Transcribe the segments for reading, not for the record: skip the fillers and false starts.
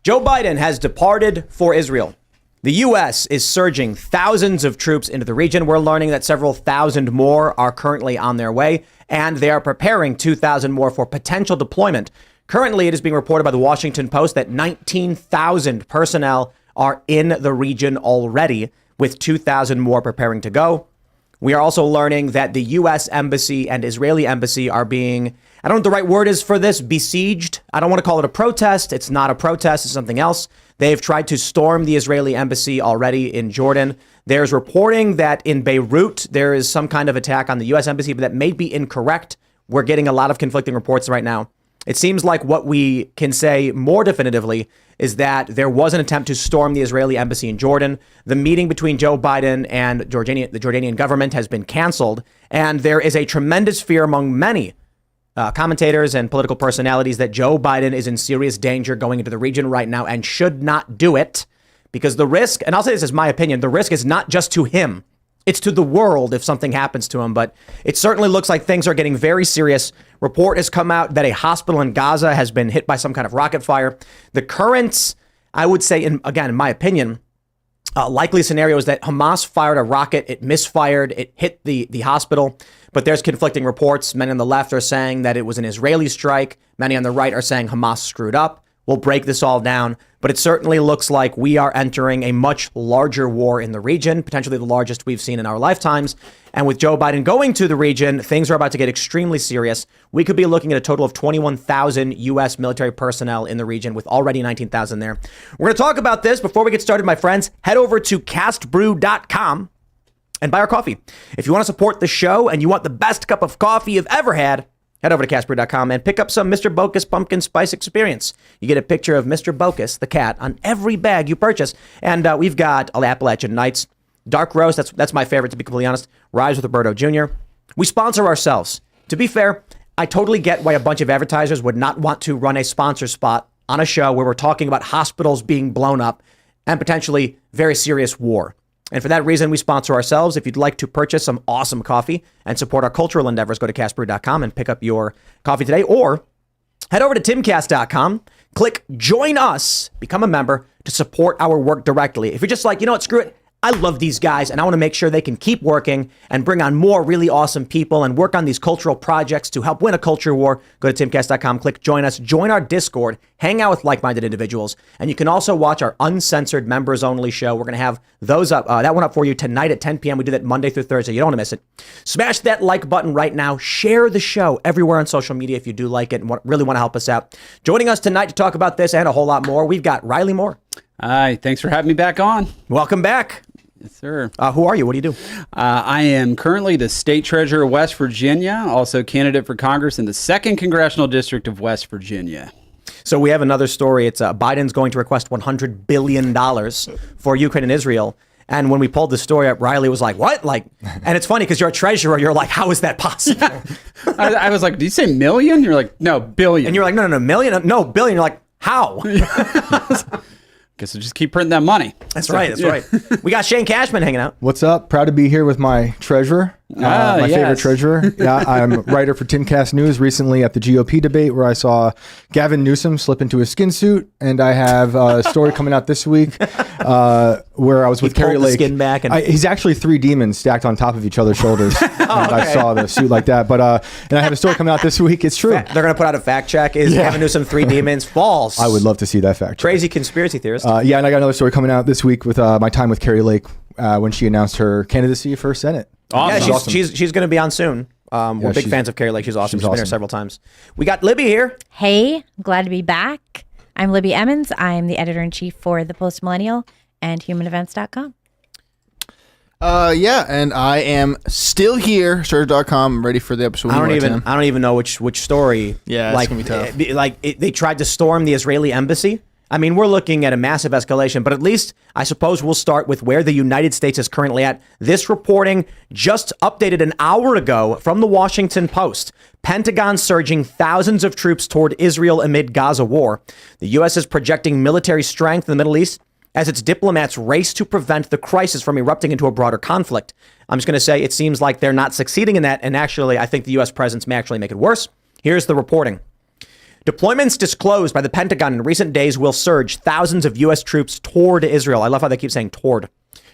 Joe Biden has departed for Israel. The U.S. is surging thousands of troops into the region. We're learning that several thousand more are currently on their way, and they are preparing 2,000 more for potential deployment. Currently, it is being reported by the Washington Post that 19,000 personnel are in the region already, with 2,000 more preparing to go. We are also learning that the U.S. Embassy and Israeli Embassy are being, I don't know what the right word is for this, besieged. I don't want to call it a protest. It's not a protest. It's something else. They've tried to storm the Israeli Embassy already in Jordan. There's reporting that in Beirut, there is some kind of attack on the U.S. Embassy, but that may be incorrect. We're getting a lot of conflicting reports right now. It seems like what we can say more definitively is that there was an attempt to storm the Israeli embassy in Jordan. The meeting between Joe Biden and the Jordanian government has been canceled. And there is a tremendous fear among many commentators and political personalities that Joe Biden is in serious danger going into the region right now and should not do it, because the risk, and I'll say this as my opinion, the risk is not just to him. It's to the world if something happens to him. But it certainly looks like things are getting very serious. Report has come out that a hospital in Gaza has been hit by some kind of rocket fire. The current, I would say, in my opinion, likely scenario is that Hamas fired a rocket. It misfired. It hit the hospital. But there's conflicting reports. Many on the left are saying that it was an Israeli strike. Many on the right are saying Hamas screwed up. We'll break this all down. But it certainly looks like we are entering a much larger war in the region, potentially the largest we've seen in our lifetimes. And with Joe Biden going to the region, things are about to get extremely serious. We could be looking at a total of 21,000 U.S. military personnel in the region, with already 19,000 there. We're going to talk about this. Before we get started, my friends, head over to castbrew.com and buy our coffee. If you want to support the show and you want the best cup of coffee you've ever had, head over to castbrew.com and pick up some Mr. Bocus Pumpkin Spice Experience. You get a picture of Mr. Bocus, the cat, on every bag you purchase. And we've got Appalachian Nights, Dark Roast, that's my favorite, to be completely honest, Rise with Roberto Jr. We sponsor ourselves. To be fair, I totally get why a bunch of advertisers would not want to run a sponsor spot on a show where we're talking about hospitals being blown up and potentially very serious war. And for that reason, we sponsor ourselves. If you'd like to purchase some awesome coffee and support our cultural endeavors, go to castbrew.com and pick up your coffee today, or head over to timcast.com, click join us, become a member to support our work directly. If you're just like, you know what, screw it, I love these guys and I want to make sure they can keep working and bring on more really awesome people and work on these cultural projects to help win a culture war, go to timcast.com, click join us, join our Discord, hang out with like-minded individuals. And you can also watch our uncensored members only show. We're going to have those up, that one up for you tonight at 10 p.m. We do that Monday through Thursday. You don't want to miss it. Smash that like button right now. Share the show everywhere on social media if you do like it and really want to help us out. Joining us tonight to talk about this and a whole lot more, we've got Riley Moore. Hi, thanks for having me back on. Welcome back. Yes, sir. Who are you? What do you do? I am currently the state treasurer of West Virginia, also candidate for Congress in the 2nd Congressional District of West Virginia. So we have another story. It's Biden's going to request $100 billion for Ukraine and Israel. And when we pulled the story up, Riley was like, what? And it's funny because you're a treasurer. You're like, how is that possible? Yeah. I was like, did you say million? You're like, no, billion. And you're like, no, million? No, billion. You're like, how? Guess we'll just keep printing that money. That's right. We got Shane Cashman hanging out. What's up? Proud to be here with my treasurer, my favorite treasurer. Yeah, I'm a writer for Timcast News. Recently at the GOP debate where I saw Gavin Newsom slip into a skin suit, and I have a story coming out this week where I was with Carrie Lake. Skin back and he's actually 3 demons stacked on top of each other's shoulders. I saw the suit like that, but and I have a story coming out this week. It's true. They're going to put out a fact check. Is Gavin Newsom 3 demons? False. I would love to see that fact check. Crazy conspiracy theorist. Yeah, and I got another story coming out this week with my time with Carrie Lake when she announced her candidacy for Senate. Awesome. Yeah, she's going to be on soon. We're big fans of Carrie Lake. She's awesome. She's been here several times. We got Libby here. Hey, glad to be back. I'm Libby Emmons. I'm the editor-in-chief for The Post Millennial and HumanEvents.com. Yeah, and I am still here, Surge.com, ready for the episode. I don't even know which story. Yeah, it's gonna be tough. They tried to storm the Israeli embassy. I mean, we're looking at a massive escalation, but at least I suppose we'll start with where the United States is currently at. This reporting just updated an hour ago from the Washington Post. Pentagon surging thousands of troops toward Israel amid Gaza war. The U.S. is projecting military strength in the Middle East as its diplomats race to prevent the crisis from erupting into a broader conflict. I'm just going to say it seems like they're not succeeding in that. And actually, I think the U.S. presence may actually make it worse. Here's the reporting. Deployments disclosed by the Pentagon in recent days will surge thousands of U.S. troops toward Israel. I love how they keep saying toward,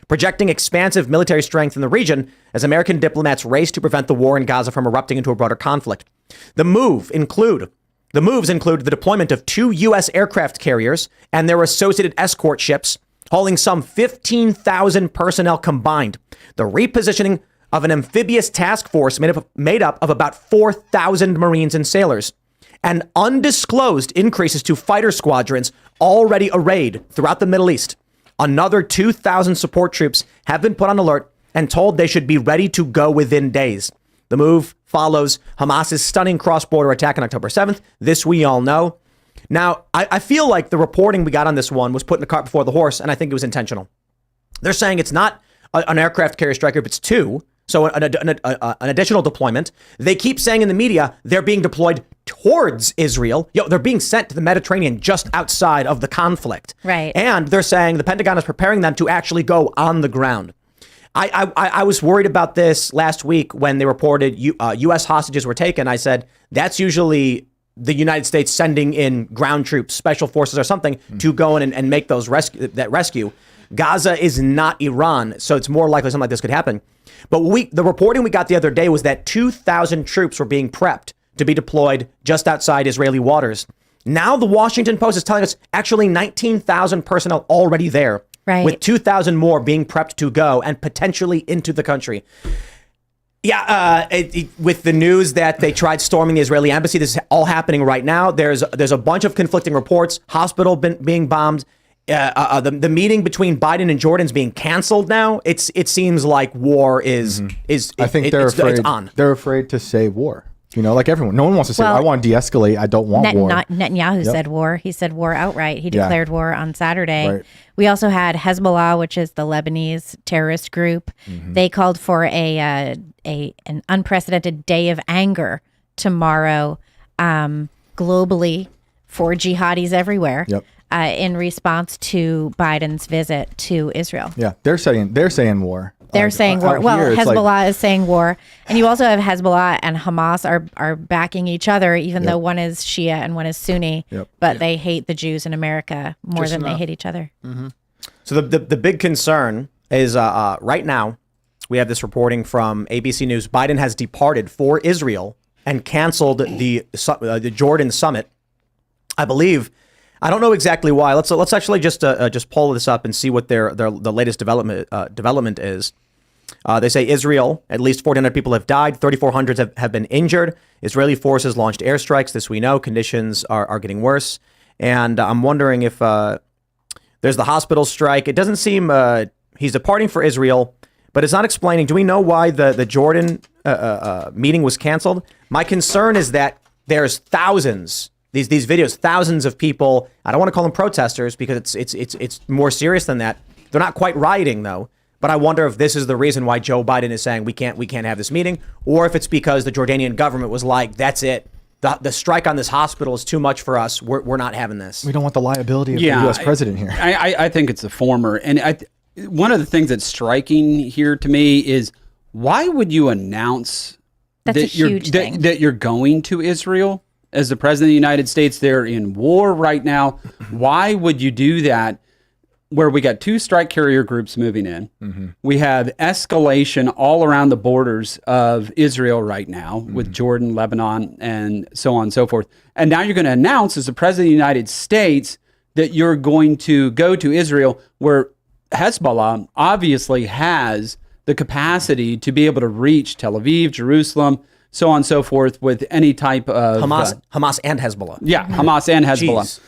projecting expansive military strength in the region as American diplomats race to prevent the war in Gaza from erupting into a broader conflict. The moves include the deployment of 2 U.S. aircraft carriers and their associated escort ships, hauling some 15,000 personnel combined. The repositioning of an amphibious task force made up of about 4,000 Marines and sailors, and undisclosed increases to fighter squadrons already arrayed throughout the Middle East. Another 2,000 support troops have been put on alert and told they should be ready to go within days. The move follows Hamas's stunning cross-border attack on October 7th. This we all know. Now, I feel like the reporting we got on this one was putting the cart before the horse, and I think it was intentional. They're saying it's not an aircraft carrier strike group, it's 2. So an additional deployment. They keep saying in the media they're being deployed towards Israel. They're being sent to the Mediterranean just outside of the conflict. Right. And they're saying the Pentagon is preparing them to actually go on the ground. I was worried about this last week when they reported U.S. hostages were taken. I said, that's usually the United States sending in ground troops, special forces or something to go in and make those rescue. Gaza is not Iran, so it's more likely something like this could happen. But the reporting we got the other day was that 2,000 troops were being prepped to be deployed just outside Israeli waters. Now the Washington Post is telling us actually 19,000 personnel already there, right, with 2,000 more being prepped to go and potentially into the country. Yeah, with the news that they tried storming the Israeli embassy, this is all happening right now. There's a bunch of conflicting reports. Hospital being bombed. The meeting between Biden and Jordan's being canceled now. It seems like war is. I think they're afraid. It's on. They're afraid to say war. Like everyone. No one wants to say, I want to de-escalate. I don't want war. Netanyahu said war. He said war outright. He declared war on Saturday. Right. We also had Hezbollah, which is the Lebanese terrorist group. They called for an unprecedented day of anger tomorrow, globally, for jihadis everywhere. Yep. In response to Biden's visit to Israel. Yeah, they're saying war. They're saying war. Well, Hezbollah is saying war. And you also have Hezbollah and Hamas are backing each other, even though one is Shia and one is Sunni. Yep. But they hate the Jews in America more than they hate each other. So the big concern is right now, we have this reporting from ABC News. Biden has departed for Israel and canceled the Jordan summit. I believe. I don't know exactly why. Let's actually just pull this up and see what the latest development is. They say Israel, at least 1,400 people have died, 3,400 have been injured. Israeli forces launched airstrikes. This we know. Conditions are getting worse. And I'm wondering if there's the hospital strike. It doesn't seem he's departing for Israel, but it's not explaining. Do we know why the Jordan meeting was canceled? My concern is that there's thousands. These videos, thousands of people. I don't want to call them protesters because it's more serious than that. They're not quite rioting though. But I wonder if this is the reason why Joe Biden is saying we can't have this meeting, or if it's because the Jordanian government was like, that's it. The strike on this hospital is too much for us. We're not having this. We don't want the liability of the U.S. president here. I think it's the former. And one of the things that's striking here to me is why would you announce that you're going to Israel? As the president of the United States, they're in war right now. Why would you do that where we got 2 strike carrier groups moving in? We have escalation all around the borders of Israel right now with Jordan, Lebanon, and so on and so forth. And now you're going to announce as the president of the United States that you're going to go to Israel, where Hezbollah obviously has the capacity to be able to reach Tel Aviv, Jerusalem, so on and so forth, with any type of Hamas and Hezbollah. Yeah, Hamas and Hezbollah.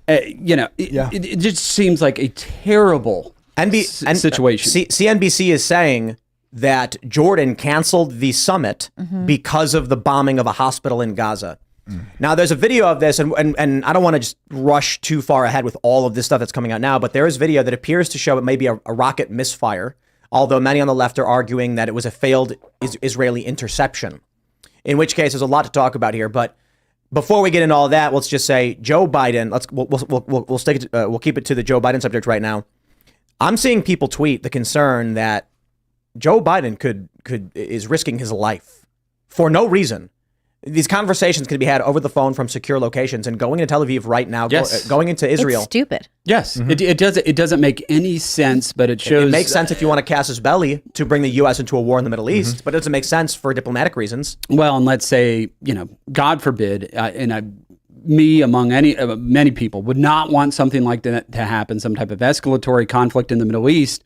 It just seems like a terrible situation. CNBC is saying that Jordan canceled the summit because of the bombing of a hospital in Gaza. Now, there's a video of this, and I don't want to just rush too far ahead with all of this stuff that's coming out now, but there is video that appears to show it may be a rocket misfire, although many on the left are arguing that it was a failed Israeli interception. In which case, there's a lot to talk about here. But before we get into all that, let's just say Joe Biden. We'll keep it to the Joe Biden subject right now. I'm seeing people tweet the concern that Joe Biden is risking his life for no reason These conversations can be had over the phone from secure locations, and going into Tel Aviv right now, going into Israel. It's stupid. Yes, it doesn't make any sense, but it shows. It makes sense if you want to casus belli to bring the U.S. into a war in the Middle East, but it doesn't make sense for diplomatic reasons. Well, and let's say, God forbid, me among many people would not want something like that to happen, some type of escalatory conflict in the Middle East.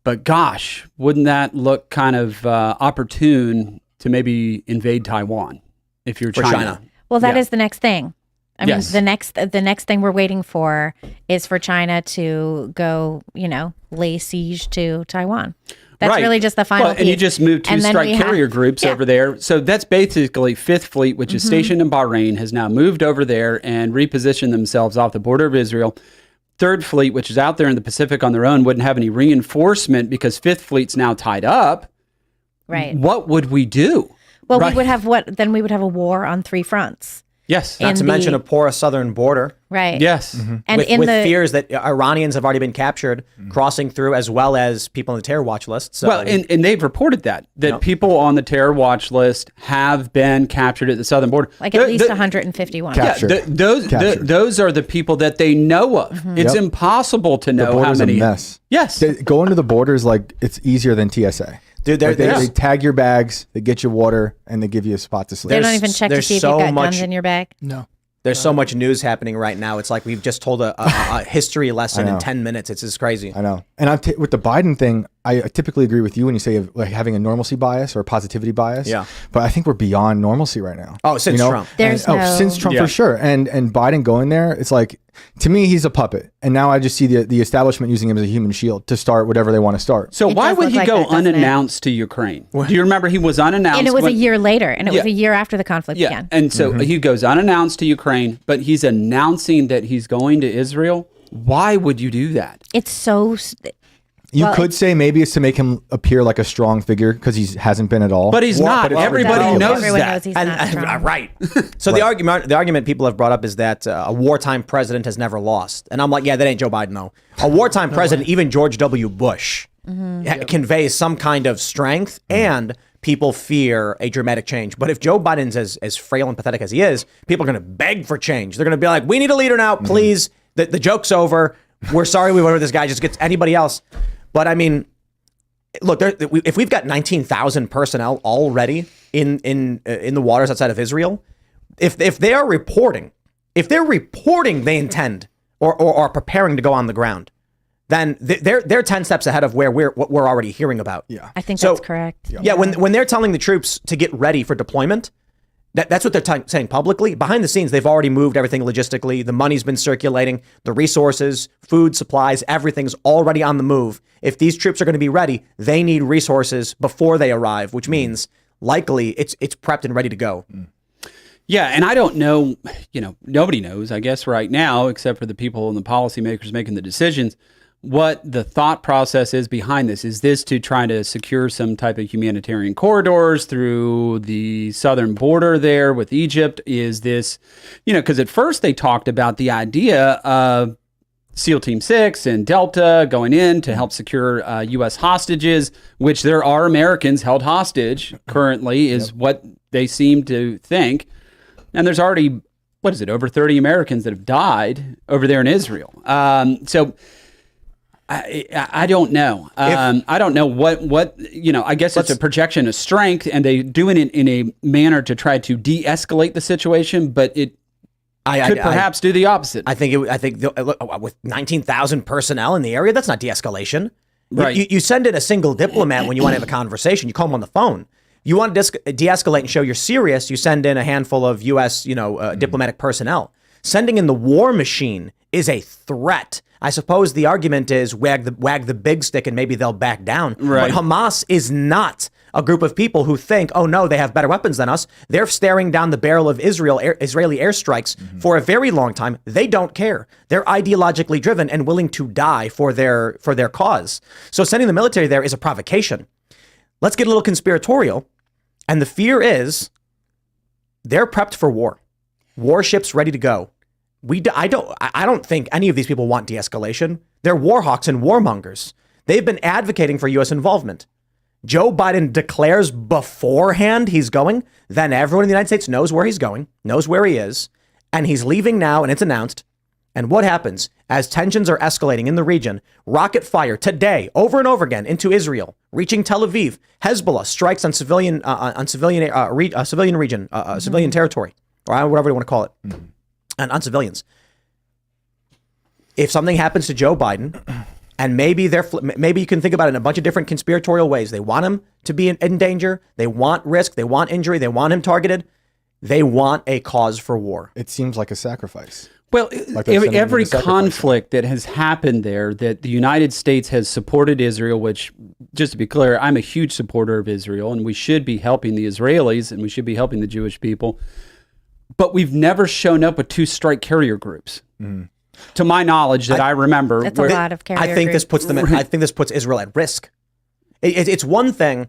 But gosh, wouldn't that look kind of opportune to maybe invade Taiwan if you're China? Well, that is the next thing. I mean, the next thing we're waiting for is for China to go, lay siege to Taiwan. That's really just the final piece. And you just moved two strike carrier groups over there. So that's basically Fifth Fleet, which is stationed in Bahrain, has now moved over there and repositioned themselves off the border of Israel. Third Fleet, which is out there in the Pacific on their own, wouldn't have any reinforcement because Fifth Fleet's now tied up. Right. What would we do? Well, we would have Then we would have a war on three fronts. Yes. Not to mention a porous southern border. Right. Yes. And with fears that Iranians have already been captured crossing through, as well as people on the terror watch list. So, and they've reported that people on the terror watch list have been captured at the southern border. Like at least 151. Captured. Those are the people that they know of. It's impossible to know how many. The border's a mess. Yes. Going to the borders, it's easier than TSA. Dude, they tag your bags, they get you water, and they give you a spot to sleep. They don't even check to see if you've got guns in your bag. No. There's so much news happening right now. It's like we've just told a history lesson in 10 minutes. It's just crazy. I know. And with the Biden thing, I typically agree with you when you say having a normalcy bias or a positivity bias. Yeah. But I think we're beyond normalcy right now. Oh, since Trump. Since Trump for sure. And Biden going there, it's like, to me, he's a puppet. And now I just see the establishment using him as a human shield to start whatever they want to start. So why would he go unannounced to Ukraine? Do you remember he was unannounced? And it was a year later. And it was a year after the conflict began. And so he goes unannounced to Ukraine, but he's announcing that he's going to Israel. Why would you do that? It's so... You could say maybe it's to make him appear like a strong figure because he hasn't been at all. But he's not. Everybody knows Everyone that. knows he's not strong. Right. So the argument people have brought up is that a wartime president has never lost. And I'm like, yeah, that ain't Joe Biden, though. A wartime president, even George W. Bush, conveys some kind of strength and people fear a dramatic change. But if Joe Biden's as frail and pathetic as he is, people are going to beg for change. They're going to be like, we need a leader now, please. The joke's over. We're sorry we went with this guy. Just gets anybody else. But I mean, look, if we've got 19,000 personnel already in the waters outside of Israel, if they're reporting they intend or are preparing to go on the ground, then they're 10 steps ahead of what we're already hearing about. Yeah, I think that's correct. Yeah, when they're telling the troops to get ready for deployment, that's what they're saying publicly. Behind the scenes, they've already moved everything logistically. The money's been circulating, the resources, food, supplies, everything's already on the move. If these troops are going to be ready, they need resources before they arrive, which means likely it's prepped and ready to go. Yeah, and I don't know, nobody knows, I guess, right now, except for the people and the policymakers making the decisions, what the thought process is behind this. Is this to try to secure some type of humanitarian corridors through the southern border there with Egypt? Is this, because at first they talked about the idea of SEAL Team 6 and Delta going in to help secure U.S. hostages, which there are Americans held hostage currently, is what they seem to think. And there's already, over 30 Americans that have died over there in Israel. So I don't know. I don't know what I guess it's a projection of strength, and they doing it in a manner to try to de-escalate the situation, but it could perhaps do the opposite. I think with 19,000 personnel in the area, that's not de-escalation. Right. You send in a single diplomat when you want to have a conversation. You call them on the phone. You want to de-escalate and show you're serious. You send in a handful of U.S. Diplomatic personnel. Sending in the war machine is a threat. I suppose the argument is wag the big stick and maybe they'll back down. Right. But Hamas is not a group of people who think, oh no, they have better weapons than us. They're staring down the barrel of Israeli airstrikes for a very long time. They don't care. They're ideologically driven and willing to die for their cause. So sending the military there is a provocation. Let's get a little conspiratorial. And the fear is they're prepped for war. Warships ready to go. I don't think any of these people want de-escalation. They're war hawks and warmongers. They've been advocating for U.S. involvement. Joe Biden declares beforehand he's going, then everyone in the United States knows where he's going, knows where he is, and he's leaving now, and it's announced. And what happens as tensions are escalating in the region? Rocket fire today, over and over again, into Israel, reaching Tel Aviv. Hezbollah strikes on civilian region, civilian territory, or whatever you want to call it, and on civilians. If something happens to Joe Biden, and maybe you can think about it in a bunch of different conspiratorial ways. They want him to be in danger. They want risk. They want injury. They want him targeted. They want a cause for war. It seems like a sacrifice. Well, like every conflict that has happened there, that the United States has supported Israel, which, just to be clear, I'm a huge supporter of Israel, and we should be helping the Israelis, and we should be helping the Jewish people. But we've never shown up with 2 strike carrier groups. To my knowledge, that I remember. That's a lot of carrier I think groups. this puts them. I think this puts Israel at risk. It's one thing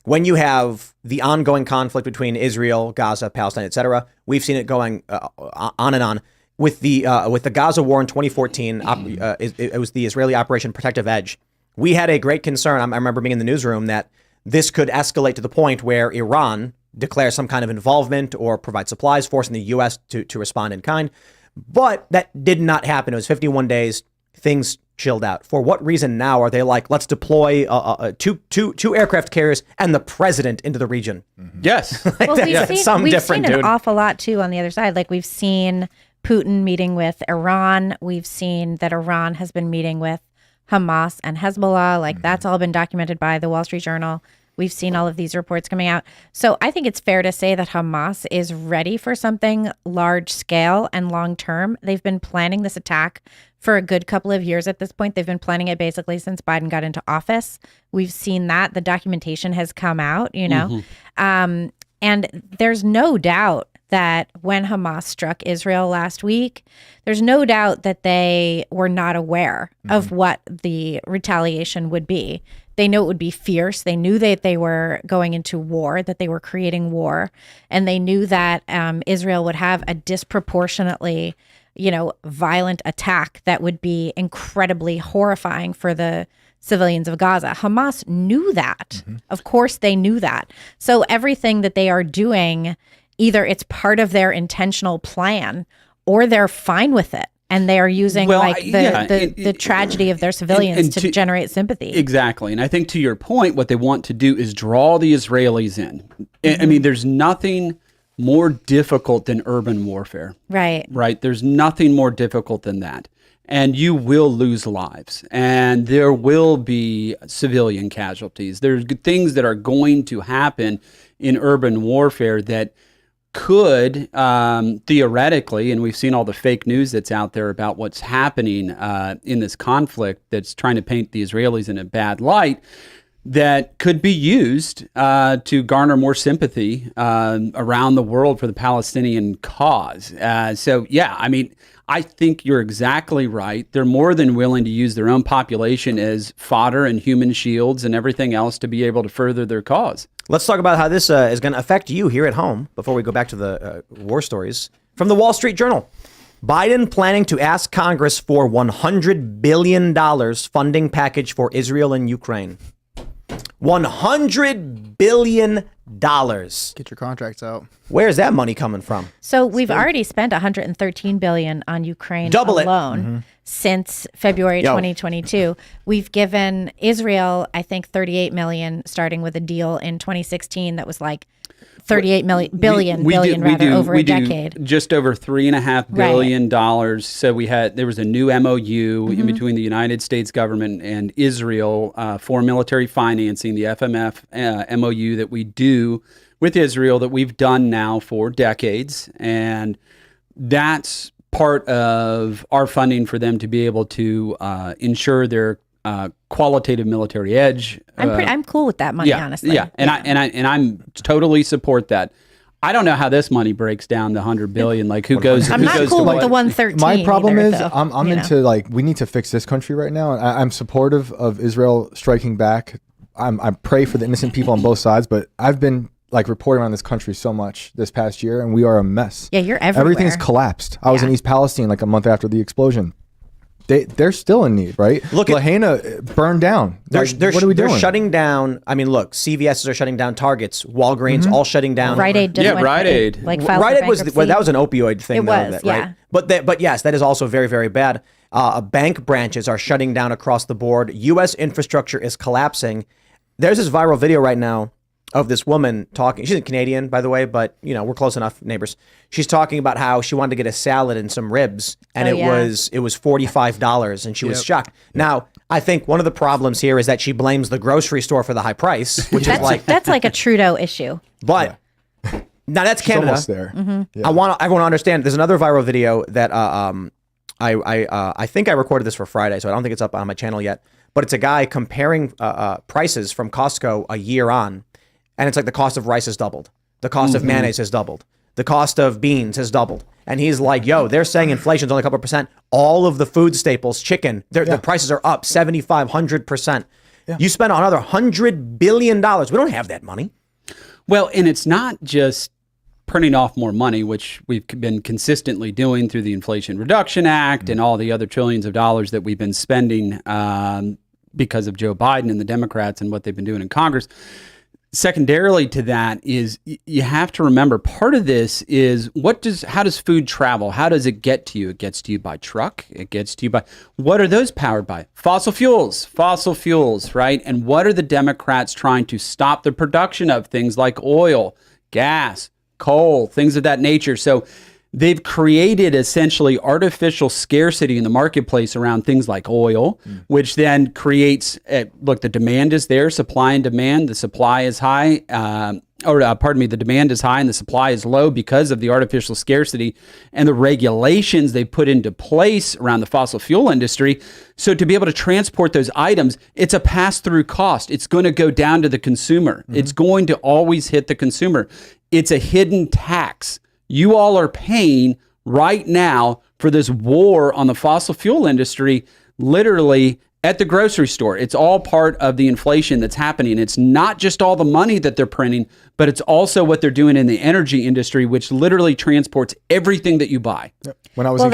when you have the ongoing conflict between Israel, Gaza, Palestine, etc. We've seen it going on and on. With the Gaza war in 2014, it was the Israeli Operation Protective Edge. We had a great concern. I remember being in the newsroom that this could escalate to the point where Iran declares some kind of involvement or provide supplies, forcing the U.S. to respond in kind. But that did not happen. It was 51 days. Things chilled out. For what reason now are they like, let's deploy two aircraft carriers and the president into the region? Yes. Well, we've seen an awful lot, too, on the other side. Like, we've seen Putin meeting with Iran. We've seen that Iran has been meeting with Hamas and Hezbollah. Like, that's all been documented by the Wall Street Journal. We've seen all of these reports coming out. So I think it's fair to say that Hamas is ready for something large scale and long term. They've been planning this attack for a good couple of years at this point. They've been planning it basically since Biden got into office. We've seen that. The documentation has come out, you know. And there's no doubt that when Hamas struck Israel last week, there's no doubt that they were not aware of what the retaliation would be. They knew it would be fierce. They knew that they were going into war, that they were creating war. And they knew that Israel would have a disproportionately, violent attack that would be incredibly horrifying for the civilians of Gaza. Hamas knew that. Of course, they knew that. So everything that they are doing, either it's part of their intentional plan or they're fine with it. And they are using the tragedy of their civilians to generate sympathy. Exactly. And I think to your point, what they want to do is draw the Israelis in. I mean, there's nothing more difficult than urban warfare. Right. Right. There's nothing more difficult than that. And you will lose lives. And there will be civilian casualties. There's things that are going to happen in urban warfare that could theoretically, and we've seen all the fake news that's out there about what's happening in this conflict that's trying to paint the Israelis in a bad light, that could be used to garner more sympathy around the world for the Palestinian cause. So, yeah, I mean, I think you're exactly right. They're more than willing to use their own population as fodder and human shields and everything else to be able to further their cause. Let's talk about how this is going to affect you here at home before we go back to the war stories. From the Wall Street Journal, Biden planning to ask Congress for $100 billion funding package for Israel and Ukraine. $100 billion. Get your contracts out. Where's that money coming from? So we've already spent $113 billion on Ukraine alone since February 2022. We've given Israel, I think, $38 million, starting with a deal in 2016 that was like $38 billion over a decade. Just over $3.5 billion. So there was a new MOU in between the United States government and Israel for military financing, the FMF MOU that we do with Israel that we've done now for decades. And that's part of our funding for them to be able to ensure their qualitative military edge. I'm cool with that money, honestly. Yeah, and I'm totally support that. I don't know how this money breaks down the $100 billion. Like who goes? I'm not cool with the 113. My problem either, is though, I'm into we need to fix this country right now. I'm supportive of Israel striking back. I pray for the innocent people on both sides, but I've been reporting on this country so much this past year, and we are a mess. Yeah, you're everywhere. Everything's collapsed. I was in East Palestine a month after the explosion. they're still in need, right? Look, Lahaina burned down. What are we doing? They're shutting down. I mean, look, CVS's are shutting down. Targets, Walgreens, all shutting down. Rite Aid did Rite Aid. Like Rite Aid was that was an opioid thing. It was, right? yeah. But yes, that is also very, very bad. Bank branches are shutting down across the board. U.S. infrastructure is collapsing. There's this viral video right now of this woman talking. She's a Canadian, by the way, but we're close enough neighbors. She's talking about how she wanted to get a salad and some ribs, and it was $45, and she was shocked. Now, I think one of the problems here is that she blames the grocery store for the high price, which is like that's like a Trudeau issue. But now that's Canada. Almost there. I want everyone to understand. There's another viral video that I think I recorded this for Friday, so I don't think it's up on my channel yet. But it's a guy comparing prices from Costco a year on. And it's like the cost of rice has doubled. The cost of mayonnaise has doubled. The cost of beans has doubled. And he's like, yo, they're saying inflation's only a couple of percent. All of the food staples, chicken, the prices are up 7,500%. You spend another $100 billion. We don't have that money. Well, and it's not just printing off more money, which we've been consistently doing through the Inflation Reduction Act and all the other trillions of dollars that we've been spending because of Joe Biden and the Democrats and what they've been doing in Congress. Secondarily to that is you have to remember part of this is how does food travel? How does it get to you? It gets to you by truck. It gets to you by, what are those powered by? Fossil fuels, right? And what are the Democrats trying to stop the production of? Things like oil, gas, coal, things of that nature. So they've created essentially artificial scarcity in the marketplace around things like oil, which then creates, the demand is there, supply and demand. The supply is high, the demand is high and the supply is low because of the artificial scarcity and the regulations they put into place around the fossil fuel industry. So to be able to transport those items, it's a pass-through cost. It's going to go down to the consumer. It's going to always hit the consumer. It's a hidden tax. You all are paying right now for this war on the fossil fuel industry, literally at the grocery store. It's all part of the inflation that's happening. It's not just all the money that they're printing, but it's also what they're doing in the energy industry, which literally transports everything that you buy. When I was when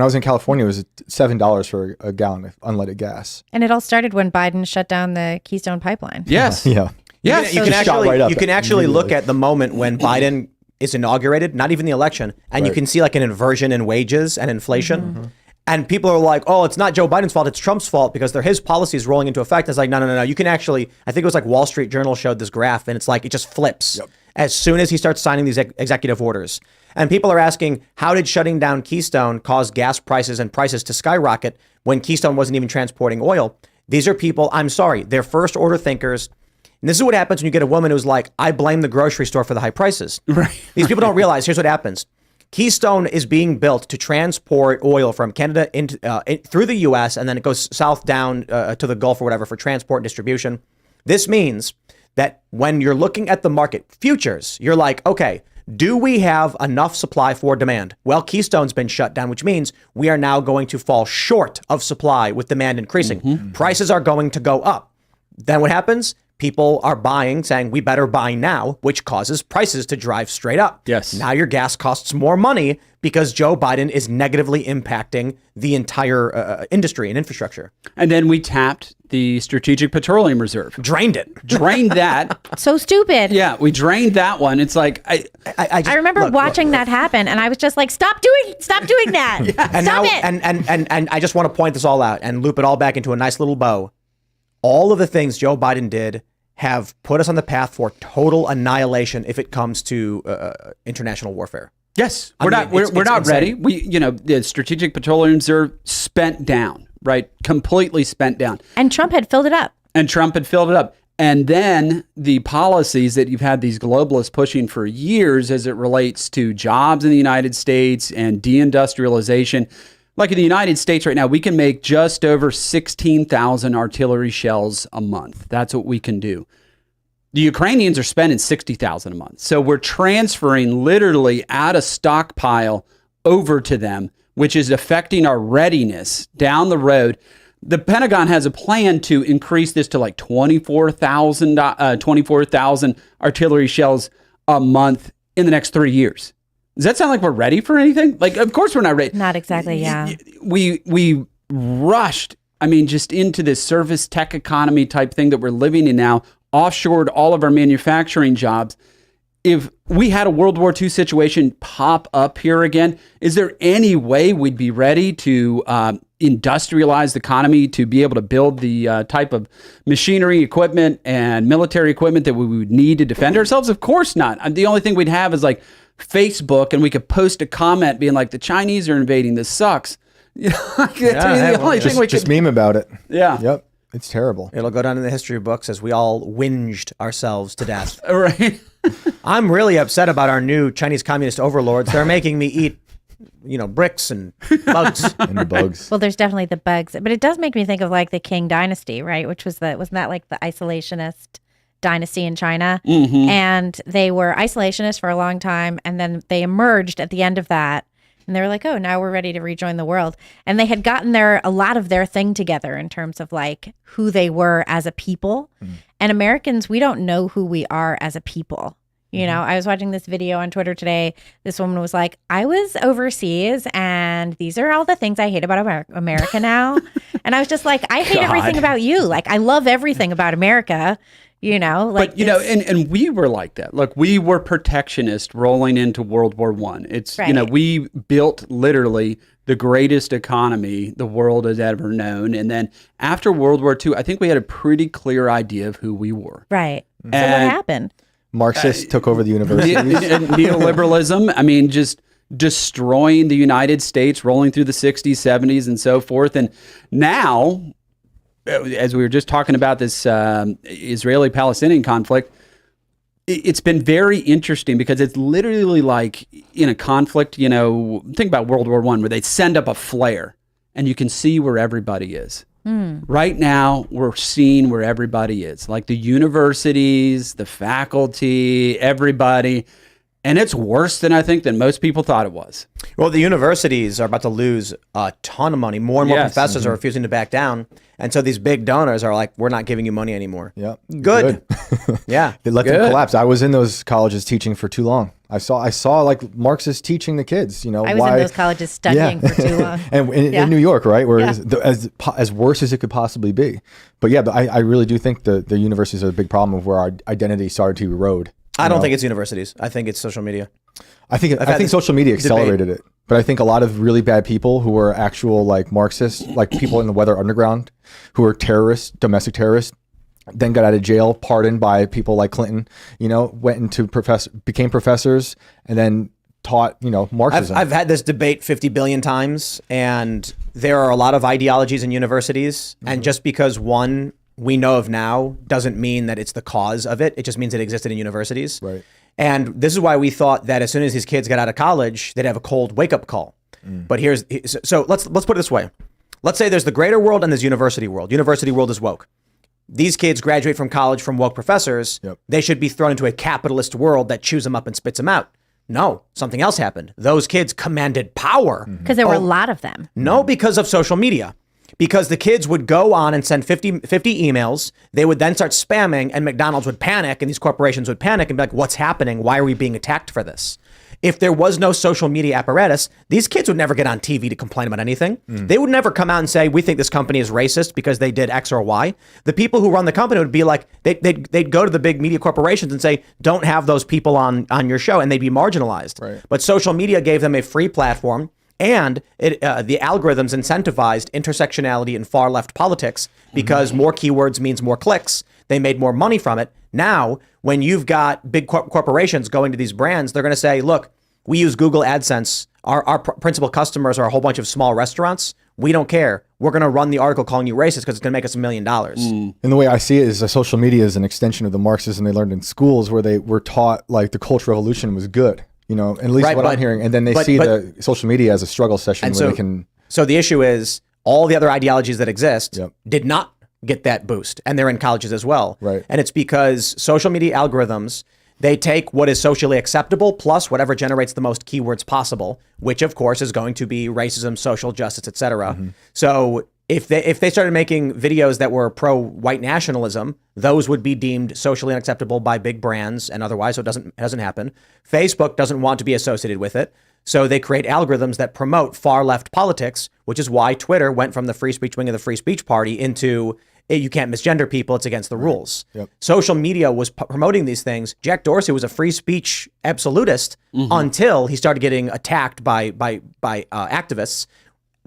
I was in California, it was $7 for a gallon of unleaded gas. And it all started when Biden shut down the Keystone Pipeline. Yes. Yeah. Yes. You can actually look at the moment when Biden is inaugurated, not even the election, and you can see like an inversion in wages and inflation. And people are like, oh, it's not Joe Biden's fault, it's Trump's fault because they're his policies rolling into effect. It's like, no. You can actually, I think it was like Wall Street Journal showed this graph, and it's like, it just flips as soon as he starts signing these executive orders. And people are asking, how did shutting down Keystone cause gas prices and prices to skyrocket when Keystone wasn't even transporting oil? These are people, I'm sorry, they're first order thinkers. And this is what happens when you get a woman who's like, I blame the grocery store for the high prices. Right. These people don't realize, here's what happens. Keystone is being built to transport oil from Canada through the U.S. and then it goes south down to the Gulf or whatever for transport and distribution. This means that when you're looking at the market futures, you're like, okay, do we have enough supply for demand? Well, Keystone's been shut down, which means we are now going to fall short of supply with demand increasing. Prices are going to go up. Then what happens? People are buying, saying we better buy now, which causes prices to drive straight up. Yes. Now your gas costs more money because Joe Biden is negatively impacting the entire industry and infrastructure. And then we tapped the Strategic Petroleum Reserve. Drained it. Drained that. So stupid. Yeah, we drained that one. It's like I remember watching that happen, and I was just like, stop doing that. And stop now, it. And I just want to point this all out and loop it all back into a nice little bow. All of the things Joe Biden did have put us on the path for total annihilation if it comes to international warfare. Yes, we're not ready. The Strategic Petroleum Reserve spent down, right? Completely spent down. And Trump had filled it up. And then the policies that you've had these globalists pushing for years as it relates to jobs in the United States and deindustrialization. Like in the United States right now, we can make just over 16,000 artillery shells a month. That's what we can do. The Ukrainians are spending 60,000 a month. So we're transferring literally out of stockpile over to them, which is affecting our readiness down the road. The Pentagon has a plan to increase this to like 24,000 artillery shells a month in the next 3 years. Does that sound like we're ready for anything? Like, of course we're not ready. Not exactly, yeah. We rushed, just into this service tech economy type thing that we're living in now, offshored all of our manufacturing jobs. If we had a World War II situation pop up here again, is there any way we'd be ready to industrialize the economy to be able to build the type of machinery, equipment, and military equipment that we would need to defend ourselves? Of course not. The only thing we'd have is like Facebook, and we could post a comment being like, the Chinese are invading, this sucks. The only thing we just meme about it. Yeah. Yep. It's terrible. It'll go down in the history books as we all whinged ourselves to death. Right. I'm really upset about our new Chinese communist overlords. They're making me eat, bricks and bugs. And the bugs. Well, there's definitely the bugs, but it does make me think of like the Qing dynasty, right? Which was wasn't that like the isolationist dynasty in China? Mm-hmm. And they were isolationist for a long time, and then they emerged at the end of that. And they were like, oh, now we're ready to rejoin the world. And they had gotten a lot of their thing together in terms of like who they were as a people. And Americans, we don't know who we are as a people. I was watching this video on Twitter today. This woman was like, I was overseas and these are all the things I hate about America now. And I was just like, I hate everything about you. Like, I love everything about America. But and we were like that. Look, we were protectionist rolling into World War I. It's right. We built literally the greatest economy the world has ever known. And then after World War II, I think we had a pretty clear idea of who we were. Right. So what And happened? Marxists took over the universities. Neoliberalism, just destroying the United States, rolling through the 60s, 70s, and so forth. And now, as we were just talking about this Israeli-Palestinian conflict, it's been very interesting because it's literally like in a conflict, think about World War I, where they send up a flare and you can see where everybody is. Right now, we're seeing where everybody is, like the universities, the faculty, everybody. And it's worse than I think than most people thought it was. Well, the universities are about to lose a ton of money. More and more professors are refusing to back down. And so these big donors are like, we're not giving you money anymore. Yeah. Good. Yeah. They let them collapse. I was in those colleges teaching for too long. I saw like Marxists teaching the kids, I was in those colleges studying for too long. And in New York, right? Where as worse as it could possibly be. But I really do think the universities are a big problem of where our identity started to erode. I don't think it's universities. I think it's social media. I think social media accelerated it. But I think a lot of really bad people who were actual like Marxists, like people in the Weather Underground, who were terrorists, domestic terrorists, then got out of jail, pardoned by people like Clinton, went into became professors and then taught, Marxism. I've had this debate 50 billion times, and there are a lot of ideologies in universities. And just because one we know of now doesn't mean that it's the cause of it. It just means it existed in universities. Right. And this is why we thought that as soon as these kids got out of college, they'd have a cold wake-up call. But so let's put it this way. Let's say there's the greater world and there's university world. University world is woke. These kids graduate from college from woke professors. Yep. They should be thrown into a capitalist world that chews them up and spits them out. No, something else happened. Those kids commanded power. Because there were a lot of them. No, because of social media. Because the kids would go on and send 50 emails. They would then start spamming, and McDonald's would panic, and these corporations would panic and be like, what's happening? Why are we being attacked for this? If there was no social media apparatus, these kids would never get on TV to complain about anything. They would never come out and say, we think this company is racist because they did X or Y. The people who run the company would be like, they'd go to the big media corporations and say, don't have those people on your show, and they'd be marginalized. Right. But social media gave them a free platform. And the algorithms incentivized intersectionality in far left politics because more keywords means more clicks. They made more money from it. Now, when you've got big corporations going to these brands, they're going to say, look, we use Google AdSense. Our principal customers are a whole bunch of small restaurants. We don't care. We're going to run the article calling you racist because it's going to make us $1 million. And the way I see it is social media is an extension of the Marxism they learned in schools where they were taught like the Cultural Revolution was good. At least I'm hearing. And then they see the social media as a struggle session where they can. So the issue is all the other ideologies that exist did not get that boost. And they're in colleges as well. Right. And it's because social media algorithms, they take what is socially acceptable plus whatever generates the most keywords possible, which of course is going to be racism, social justice, etc. So if they started making videos that were pro-white nationalism, those would be deemed socially unacceptable by big brands and otherwise, so it doesn't happen. Facebook doesn't want to be associated with it. So they create algorithms that promote far left politics, which is why Twitter went from the free speech wing of the free speech party into you can't misgender people, it's against the rules. Yep. Social media was promoting these things. Jack Dorsey was a free speech absolutist until he started getting attacked by activists.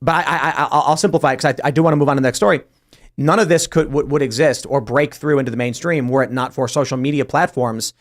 But I'll simplify it because I do want to move on to the next story. None of this would exist or break through into the mainstream were it not for social media platforms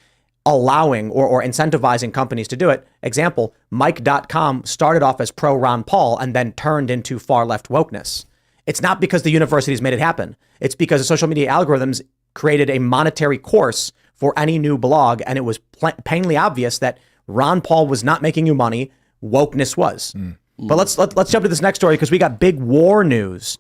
allowing or incentivizing companies to do it. Example, Mike.com started off as pro Ron Paul and then turned into far left wokeness. It's not because the universities made it happen. It's because the social media algorithms created a monetary course for any new blog. And it was plainly obvious that Ron Paul was not making you money. Wokeness was. But let's jump to this next story because we got big war news.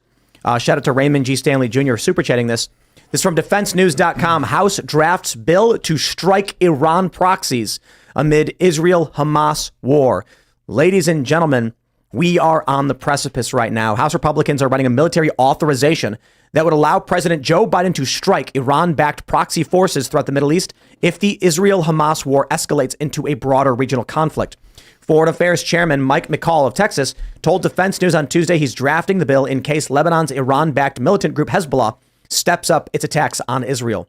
Shout out to Raymond G. Stanley Jr. super chatting this. This is from defensenews.com. House drafts bill to strike Iran proxies amid Israel-Hamas war. Ladies and gentlemen, we are on the precipice right now. House Republicans are running a military authorization that would allow President Joe Biden to strike Iran-backed proxy forces throughout the Middle East if the Israel-Hamas war escalates into a broader regional conflict. Foreign Affairs Chairman Mike McCall of Texas told Defense News on Tuesday he's drafting the bill in case Lebanon's Iran-backed militant group Hezbollah steps up its attacks on Israel.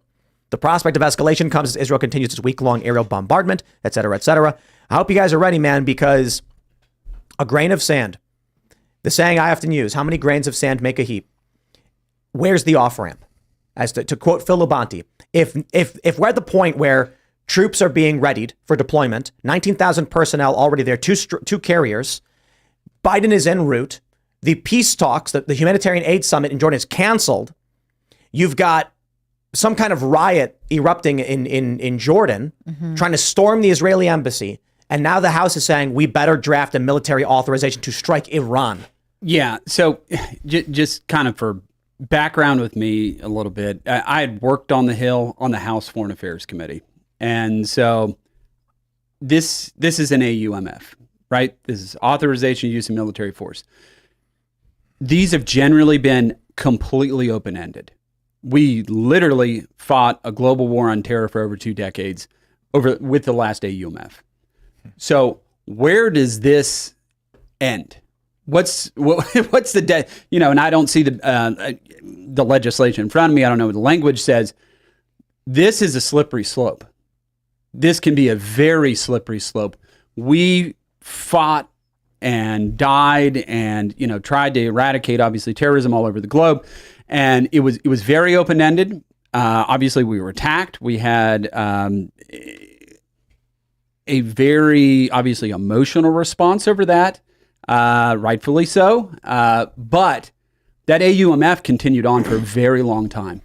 The prospect of escalation comes as Israel continues its week-long aerial bombardment, et cetera, et cetera. I hope you guys are ready, man, because a grain of sand, the saying I often use, how many grains of sand make a heap? Where's the off-ramp? As to quote Phil Labonte, if we're at the point where troops are being readied for deployment, 19,000 personnel already there, two carriers, Biden is en route, the peace talks, the humanitarian aid summit in Jordan is canceled, you've got some kind of riot erupting in Jordan, trying to storm the Israeli embassy, and now the House is saying we better draft a military authorization to strike Iran. Yeah, so just kind of for background with me a little bit, I had worked on the Hill on the House Foreign Affairs Committee. And so this is an AUMF, right? This is authorization use of military force. These have generally been completely open-ended. We literally fought a global war on terror for over 2 decades with the last AUMF. So where does this end? What's the and I don't see the legislation in front of me. I don't know what the language says. This is a slippery slope. This can be a very slippery slope. We fought and died and tried to eradicate obviously terrorism all over the globe, and it was very open-ended. Obviously, we were attacked. We had a very obviously emotional response over that, rightfully so. But that AUMF continued on for a very long time.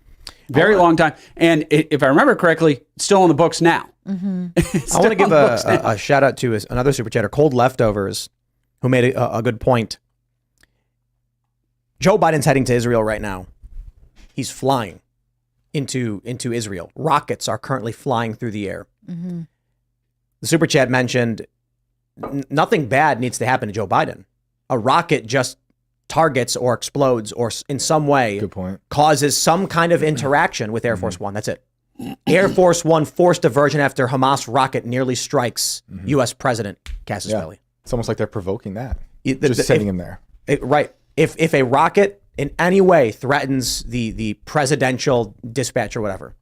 Very long time. And if I remember correctly, it's still on the books now. I want to give a shout out to another super chatter, Cold Leftovers, who made a good point. Joe Biden's heading to Israel right now. He's flying into Israel. Rockets are currently flying through the air. The super chat mentioned nothing bad needs to happen to Joe Biden. A rocket just targets or explodes or in some way causes some kind of interaction with Air Force One. That's it. Air Force One forced diversion after Hamas rocket nearly strikes U.S. President Cassius Belli. It's almost like they're provoking that. Just sending him there. Right. If a rocket in any way threatens the presidential dispatch or whatever,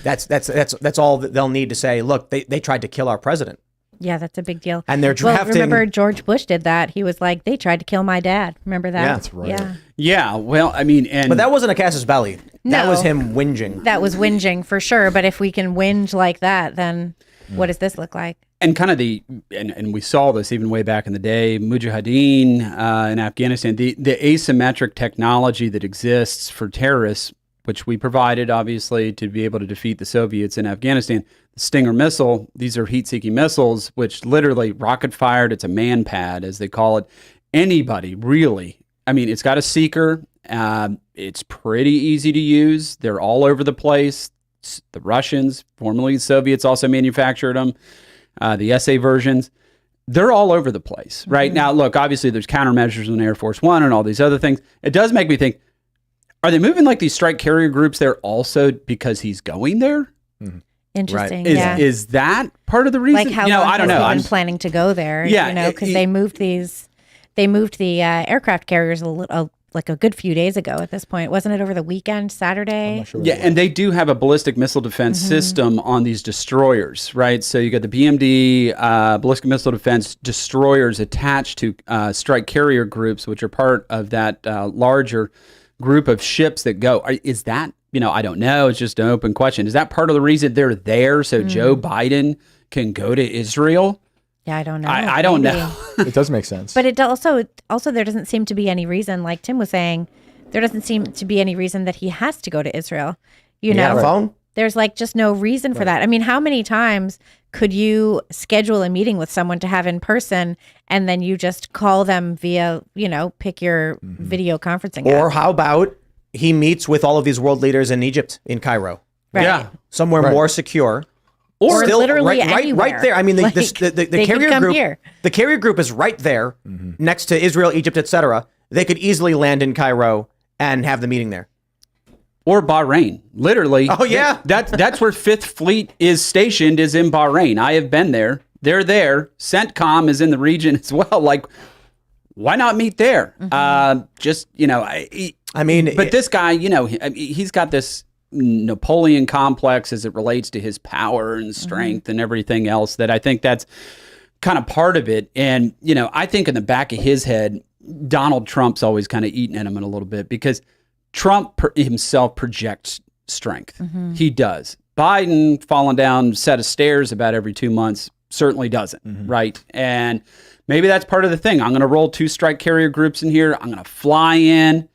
that's all that they'll need to say. Look, they tried to kill our president. Yeah, that's a big deal. And they're drafting. Well, remember George Bush did that. He was like, they tried to kill my dad. Remember that? Yeah, that's right. Yeah. Yeah. Well, I mean, but that wasn't a Cassius Belli. No. That was him whinging. That was whinging for sure. But if we can whinge like that, then what does this look like? And kind of and we saw this even way back in the day, Mujahideen in Afghanistan, the asymmetric technology that exists for terrorists, which we provided, obviously, to be able to defeat the Soviets in Afghanistan. The Stinger missile, these are heat-seeking missiles, which literally rocket-fired. It's a man-pad, as they call it. Anybody, really. I mean, it's got a seeker. It's pretty easy to use. They're all over the place. The Russians, formerly the Soviets, also manufactured them. The SA versions. They're all over the place, right? Now, look, obviously, there's countermeasures on Air Force One and all these other things. It does make me think, are they moving like these strike carrier groups there also because he's going there? Interesting. Right. Is that part of the reason? Like how long I don't know. Been planning to go there? Yeah, because they moved the aircraft carriers like a good few days ago. At this point, wasn't it over the weekend, Saturday? I'm not sure. Yeah, and they do have a ballistic missile defense system on these destroyers, right? So you got the BMD ballistic missile defense destroyers attached to strike carrier groups, which are part of that larger group of ships that go. Is that, I don't know. It's just an open question. Is that part of the reason they're there so Joe Biden can go to Israel? Yeah, I don't know. I don't know. It does make sense. But it also there doesn't seem to be any reason, like Tim was saying, there doesn't seem to be any reason that he has to go to Israel. You know, a phone? There's like just no reason for that. I mean, how many times could you schedule a meeting with someone to have in person and then you just call them via, pick your video conferencing app? Or how about he meets with all of these world leaders in Egypt, in Cairo? Right. Yeah. Somewhere more secure. Or still literally right anywhere. there. I mean, Like, the they could carrier come group. here. The carrier group is right there, next to Israel, Egypt, etc. They could easily land in Cairo and have the meeting there. Or Bahrain, literally. Oh, yeah. That's where Fifth Fleet is stationed, is in Bahrain. I have been there. They're there. CENTCOM is in the region as well. Like, why not meet there? But this guy, he's got this Napoleon complex as it relates to his power and strength and everything else, that I think that's kind of part of it. And, I think in the back of his head, Donald Trump's always kind of eating at him a little bit, because Trump himself projects strength. He does. Biden falling down a set of stairs about every 2 months certainly doesn't, right? And maybe that's part of the thing. I'm going to roll 2 strike carrier groups in here. I'm going to fly in.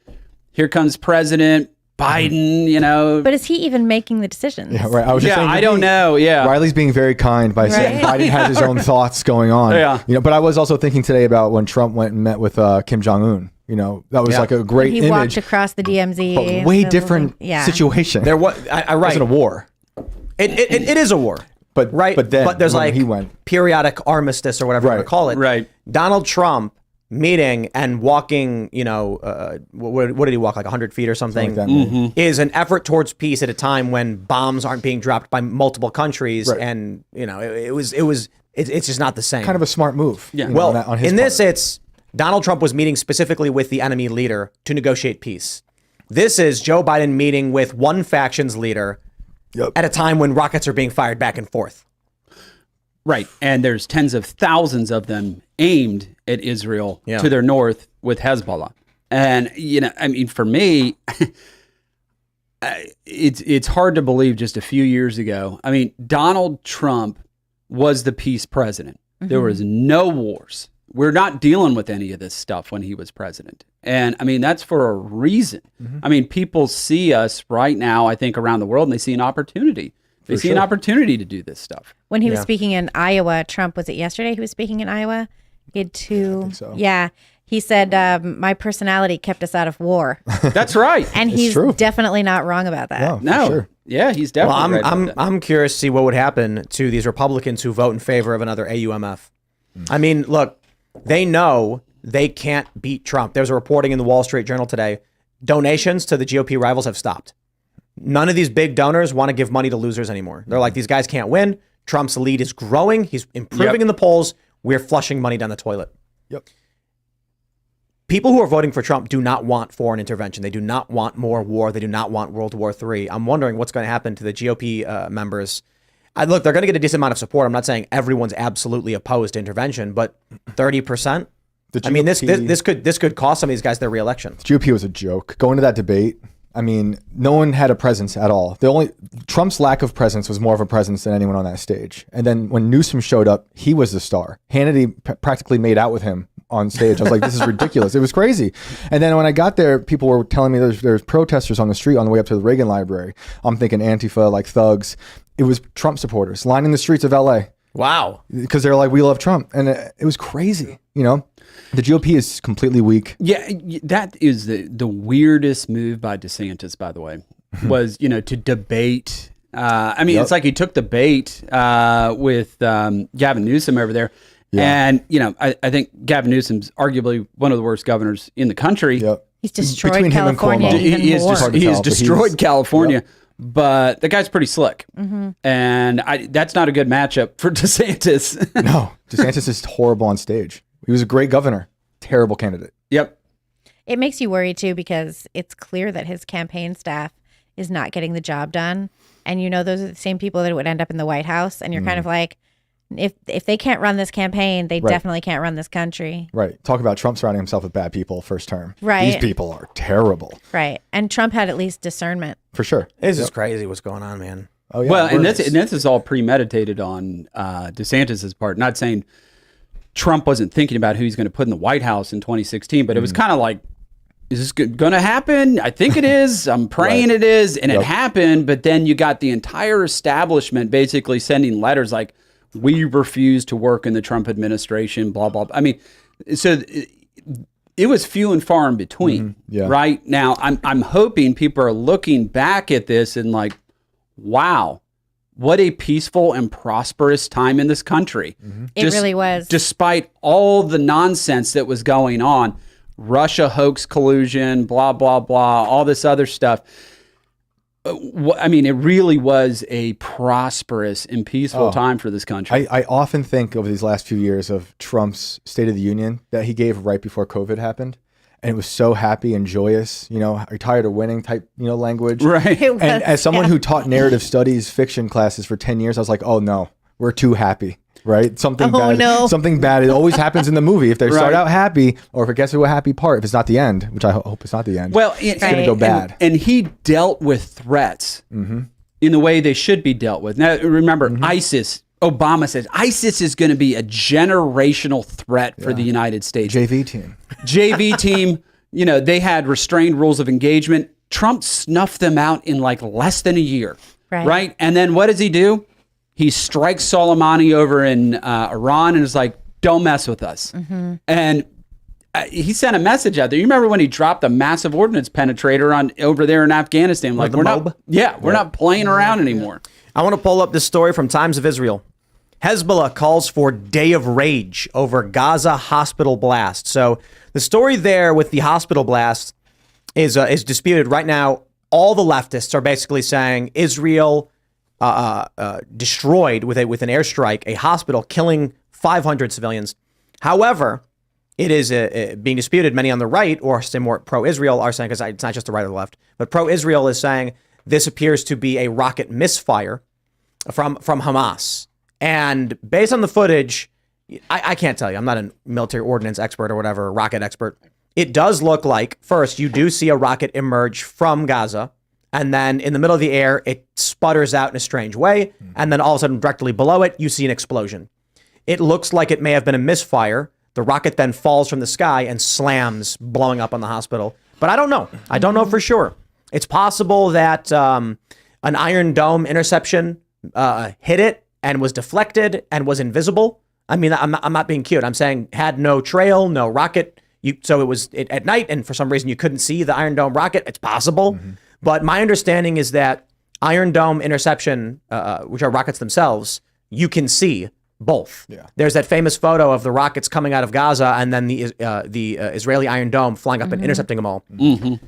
Here comes President Biden, But is he even making the decisions? Yeah, right. I was just saying, I don't know. Yeah. Riley's being very kind by saying Biden has his own thoughts going on. Yeah. But I was also thinking today about when Trump went and met with Kim Jong-un. That was like a great He image. walked across the DMZ. But way different situation. There was, It wasn't a war. It is a war. But there's when like he went. periodic armistice or whatever you want to call it. Right. Donald Trump meeting and walking, what did he walk, like 100 feet or something? Is an effort towards peace at a time when bombs aren't being dropped by multiple countries, and it's just not the same. Kind of a smart move. Yeah. Well, on his in this, part. it's Donald Trump was meeting specifically with the enemy leader to negotiate peace. This is Joe Biden meeting with one faction's leader at a time when rockets are being fired back and forth. Right. And there's tens of thousands of them aimed at Israel to their north with Hezbollah. And, for me, it's hard to believe just a few years ago. I mean, Donald Trump was the peace president. There was no wars. We're not dealing with any of this stuff when he was president. And I mean, that's for a reason. I mean, people see us right now, I think, around the world, and they see an opportunity. They see an opportunity to do this stuff. When he was speaking in Iowa, Trump, was it yesterday he was speaking in Iowa? He had 2. I think so. Yeah. He said, my personality kept us out of war. That's right. And he's definitely not wrong about that. No. Sure. Yeah, he's definitely right. I'm curious to see what would happen to these Republicans who vote in favor of another AUMF. I mean, look, they know they can't beat Trump. There's a reporting in the Wall Street Journal today. Donations to the GOP rivals have stopped. None of these big donors want to give money to losers anymore. They're like, these guys can't win. Trump's lead is growing. He's improving in the polls. We're flushing money down the toilet. Yep. People who are voting for Trump do not want foreign intervention. They do not want more war. They do not want World War III. I'm wondering what's going to happen to the GOP members. Look, they're going to get a decent amount of support. I'm not saying everyone's absolutely opposed to intervention, but 30%? I mean, this could cost some of these guys their reelection. The GOP was a joke. Going to that debate, I mean, no one had a presence at all. Trump's lack of presence was more of a presence than anyone on that stage. And then when Newsom showed up, he was the star. Hannity practically made out with him on stage. I was like, this is ridiculous. It was crazy. And then when I got there, people were telling me there's protesters on the street on the way up to the Reagan Library. I'm thinking Antifa, like thugs. It was Trump supporters lining the streets of LA. Wow. Because they're like, we love Trump. And it was crazy, The GOP is completely weak. Yeah, that is the weirdest move by DeSantis, by the way, was, to debate. It's like he took the bait with Gavin Newsom over there. Yeah. And, I think Gavin Newsom's arguably one of the worst governors in the country. Yep. He's destroyed California even more. He has destroyed California. but the guy's pretty slick. And that's not a good matchup for DeSantis. No, DeSantis is horrible on stage. He was a great governor. Terrible candidate. Yep. It makes you worry, too, because it's clear that his campaign staff is not getting the job done. And, those are the same people that would end up in the White House. And you're kind of like, if they can't run this campaign, they definitely can't run this country. Right. Talk about Trump surrounding himself with bad people first term. Right. These people are terrible. Right. And Trump had at least discernment. For sure. This is crazy what's going on, man. Oh, yeah. Well, and this is all premeditated on DeSantis's part. Not saying Trump wasn't thinking about who he's going to put in the White House in 2016, but it was kind of like, is this going to happen? I think it is. I'm praying it is. And it happened. But then you got the entire establishment basically sending letters like, we refuse to work in the Trump administration, blah, blah, blah. I mean, so it was few and far in between, right? Now, I'm hoping people are looking back at this and like, wow, what a peaceful and prosperous time in this country. It really was. Despite all the nonsense that was going on, Russia hoax collusion, blah, blah, blah, all this other stuff. I mean, it really was a prosperous and peaceful time for this country. I often think over these last few years of Trump's State of the Union that he gave right before COVID happened. And it was so happy and joyous, are you tired of winning type, language. Right. It was, And as someone who taught narrative studies fiction classes for 10 years, I was like, oh no, we're too happy. Right? Something bad. No. Something bad. It always happens in the movie. If they start out happy, or if it gets to a happy part, if it's not the end, which I hope it's not the end. Well, it's going to go bad. And he dealt with threats in the way they should be dealt with. Now, remember, ISIS. Obama says ISIS is going to be a generational threat for the United States. JV team. They had restrained rules of engagement. Trump snuffed them out in like less than a year. Right? And then what does he do? He strikes Soleimani over in Iran and is like, don't mess with us. And he sent a message out there. You remember when he dropped a massive ordnance penetrator on over there in Afghanistan? Like, we're not playing around anymore. I want to pull up this story from Times of Israel. Hezbollah calls for day of rage over Gaza hospital blast. So the story there with the hospital blast is disputed right now. All the leftists are basically saying Israel destroyed with an airstrike a hospital, killing 500 civilians. However, it is being disputed. Many on the right, or say more pro-Israel, are saying, because it's not just the right or the left, but pro-Israel is saying this appears to be a rocket misfire from Hamas. And based on the footage, I can't tell you. I'm not a military ordnance expert or whatever, rocket expert. It does look like, first, you do see a rocket emerge from Gaza. And then in the middle of the air, it sputters out in a strange way. And then all of a sudden, directly below it, you see an explosion. It looks like it may have been a misfire. The rocket then falls from the sky and slams, blowing up on the hospital. But I don't know. I don't know for sure. It's possible that an Iron Dome interception hit it and was deflected and was invisible. I mean, I'm not being cute. I'm saying had no trail, no rocket. So it was at night, and for some reason you couldn't see the Iron Dome rocket. It's possible. But my understanding is that Iron Dome interception, which are rockets themselves, you can see both. Yeah. There's that famous photo of the rockets coming out of Gaza and then the Israeli Iron Dome flying up and intercepting them all.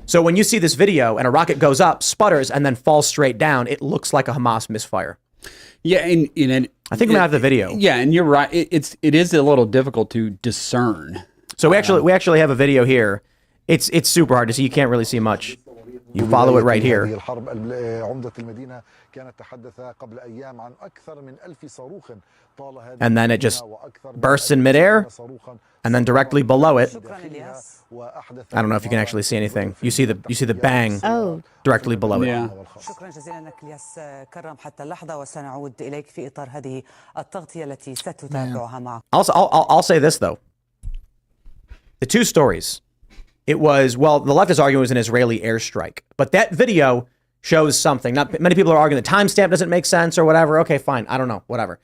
So when you see this video and a rocket goes up, sputters, and then falls straight down, it looks like a Hamas misfire. Yeah, and I think we have the video. Yeah, and you're right. It is a little difficult to discern. So we actually have a video here. It's super hard to see. You can't really see much. You follow it right here. And then it just bursts in midair, and then directly below it, I don't know if you can actually see anything. You see the bang directly below it. Yeah. I'll say this though. The two stories. It was, well, the left is arguing it was an Israeli airstrike, but that video shows something. Not many people are arguing the timestamp doesn't make sense or whatever. Okay, fine. I don't know. Whatever.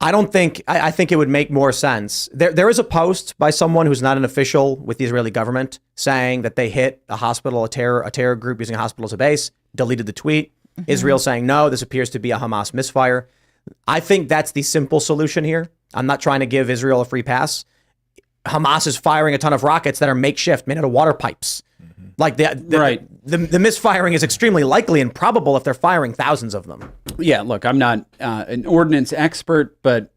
I think it would make more sense. There is a post by someone who's not an official with the Israeli government saying that they hit a hospital, a terror group using a hospital as a base, deleted the tweet. Israel saying, no, this appears to be a Hamas misfire. I think that's the simple solution here. I'm not trying to give Israel a free pass. Hamas is firing a ton of rockets that are makeshift, made out of water pipes. Like the misfiring is extremely likely and probable if they're firing thousands of them. Yeah, look, I'm not an ordnance expert, but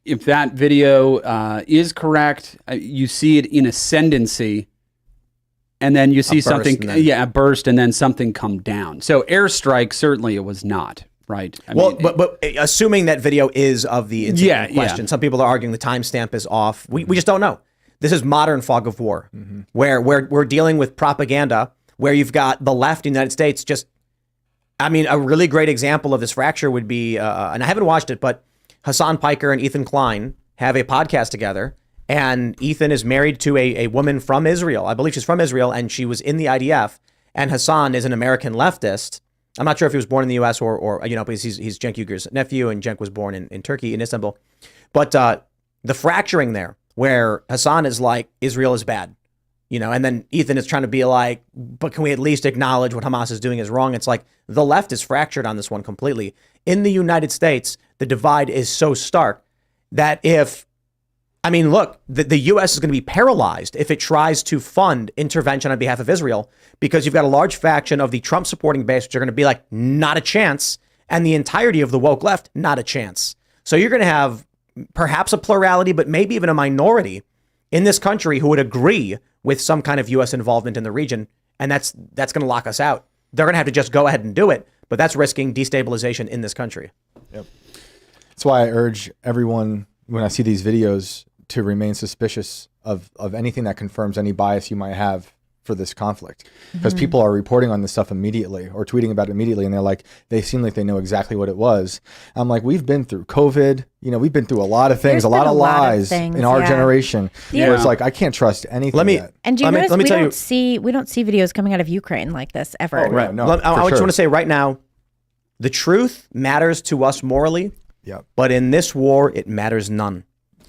if that video is correct, you see it in ascendancy, and then you see something, a burst, and then something come down. So airstrike, certainly it was not. Right. But assuming that video is of the incident in question, some people are arguing the timestamp is off. We just don't know. This is modern fog of war, where we're dealing with propaganda, where you've got the left in the United States a really great example of this fracture would be, and I haven't watched it, but Hassan Piker and Ethan Klein have a podcast together, and Ethan is married to a woman from Israel. I believe she's from Israel, and she was in the IDF, and Hassan is an American leftist. I'm not sure if he was born in the U.S. or because he's Cenk Uyghur's nephew, and Cenk was born in Turkey, in Istanbul. But the fracturing there, where Hassan is like, Israel is bad, and then Ethan is trying to be like, but can we at least acknowledge what Hamas is doing is wrong? It's like the left is fractured on this one completely. In the United States, the divide is so stark that the U.S. is going to be paralyzed if it tries to fund intervention on behalf of Israel, because you've got a large faction of the Trump supporting base which are going to be like, not a chance, and the entirety of the woke left, not a chance. So you're going to have perhaps a plurality, but maybe even a minority in this country who would agree with some kind of U.S. involvement in the region, and that's going to lock us out. They're going to have to just go ahead and do it, but that's risking destabilization in this country. Yep. That's why I urge everyone, when I see these videos, to remain suspicious of anything that confirms any bias you might have for this conflict, because people are reporting on this stuff immediately or tweeting about it immediately, and they seem like they know exactly what it was. I'm like, we've been through COVID, we've been through a lot of things, a lot of lies in our generation. Where it's like, I can't trust anything. And do you notice we don't see videos coming out of Ukraine like this ever? Oh, right. No, I just want to say right now, the truth matters to us morally, but in this war, it matters none.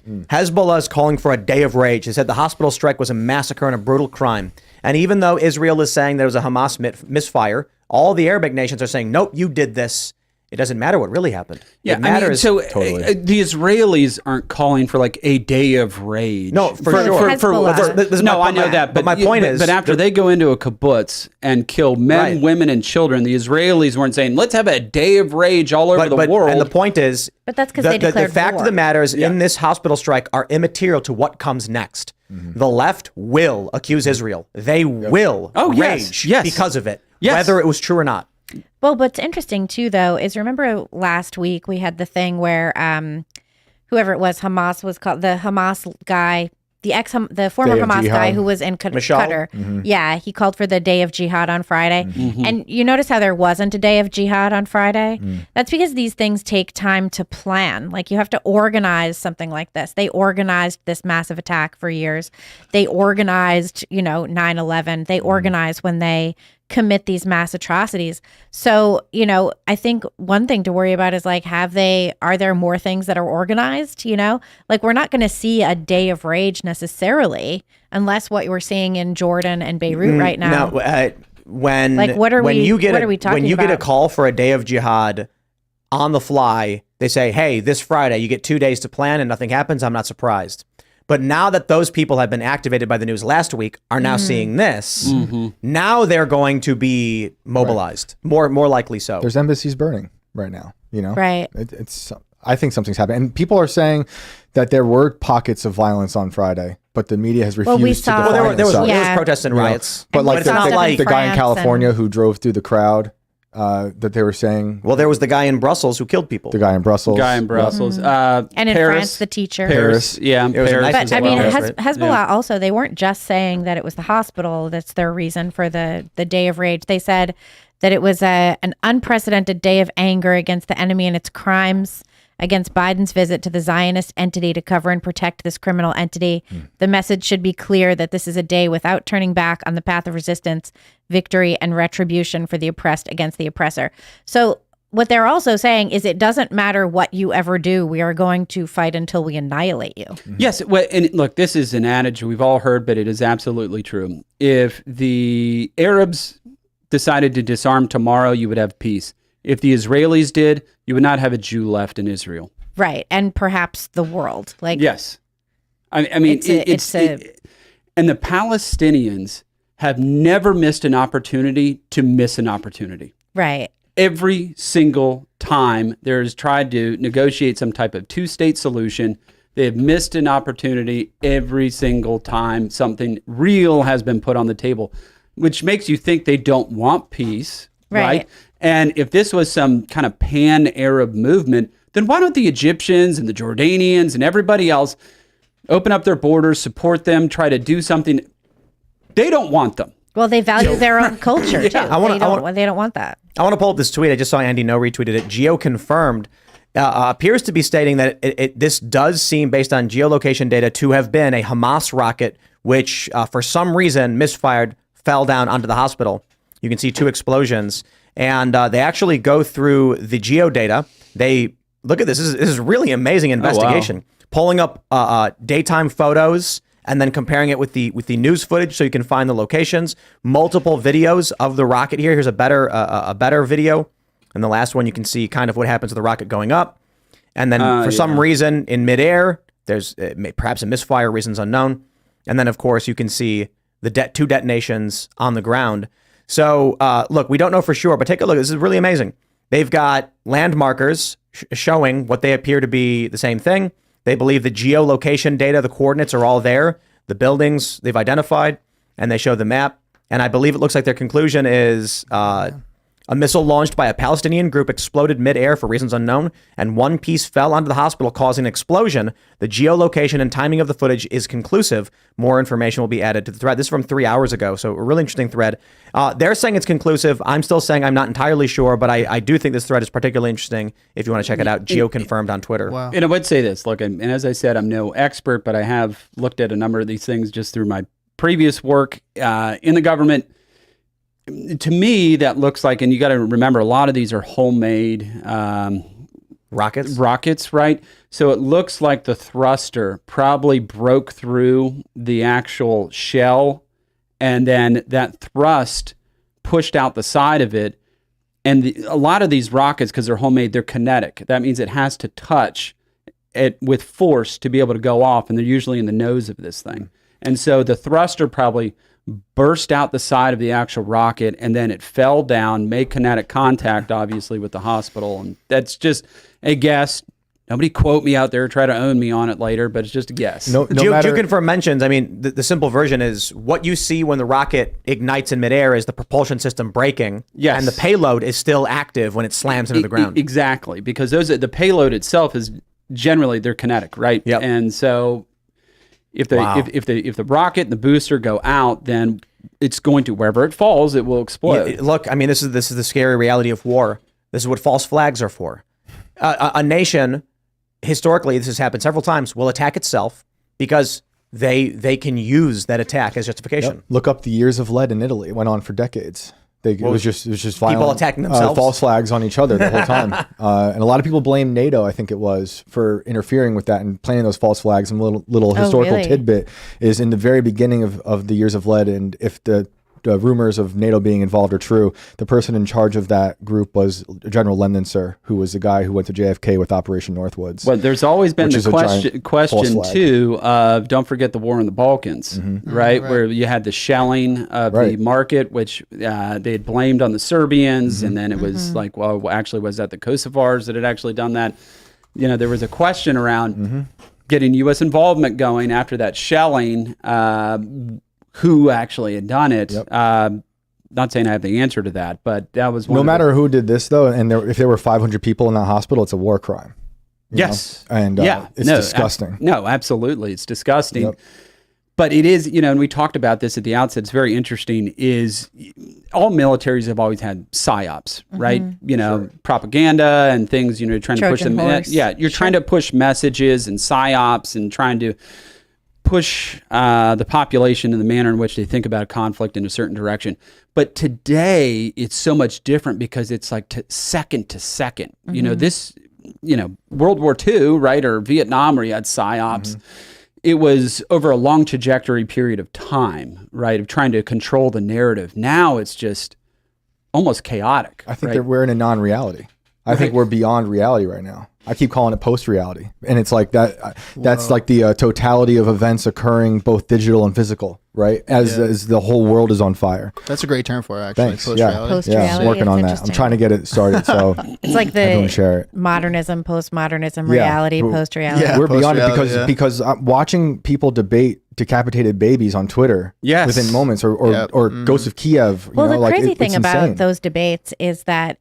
Hezbollah is calling for a day of rage. They said the hospital strike was a massacre and a brutal crime. And even though Israel is saying there was a Hamas misfire, all the Arabic nations are saying, nope, you did this. It doesn't matter what really happened. Yeah, it matters. Totally. The Israelis aren't calling for like a day of rage. No, for sure. I know that. But my point is, but after they go into a kibbutz and kill men, women, and children, the Israelis weren't saying, let's have a day of rage all over the world. And the point is, but that's because they declared the fact of the matter is, in this hospital strike are immaterial to what comes next. The left will accuse Israel. They will rage because of it, whether it was true or not. Well, what's interesting too, though, is remember last week we had the thing where whoever it was, Hamas was called the Hamas guy, the former Hamas guy who was in Qatar. Yeah, he called for the day of jihad on Friday. And you notice how there wasn't a day of jihad on Friday? That's because these things take time to plan. Like, you have to organize something like this. They organized this massive attack for years. They organized, 9/11. They organized when they commit these mass atrocities. So, I think one thing to worry about is like, are there more things that are organized? Like, we're not going to see a day of rage necessarily, unless what we're seeing in Jordan and Beirut right now. When you get a call for a day of jihad on the fly, they say, hey, this Friday, you get 2 days to plan and nothing happens. I'm not surprised. But now that those people have been activated by the news last week are now seeing this, now they're going to be mobilized, more likely so. There's embassies burning right now, Right. I think something's happened. And people are saying that there were pockets of violence on Friday, but the media has refused to define there was protests and riots. But like the guy in California who drove through the crowd, that they were saying. Well, there was the guy in Brussels who killed people. The guy in Brussels. And in France, the teacher. Paris. Yeah. Paris. But I mean, Hezbollah also, they weren't just saying that it was the hospital that's their reason for the day of rage. They said that it was an unprecedented day of anger against the enemy and its crimes, against Biden's visit to the Zionist entity to cover and protect this criminal entity. The message should be clear that this is a day without turning back on the path of resistance, victory, and retribution for the oppressed against the oppressor. So what they're also saying is it doesn't matter what you ever do. We are going to fight until we annihilate you. Yes. And look, this is an adage we've all heard, but it is absolutely true. If the Arabs decided to disarm tomorrow, you would have peace. If the Israelis did, you would not have a Jew left in Israel. Right. And perhaps the world. Like, yes. I mean, and the Palestinians have never missed an opportunity to miss an opportunity. Right. Every single time there's tried to negotiate some type of two-state solution, they have missed an opportunity every single time something real has been put on the table, which makes you think they don't want peace, right? And if this was some kind of pan-Arab movement, then why don't the Egyptians and the Jordanians and everybody else open up their borders, support them, try to do something? They don't want them. Well, they value their own culture, too. They don't want that. I want to pull up this tweet. I just saw Andy No retweeted it. Geo confirmed appears to be stating that this does seem, based on geolocation data, to have been a Hamas rocket, which for some reason misfired, fell down onto the hospital. You can see 2 explosions. And they actually go through the geo data. They look at this. This is really amazing investigation. Oh, wow. Pulling up daytime photos and then comparing it with the news footage so you can find the locations. Multiple videos of the rocket here. Here's a better video. And the last one, you can see kind of what happens with the rocket going up. And then for some reason in midair, there's perhaps a misfire, reasons unknown. And then, of course, you can see the 2 detonations on the ground. So, look, we don't know for sure, but take a look. This is really amazing. They've got land markers showing what they appear to be the same thing. They believe the geolocation data, the coordinates are all there. The buildings they've identified, and they show the map. And I believe it looks like their conclusion is a missile launched by a Palestinian group exploded midair for reasons unknown, and one piece fell onto the hospital, causing an explosion. The geolocation and timing of the footage is conclusive. More information will be added to the thread. This is from 3 hours ago, so a really interesting thread. They're saying it's conclusive. I'm still saying I'm not entirely sure, but I do think this thread is particularly interesting if you want to check it out. Geoconfirmed on Twitter. Wow. And I would say this, look, and as I said, I'm no expert, but I have looked at a number of these things just through my previous work in the government. To me, that looks like, and you got to remember, a lot of these are homemade rockets, right? So it looks like the thruster probably broke through the actual shell, and then that thrust pushed out the side of it. And a lot of these rockets, because they're homemade, they're kinetic. That means it has to touch it with force to be able to go off, and they're usually in the nose of this thing. And so the thruster probably burst out the side of the actual rocket, and then it fell down, made kinetic contact, obviously, with the hospital. And that's just a guess. Nobody quote me out there, try to own me on it later, but it's just a guess. Geoconfirm mentions, I mean, the simple version is what you see when the rocket ignites in midair is the propulsion system breaking, and the payload is still active when it slams into the ground. Exactly, because the payload itself is generally, they're kinetic, right? Yep. And so if the rocket and the booster go out, then it's going to, wherever it falls, it will explode. Yeah, look, I mean, this is the scary reality of war. This is what false flags are for. A nation, historically, this has happened several times, will attack itself because they can use that attack as justification. Yep. Look up the years of lead in Italy. It went on for decades. It was just violent, people attacking themselves, false flags on each other the whole time. And a lot of people blame NATO, I think it was, for interfering with that and planting those false flags. And a little historical tidbit is in the very beginning of the years of lead, and if the rumors of NATO being involved are true, the person in charge of that group was General Lemnitzer, who was the guy who went to JFK with Operation Northwoods. Well, there's always been the question too of, don't forget the war in the Balkans, right? Where you had the shelling of the market, which they had blamed on the Serbians, and then it was like, well, actually, was that the Kosovars that had actually done that? You know, there was a question around getting U.S. involvement going after that shelling. Who actually had done it. Yep. Not saying I have the answer to that, but that was one. No matter who did this, though, and if there were 500 people in that hospital, it's a war crime. Yes. Know? And it's disgusting. No, absolutely. It's disgusting. Yep. But it is, and we talked about this at the outset, it's very interesting, is all militaries have always had psyops, right? Propaganda and things, trying to push them. You're trying to push messages and psyops and trying to push the population in the manner in which they think about a conflict in a certain direction. But today, it's so much different because it's like second to second. World War II, right, or Vietnam, where you had psyops, it was over a long trajectory period of time, right, of trying to control the narrative. Now it's just almost chaotic. I think we're in a non-reality. I think we're beyond reality right now. I keep calling it post-reality, and it's like that. That's like the totality of events occurring, both digital and physical, right? As the whole world is on fire. That's a great term for it, actually. Thanks. Post-reality. Post-reality. I'm working on that. I'm trying to get it started. So it's like the modernism, postmodernism, reality, post-reality. Yeah, we're beyond it because I'm watching people debate decapitated babies on Twitter within moments, or Ghosts of Kiev. Well, the crazy thing about those debates is that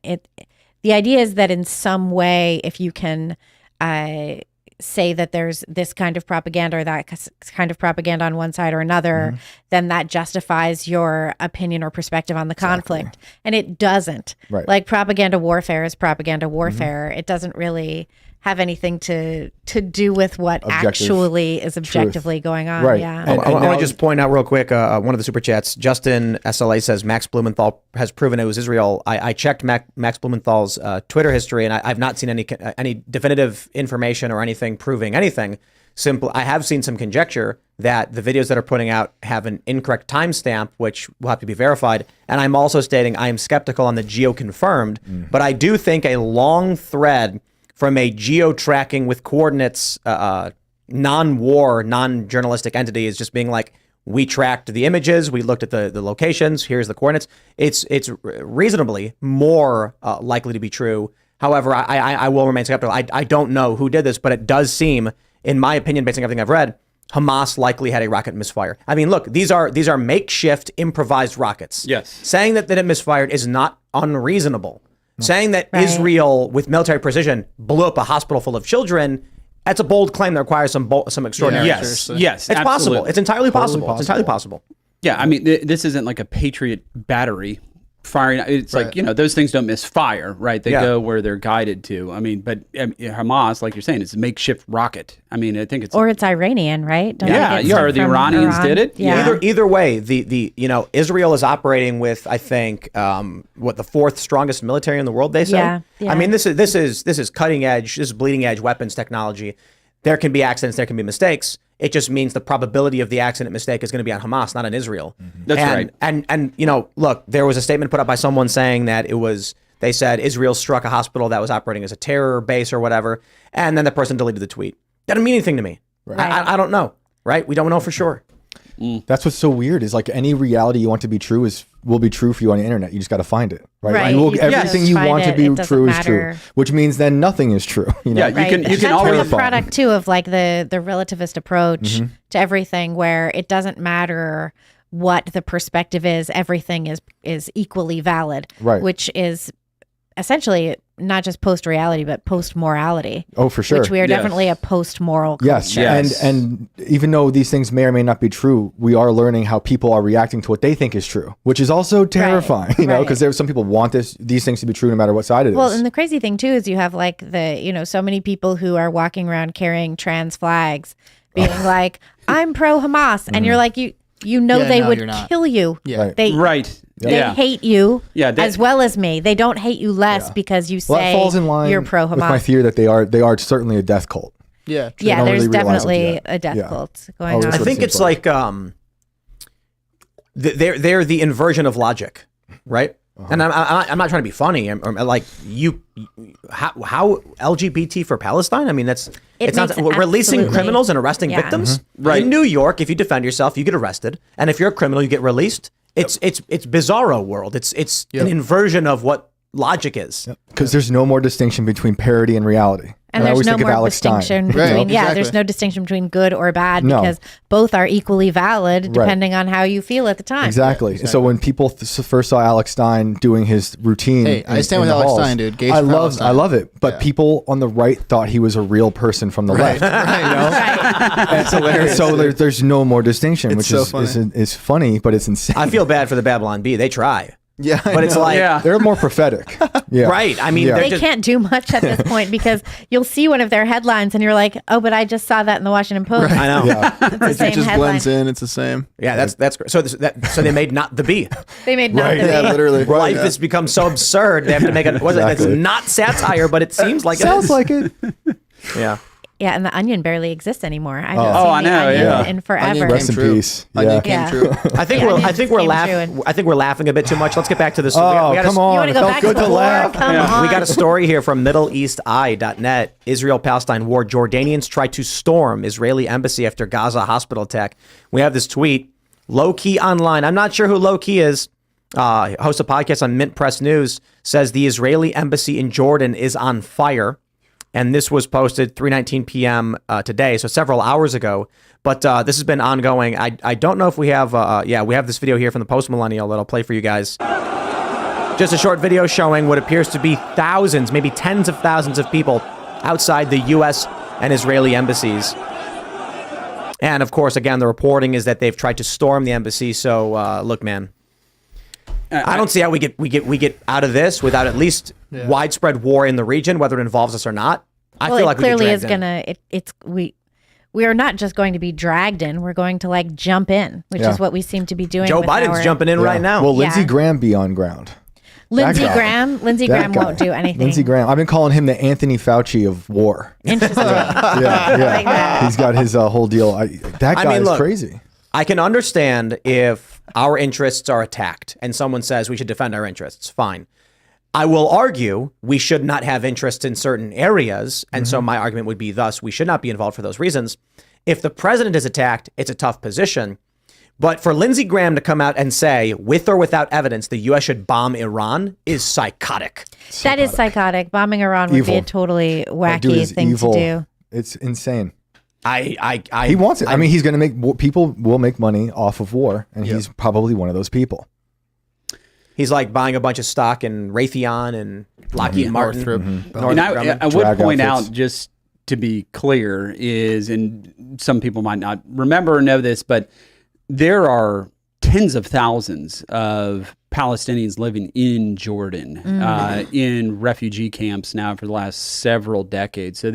the idea is that in some way, if you can say that there's this kind of propaganda or that kind of propaganda on one side or another, then that justifies your opinion or perspective on the conflict. And it doesn't. Right. Like propaganda warfare is propaganda warfare. It doesn't really have anything to do with what actually is objectively going on. Right. Yeah. I want to just point out real quick, one of the super chats, Justin SLA says Max Blumenthal has proven it was Israel. I checked Max Blumenthal's Twitter history, and I've not seen any definitive information or anything proving anything. I have seen some conjecture that the videos that are putting out have an incorrect timestamp, which will have to be verified. And I'm also stating I am skeptical on the geo-confirmed, but I do think a long thread from a geo-tracking with coordinates, non-war, non-journalistic entity is just being like, we tracked the images, we looked at the locations, here's the coordinates. It's reasonably more likely to be true. However, I will remain skeptical. I don't know who did this, but it does seem, in my opinion, based on everything I've read, Hamas likely had a rocket misfire. I mean, look, these are makeshift, improvised rockets. Yes. Saying that it misfired is not unreasonable. Saying that Israel, with military precision, blew up a hospital full of children, that's a bold claim that requires some extraordinary. Yes, it's possible. It's entirely possible. It's entirely possible. Yeah, I mean, this isn't like a Patriot battery firing. It's like, those things don't misfire, right? They go where they're guided to. I mean, but Hamas, like you're saying, it's a makeshift rocket. I mean, I think it's... Or it's Iranian, right? Or the Iranians did it. Yeah. Either way, the Israel is operating with, I think, the fourth strongest military in the world, they say. Yeah. I mean, this is cutting edge, this is bleeding edge weapons technology. There can be accidents, there can be mistakes. It just means the probability of the accident mistake is going to be on Hamas, not on Israel. That's right. And look, there was a statement put up by someone saying that they said Israel struck a hospital that was operating as a terror base or whatever, and then the person deleted the tweet. That doesn't mean anything to me. Right. I don't know, right? We don't know for sure. That's what's so weird is like any reality you want to be true will be true for you on the internet. You just got to find it, right? Everything you want to be true is true, which means then nothing is true. Yeah, you can always the product too of like the relativist approach to everything, where it doesn't matter what the perspective is, everything is equally valid, right? Which is essentially not just post-reality, but post-morality. Oh, for sure. Which we are definitely a post-moral culture. Yes. And even though these things may or may not be true, we are learning how people are reacting to what they think is true, which is also terrifying, because there's some people want these things to be true no matter what side it is. Well, and the crazy thing too is you have like so many people who are walking around carrying trans flags, being like, I'm pro-Hamas. And you're like, they would kill you. Yeah. They hate you as well as me. They don't hate you less because you say that falls in line you're pro-Hamas. with my fear that they are certainly a death cult. Yeah. Yeah, there's definitely a death cult going on. I think it's like they're the inversion of logic, right? And I'm not trying to be funny. I'm like how LGBT for Palestine? I mean, it's not releasing criminals and arresting victims. Right. In New York, if you defend yourself, you get arrested, and if you're a criminal, you get released. It's bizarro world. It's an inversion of what logic is. Because there's no more distinction between parody and reality. And there's no more distinction between there's no distinction between good or bad because both are equally valid depending on how you feel at the time. Exactly. So when people first saw Alex Stein doing his routine, I stand with Alex Stein, dude. I love it. But people on the right thought he was a real person from the left. It's hilarious. So there's no more distinction, which is funny, but it's insane. I feel bad for the Babylon Bee. They try. Yeah, but it's like they're more prophetic. Right. I mean, they can't do much at this point because you'll see one of their headlines and you're like, oh, but I just saw that in the Washington Post. Right. I know. It's the same it just headline. blends in. It's the same. Yeah, that's great. So they made not the bee. They made not the bee. Yeah, literally. Life has become so absurd. They have to make it's not satire, but it seems like sounds like it. Yeah. Yeah, and the Onion barely exists anymore. I know. Onion in forever. Rest in peace. Onion came true. I think we're laughing a bit too much. Let's get back to this. Oh, come on! You want to go back to the war? Come on. We got a story here from MiddleEastEye.net. Israel-Palestine war. Jordanians try to storm Israeli embassy after Gaza hospital attack. We have this tweet. Low Key Online. I'm not sure who Low Key is. Hosts a podcast on Mint Press News. Says the Israeli embassy in Jordan is on fire. And this was posted 3:19 p.m. Today, so several hours ago. But this has been ongoing. I don't know if we have... we have this video here from the Post-Millennial that I'll play for you guys. Just a short video showing what appears to be thousands, maybe tens of thousands of people outside the U.S. and Israeli embassies. And, of course, again, the reporting is that they've tried to storm the embassy. So, look, man, I don't see how we get out of this without at least widespread war in the region, whether it involves us or not. I feel like clearly is gonna. We are not just going to be dragged in. We're going to jump in, which is what we seem to be doing. Joe Biden's jumping in right now. Will Lindsey Graham be on ground? Lindsey Graham won't do anything. Lindsey Graham. I've been calling him the Anthony Fauci of war. Interesting. yeah. He's got his whole deal. That guy is crazy. I can understand if our interests are attacked and someone says we should defend our interests. Fine. I will argue we should not have interests in certain areas. And so my argument would be thus, we should not be involved for those reasons. If the president is attacked, it's a tough position. But for Lindsey Graham to come out and say, with or without evidence, the U.S. should bomb Iran is psychotic. That is psychotic. Bombing Iran would be a totally wacky thing to do. It's insane. He wants it. I mean, he's going to make people will make money off of war, and he's probably one of those people. He's like buying a bunch of stock in Raytheon and Lockheed Martin. And I would point out, just to be clear, and some people might not remember or know this, but there are tens of thousands of Palestinians living in Jordan, in refugee camps now for the last several decades. So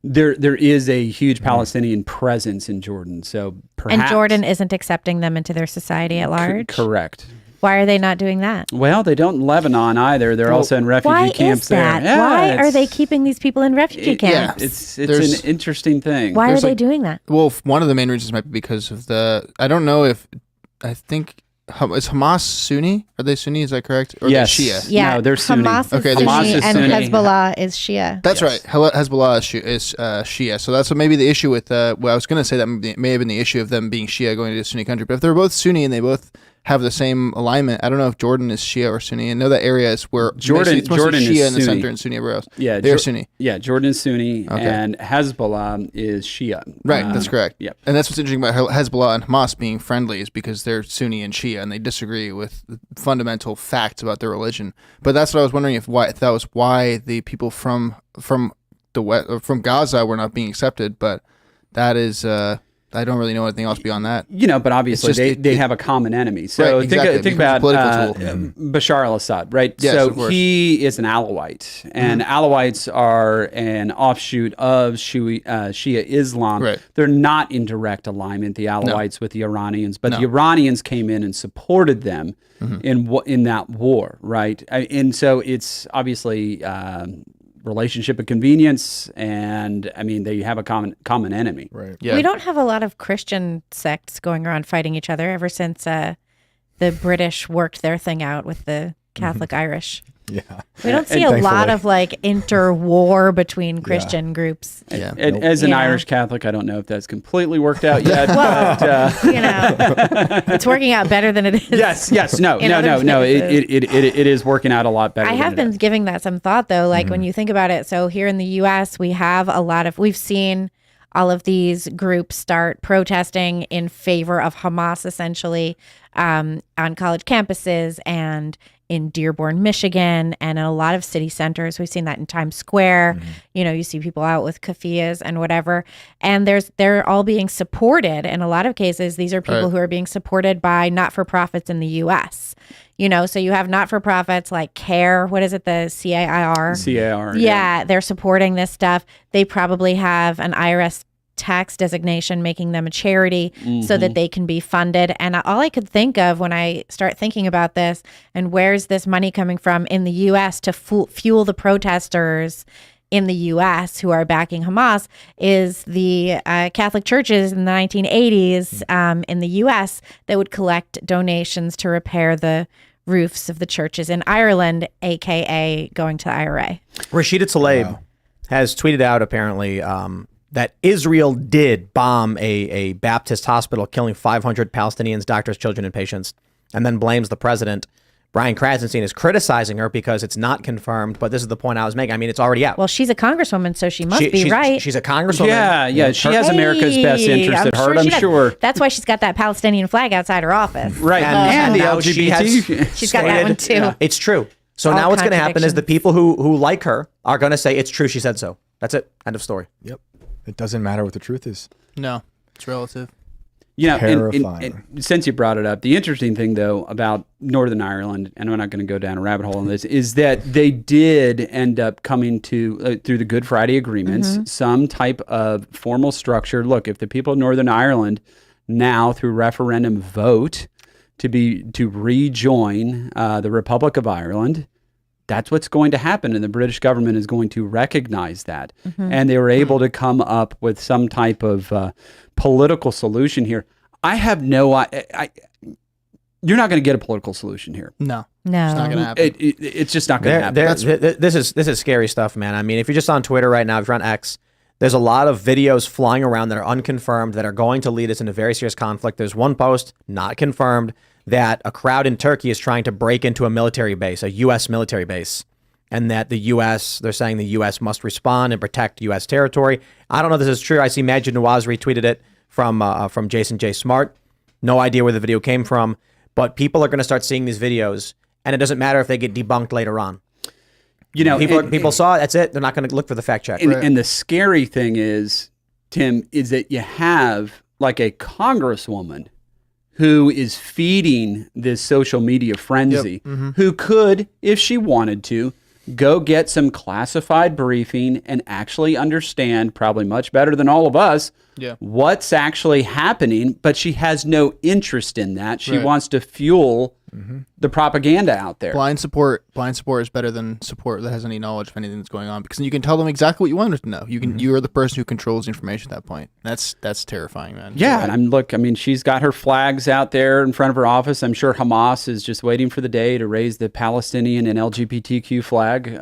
there is a huge Palestinian presence in Jordan. So perhaps, and Jordan isn't accepting them into their society at large? Correct. Why are they not doing that? Well, they don't in Lebanon either. They're also in refugee camps there. Why is that? Yeah, why are they keeping these people in refugee camps? It's an interesting thing. Why are they doing that? Well, one of the main reasons might be because of I think is Hamas Sunni? Are they Sunni? Is that correct? Or yes. Shia? Yeah, no, they're Sunni. Hamas is Sunni, Hamas is and Sunni. Hezbollah is Shia. That's right. Hezbollah is Shia. So that's what maybe the issue with. I was going to say that may have been the issue of them being Shia going to a Sunni country. But if they're both Sunni and they both have the same alignment, I don't know if Jordan is Shia or Sunni. I know that area is where Jordan it's is Shia in the Sunni. center and Sunni everywhere else. Yeah, they're Sunni. Yeah, Jordan is Sunni, and Hezbollah is Shia. Right, that's correct. Yep. And that's what's interesting about Hezbollah and Hamas being friendly is because they're Sunni and Shia, and they disagree with the fundamental facts about their religion. But that's what I was wondering if that was why the people from Gaza were not being accepted. But that is. I don't really know anything else beyond that. But obviously they have a common enemy. So right, think about Bashar al-Assad, right? Yes, so he is an Alawite, and Alawites are an offshoot of Shia Islam. Right. They're not in direct alignment, the Alawites, with the Iranians, but the Iranians came in and supported them in that war, right? And so it's obviously relationship of convenience, and I mean they have a common enemy. Right. Yeah. We don't have a lot of Christian sects going around fighting each other ever since the British worked their thing out with the Catholic Irish. Yeah. We don't see a lot of interwar between Christian groups. Yeah. As an Irish Catholic, I don't know if that's completely worked out yet. Well, but, it's working out better than it is. Yes. No. It is working out a lot better. I have been giving that some thought though. When you think about it, so here in the U.S. we have we've seen all of these groups start protesting in favor of Hamas, essentially, on college campuses and in Dearborn, Michigan, and in a lot of city centers. We've seen that in Times Square. You see people out with keffiyehs and whatever. And they're all being supported. In a lot of cases, these are people who are being supported by not-for-profits in the U.S. So you have not-for-profits like CARE. What is it? The CAIR? CAIR. Yeah, they're supporting this stuff. They probably have an IRS tax designation making them a charity so that they can be funded. And all I could think of when I start thinking about this and where's this money coming from in the U.S. to fuel the protesters in the U.S. who are backing Hamas is the Catholic churches in the 1980s in the U.S. that would collect donations to repair the roofs of the churches in Ireland, aka going to the IRA. Rashida Tlaib has tweeted out apparently that Israel did bomb a Baptist hospital, killing 500 Palestinians, doctors, children, and patients, and then blames the president. Brian Krasenstein is criticizing her because it's not confirmed, but this is the point I was making. I mean, it's already out. Well, she's a congresswoman, so she must be right. She's a congresswoman. Yeah. She has America's best interest at heart, I'm sure. That's why she's got that Palestinian flag outside her office. Right. And the LGBT. She's got that one, too. Yeah. It's true. So now what's going to happen is the people who like her are going to say, it's true, she said so. That's it. End of story. Yep. It doesn't matter what the truth is. No, it's relative. Terrifying. And since you brought it up, the interesting thing, though, about Northern Ireland, and I'm not going to go down a rabbit hole on this, is that they did end up coming to, through the Good Friday agreements, some type of formal structure. Look, if the people of Northern Ireland now, through referendum, vote to rejoin the Republic of Ireland, that's what's going to happen, and the British government is going to recognize that. And they were able to come up with some type of political solution here. I have no... you're not going to get a political solution here. No. It's not going to happen. It's just not going to happen. This is scary stuff, man. I mean, if you're just on Twitter right now, if you're on X, there's a lot of videos flying around that are unconfirmed that are going to lead us into very serious conflict. There's one post, not confirmed, that a crowd in Turkey is trying to break into a military base, a U.S. military base, and that the U.S., they're saying the U.S. must respond and protect U.S. territory. I don't know if this is true. I see Majid Nawaz retweeted it from Jason J. Smart. No idea where the video came from, but people are going to start seeing these videos, and it doesn't matter if they get debunked later on. You know, people saw it, that's it. They're not going to look for the fact check. And the scary thing is, Tim, is that you have like a congresswoman who is feeding this social media frenzy, who could, if she wanted to, go get some classified briefing and actually understand, probably much better than all of us, what's actually happening, but she has no interest in that. She wants to fuel the propaganda out there. Blind support is better than support that has any knowledge of anything that's going on, because you can tell them exactly what you want them to know. You can you are the person who controls the information at that point. That's terrifying, man. Yeah, and she's got her flags out there in front of her office. I'm sure Hamas is just waiting for the day to raise the Palestinian and LGBTQ flag.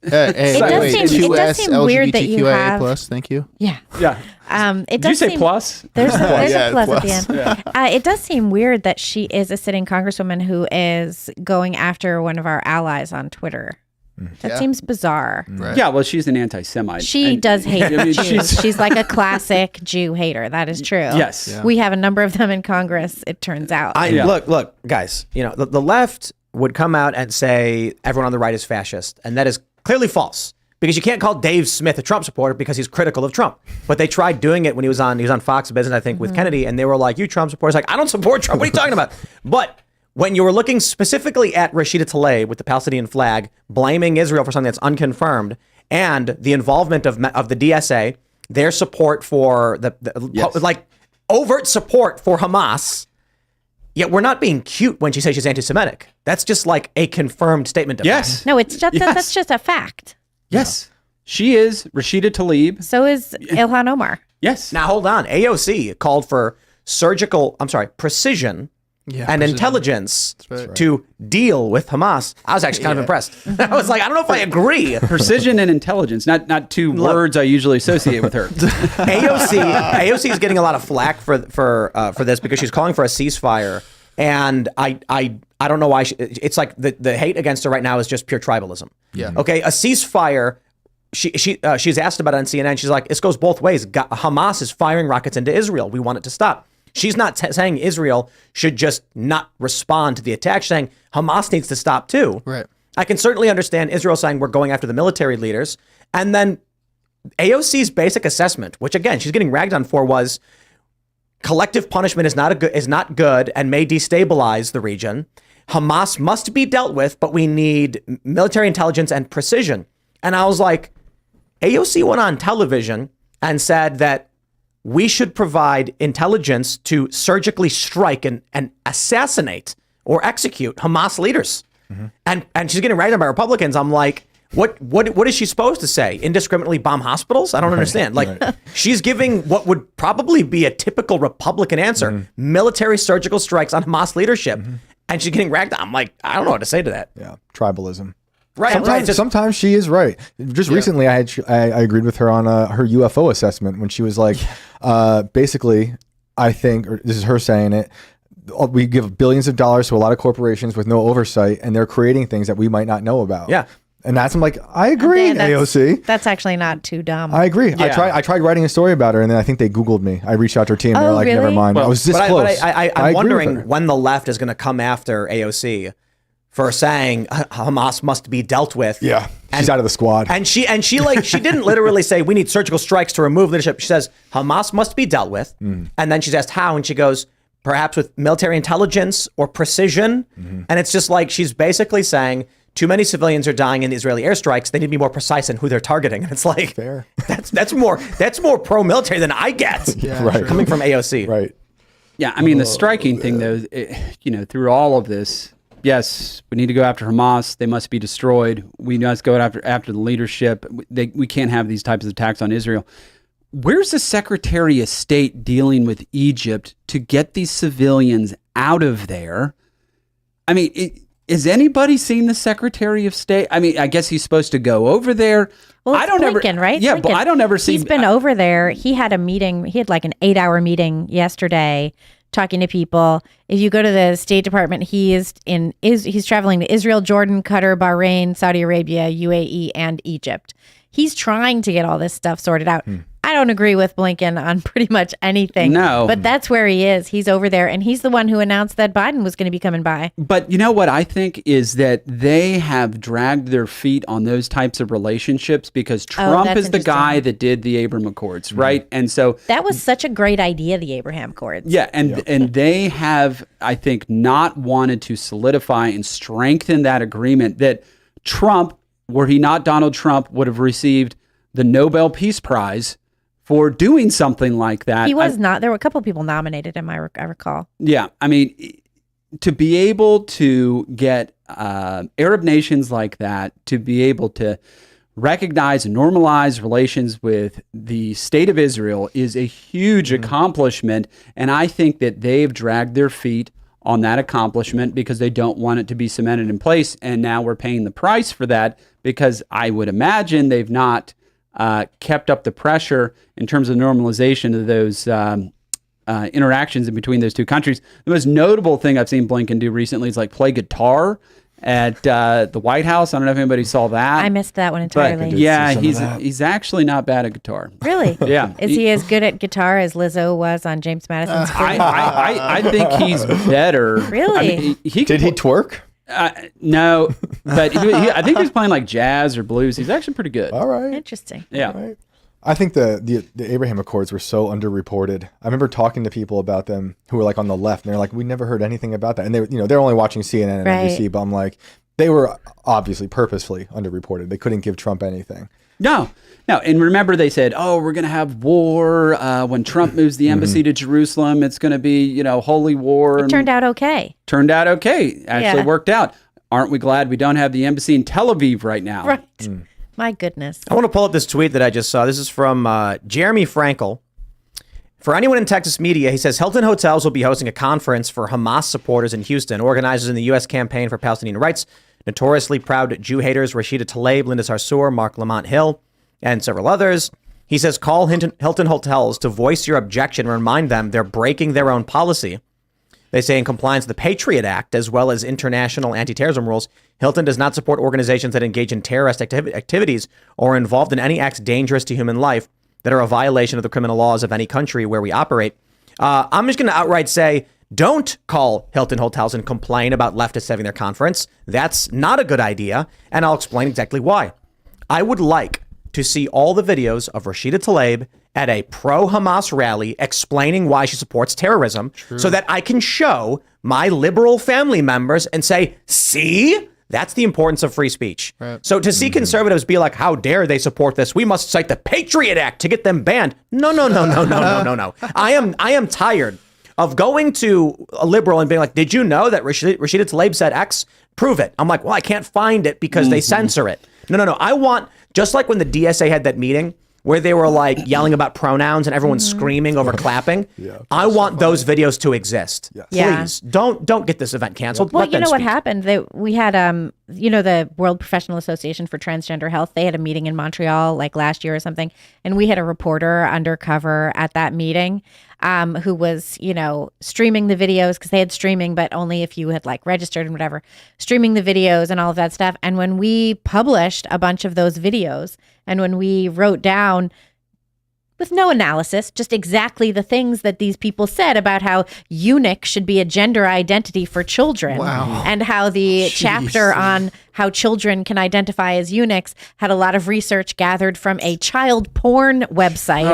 It does seem weird that you have plus. Thank you. Yeah. Did you say plus? There's a plus at the end. It does seem weird that she is a sitting congresswoman who is going after one of our allies on Twitter. That seems bizarre. Right. Yeah, well, she's an anti-Semite. She does hate Jews. She's like a classic Jew hater. That is true. Yes. Yeah. We have a number of them in Congress, it turns out. Look, guys, the left would come out and say everyone on the right is fascist, and that is clearly false, because you can't call Dave Smith a Trump supporter because he's critical of Trump. But they tried doing it when he was on Fox Business, I think, with Kennedy, and they were like, "You Trump supporters!" Like, I don't support Trump. What are you talking about? But when you were looking specifically at Rashida Tlaib with the Palestinian flag, blaming Israel for something that's unconfirmed, and the involvement of the DSA, their support for like overt support for Hamas. Yet we're not being cute when she says she's anti-Semitic. That's just like a confirmed statement of fact. No, it's just that's just a fact. Yes. She is Rashida Tlaib. So is Ilhan Omar. Yes. Now hold on. AOC called for precision and intelligence to deal with Hamas. I was actually kind of impressed. I was like, I don't know if I agree. Precision and intelligence, not two words I usually associate with her. AOC is getting a lot of flack for this because she's calling for a ceasefire, and I don't know why. It's like the hate against her right now is just pure tribalism. Yeah. Okay, a ceasefire. She's asked about it on CNN. She's like, this goes both ways. Hamas is firing rockets into Israel. We want it to stop. She's not saying Israel should just not respond to the attack. She's saying Hamas needs to stop too. Right. I can certainly understand Israel saying we're going after the military leaders. And then AOC's basic assessment, which again, she's getting ragged on for, was collective punishment is not good and may destabilize the region. Hamas must be dealt with, but we need military intelligence and precision. And I was like, AOC went on television and said that we should provide intelligence to surgically strike and assassinate or execute Hamas leaders. And she's getting ragged on by Republicans. I'm like, What is she supposed to say? Indiscriminately bomb hospitals? I don't understand. Like, she's giving what would probably be a typical Republican answer: military surgical strikes on Hamas leadership, and she's getting ragged on. I'm like, I don't know what to say to that. Yeah, tribalism. Right. Sometimes she is right. Just recently, I agreed with her on her UFO assessment when she was like, basically, I think, or this is her saying it, we give billions of dollars to a lot of corporations with no oversight, and they're creating things that we might not know about. Yeah. And I'm like, I agree, AOC. That's actually not too dumb. I agree. Yeah. I tried writing a story about her, and then I think they Googled me. I reached out to her team. They're like, really? never mind. Well, I was this close. I'm wondering when the left is going to come after AOC for saying Hamas must be dealt with. Yeah, she's out of the squad. And she didn't literally say we need surgical strikes to remove leadership. She says Hamas must be dealt with. And then she's asked how, and she goes, perhaps with military intelligence or precision. And it's just like she's basically saying too many civilians are dying in Israeli airstrikes. They need to be more precise in who they're targeting. And it's like, fair. That's more pro-military than I get. Right. Coming from AOC. Right. Yeah, I mean, the striking thing, though, through all of this, yes, we need to go after Hamas. They must be destroyed. We must go after the leadership. We can't have these types of attacks on Israel. Where's the Secretary of State dealing with Egypt to get these civilians out of there? I mean, has anybody seen the Secretary of State? I mean, I guess he's supposed to go over there. Well, it's Blinken, right? Yeah, Blinken. but I don't ever see. He's been over there. He had a meeting. He had like an 8-hour meeting yesterday, talking to people. If you go to the State Department, he's traveling to Israel, Jordan, Qatar, Bahrain, Saudi Arabia, UAE, and Egypt. He's trying to get all this stuff sorted out. I don't agree with Blinken on pretty much anything. No. But that's where he is. He's over there, and he's the one who announced that Biden was going to be coming by. But you know what I think is that they have dragged their feet on those types of relationships because Trump is the guy that did the Abraham Accords, right? And so that was such a great idea, the Abraham Accords. Yeah, and they have, I think, not wanted to solidify and strengthen that agreement that Trump, were he not Donald Trump, would have received the Nobel Peace Prize for doing something like that. He was not. There were a couple of people nominated him, I recall. Yeah. I mean, to be able to get Arab nations like that to be able to recognize and normalize relations with the state of Israel is a huge accomplishment. And I think that they've dragged their feet on that accomplishment because they don't want it to be cemented in place. And now we're paying the price for that because I would imagine they've not kept up the pressure in terms of normalization of those interactions in between those two countries. The most notable thing I've seen Blinken do recently is like play guitar at the White House. I don't know if anybody saw that. I missed that one entirely. But yeah, he's actually not bad at guitar. Really? Yeah. Is he as good at guitar as Lizzo was on James Madison's film? I think he's better. Really? I mean, Did he twerk? No, but I think he's playing like jazz or blues. He's actually pretty good. All right. Interesting. Yeah. All right. I think the Abraham Accords were so underreported. I remember talking to people about them who were like on the left, and they're like, "We never heard anything about that." And they're only watching CNN and NBC, but I'm like, they were obviously purposefully underreported. They couldn't give Trump anything. No. And remember, they said, "Oh, we're going to have war when Trump moves the embassy to Jerusalem. It's going to be, holy war." It turned out okay. Actually worked out. Aren't we glad we don't have the embassy in Tel Aviv right now? Right. My goodness. I want to pull up this tweet that I just saw. This is from Jeremy Frankel. For anyone in Texas media, he says Hilton Hotels will be hosting a conference for Hamas supporters in Houston. Organizers in the U.S. campaign for Palestinian rights, notoriously proud Jew haters Rashida Tlaib, Linda Sarsour, Mark Lamont Hill, and several others. He says call Hilton Hotels to voice your objection and remind them they're breaking their own policy. They say in compliance with the Patriot Act, as well as international anti-terrorism rules, Hilton does not support organizations that engage in terrorist activities or are involved in any acts dangerous to human life that are a violation of the criminal laws of any country where we operate. I'm just going to outright say, don't call Hilton Hotels and complain about leftists having their conference. That's not a good idea, and I'll explain exactly why. I would like to see all the videos of Rashida Tlaib at a pro-Hamas rally explaining why she supports terrorism so that I can show my liberal family members and say, see, that's the importance of free speech. Right. So to see conservatives be like, how dare they support this? We must cite the Patriot Act to get them banned. No. I am tired of going to a liberal and being like, did you know that Rashida Tlaib said X? Prove it. I'm like, well, I can't find it because they censor it. No. I want, just like when the DSA had that meeting where they were like yelling about pronouns and everyone's screaming over clapping. I want those videos to exist. Please don't get this event canceled. Well, you know what happened? We had, the World Professional Association for Transgender Health. They had a meeting in Montreal like last year or something. And we had a reporter undercover at that meeting who was, streaming the videos because they had streaming, but only if you had like registered and whatever, streaming the videos and all of that stuff. And when we published a bunch of those videos and when we wrote down with no analysis, just exactly the things that these people said about how eunuch should be a gender identity for children. Wow. And how the chapter on how children can identify as eunuchs had a lot of research gathered from a child porn website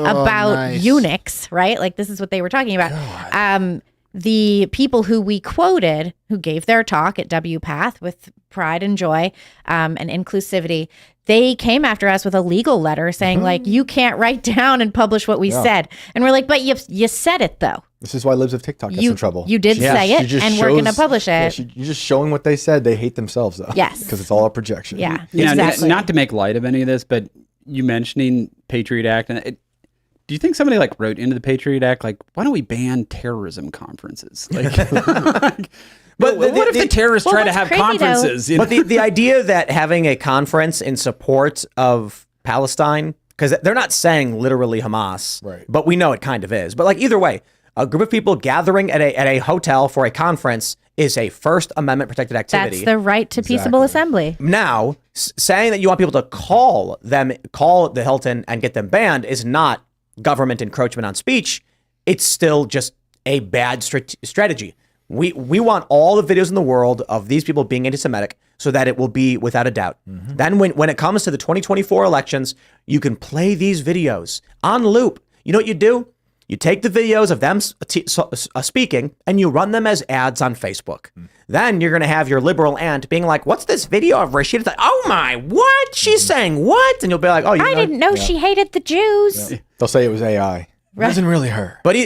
about eunuchs, right? Like this is what they were talking about. The people who we quoted, who gave their talk at WPATH with pride and joy and inclusivity, they came after us with a legal letter saying, like, you can't write down and publish what we said. And we're like, but you said it, though. This is why Libs of TikTok gets in trouble. You did say it, and we're going to publish it. You're just showing what they said. They hate themselves, though. Yes. Because it's all a projection. Yeah, exactly. Not to make light of any of this, but you mentioning Patriot Act, and do you think somebody like wrote into the Patriot Act, like, why don't we ban terrorism conferences? Like, but what if the terrorists try to have conferences? But the idea that having a conference in support of Palestine, because they're not saying literally Hamas, right? But we know it kind of is. But like either way, a group of people gathering at a hotel for a conference is a First Amendment protected activity. That's the right to peaceable assembly. Now, saying that you want people to call the Hilton and get them banned is not government encroachment on speech. It's still just a bad strategy. We want all the videos in the world of these people being anti-Semitic so that it will be without a doubt. Then when it comes to the 2024 elections, you can play these videos on loop. You know what you do? You take the videos of them speaking and you run them as ads on Facebook. Then you're going to have your liberal aunt being like, what's this video of Rashida? Like, oh my, what? She's saying what? And you'll be like, oh, I didn't know she hated the Jews. Yeah. They'll say it was AI. It wasn't really her. But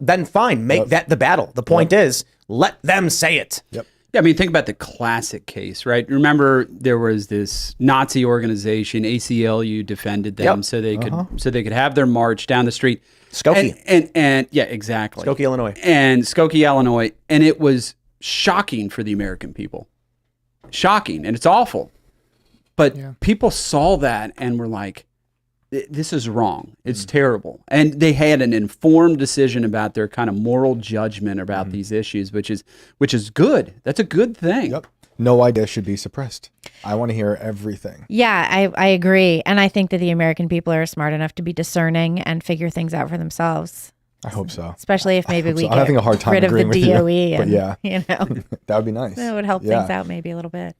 then fine, make that the battle. The point is, let them say it. Yep. Yeah, I mean, think about the classic case, right? Remember, there was this Nazi organization, ACLU, defended them so they could have their march down the street. Skokie. And yeah, exactly. Skokie, Illinois. And Skokie, Illinois. And it was shocking for the American people. Shocking. And it's awful. But people saw that and were like, this is wrong. It's terrible. And they had an informed decision about their kind of moral judgment about these issues, which is good. That's a good thing. Yep. No idea should be suppressed. I want to hear everything. Yeah, I agree. And I think that the American people are smart enough to be discerning and figure things out for themselves. I hope so. Especially if maybe we get I'm having a hard time rid of the DOE. And, that would be nice. That would help things out maybe a little bit.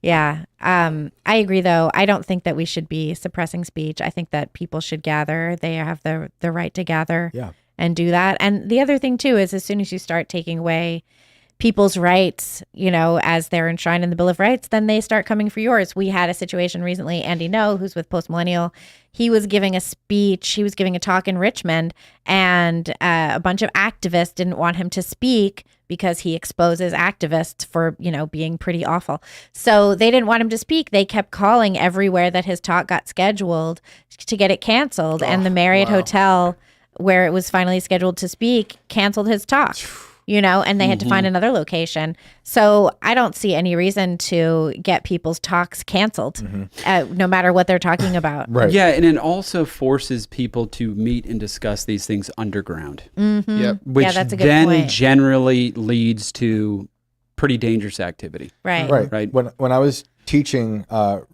Yeah. I agree, though. I don't think that we should be suppressing speech. I think that people should gather. They have the right to gather and do that. And the other thing, too, is as soon as you start taking away people's rights, as they're enshrined in the Bill of Rights, then they start coming for yours. We had a situation recently, Andy No, who's with Post Millennial, he was giving a speech, he was giving a talk in Richmond, and a bunch of activists didn't want him to speak because he exposes activists for, being pretty awful. So they didn't want him to speak. They kept calling everywhere that his talk got scheduled to get it canceled. And the Marriott Hotel, where it was finally scheduled to speak, canceled his talk. And they had to find another location. So I don't see any reason to get people's talks canceled, no matter what they're talking about. Right. Yeah, and it also forces people to meet and discuss these things underground. Yep. Which that's a good then point. generally leads to pretty dangerous activity. Right. When I was teaching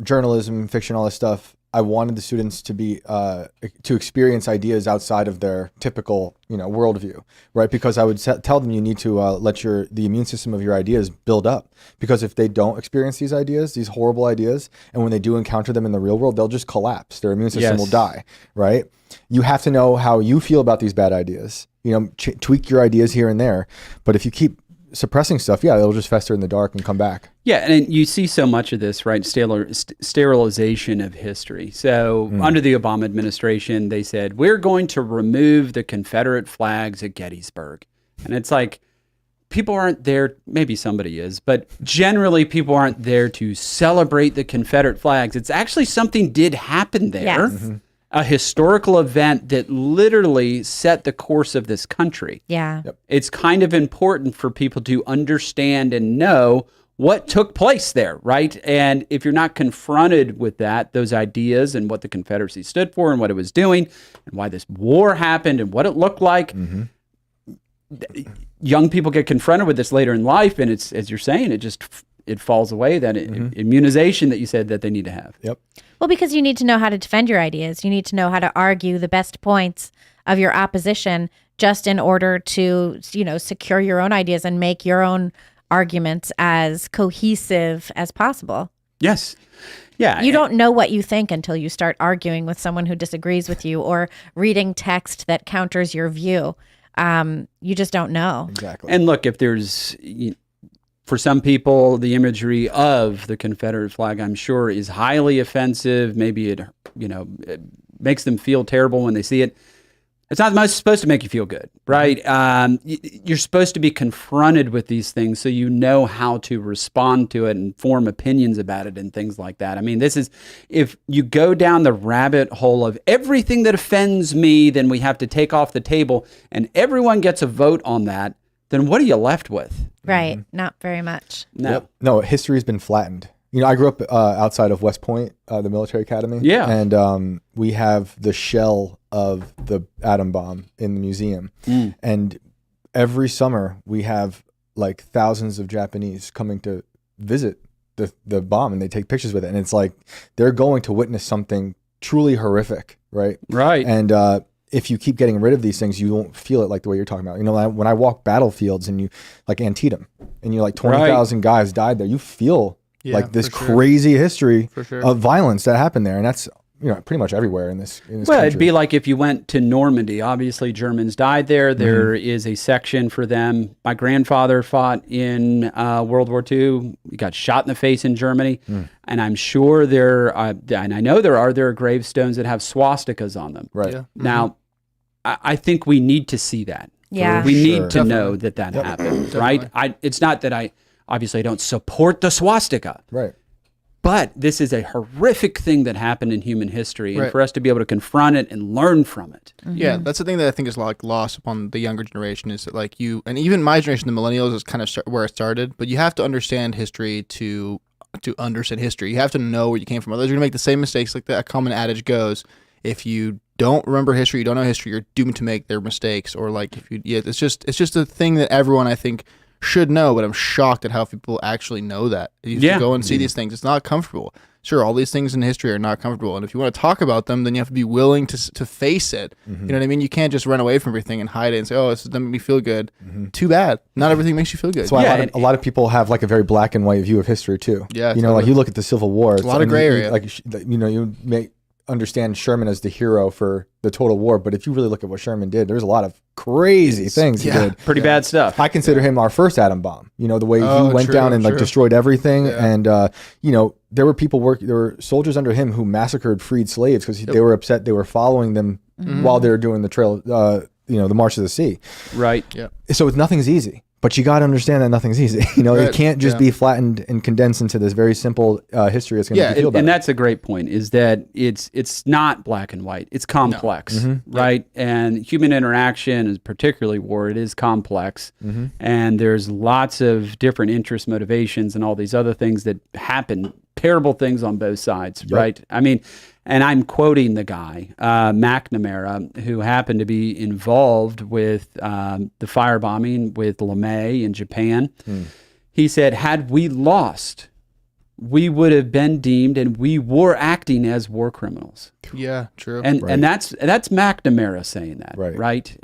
journalism, fiction, all this stuff, I wanted the students to be to experience ideas outside of their typical, worldview, right? Because I would tell them you need to let the immune system of your ideas build up. Because if they don't experience these ideas, these horrible ideas, and when they do encounter them in the real world, they'll just collapse. Their immune system will die, right? You have to know how you feel about these bad ideas. Tweak your ideas here and there. But if you keep suppressing stuff, it'll just fester in the dark and come back. Yeah, and you see so much of this, right? Sterilization of history. So under the Obama administration, they said, we're going to remove the Confederate flags at Gettysburg. And it's like, people aren't there. Maybe somebody is, but generally people aren't there to celebrate the Confederate flags. It's actually something did happen there. Yes. Mm-hmm. A historical event that literally set the course of this country. Yeah. Yep. It's kind of important for people to understand and know what took place there, right? And if you're not confronted with that, those ideas and what the Confederacy stood for and what it was doing and why this war happened and what it looked like, young people get confronted with this later in life, and it's, as you're saying, it falls away, that immunization that you said that they need to have. Yep. Well, because you need to know how to defend your ideas. You need to know how to argue the best points of your opposition just in order to, secure your own ideas and make your own arguments as cohesive as possible. Yes. Yeah. You don't know what you think until you start arguing with someone who disagrees with you or reading text that counters your view. You just don't know. Exactly. And look, if there's... For some people, the imagery of the Confederate flag, I'm sure, is highly offensive. Maybe it makes them feel terrible when they see it. It's not supposed to make you feel good, right? You're supposed to be confronted with these things so you know how to respond to it and form opinions about it and things like that. I mean, if you go down the rabbit hole of everything that offends me, then we have to take off the table, and everyone gets a vote on that, then what are you left with? Right. Not very much. No. Yep. No, history's been flattened. I grew up outside of West Point, the military academy. Yeah. And we have the shell of the atom bomb in the museum. And every summer we have like thousands of Japanese coming to visit the bomb, and they take pictures with it. And it's like they're going to witness something truly horrific, right? Right. And if you keep getting rid of these things, you won't feel it like the way you're talking about. When I walk battlefields and you like Antietam and you're like 20,000 guys died there, you feel like this crazy history of violence that happened there. And that's, pretty much everywhere in this country. It'd be like if you went to Normandy. Obviously, Germans died there. There is a section for them. My grandfather fought in World War II. He got shot in the face in Germany. And I'm sure and I know there are gravestones that have swastikas on them. Right. Yeah. Now, I think we need to see that. Yeah. We need to know that happened, right? It's not that I don't support the swastika. Right. But this is a horrific thing that happened in human history, and for us to be able to confront it and learn from it. Yeah, that's the thing that I think is like lost upon the younger generation, is that like and even my generation, the millennials, is kind of where it started. But you have to understand history to understand history. You have to know where you came from. Otherwise, you're gonna make the same mistakes. Like that common adage goes: if you don't remember history, you don't know history, you're doomed to make their mistakes. Or like it's just a thing that everyone, I think, should know. But I'm shocked at how people actually know that. You have to go and see these things. It's not comfortable. Sure, all these things in history are not comfortable, and if you want to talk about them, then you have to be willing to face it. You know what I mean? You can't just run away from everything and hide it and say, "Oh, this doesn't make me feel good." Too bad. Not everything makes you feel good. That's why a lot of people have like a very black and white view of history too. Yeah, like you look at the Civil War. It's a lot of gray area. You may understand Sherman as the hero for the total war, but if you really look at what Sherman did, there's a lot of crazy things he did. Pretty bad stuff. I consider him our first atom bomb. The way he went down and like destroyed everything. And there were soldiers under him who massacred freed slaves because they were upset they were following them while they were doing the trail, the March of the Sea. Right. Yeah. So nothing's easy. But you got to understand that nothing's easy. It can't just be flattened and condensed into this very simple history that's going to make you feel better. And that's a great point, is that it's not black and white. It's complex, right? And human interaction, is particularly war, it is complex. And there's lots of different interest motivations and all these other things that happen, terrible things on both sides, right? I mean, and I'm quoting the guy, McNamara, who happened to be involved with the firebombing with LeMay in Japan. He said, had we lost, we would have been deemed, and we were acting as war criminals. Yeah, true. And that's McNamara saying that, right?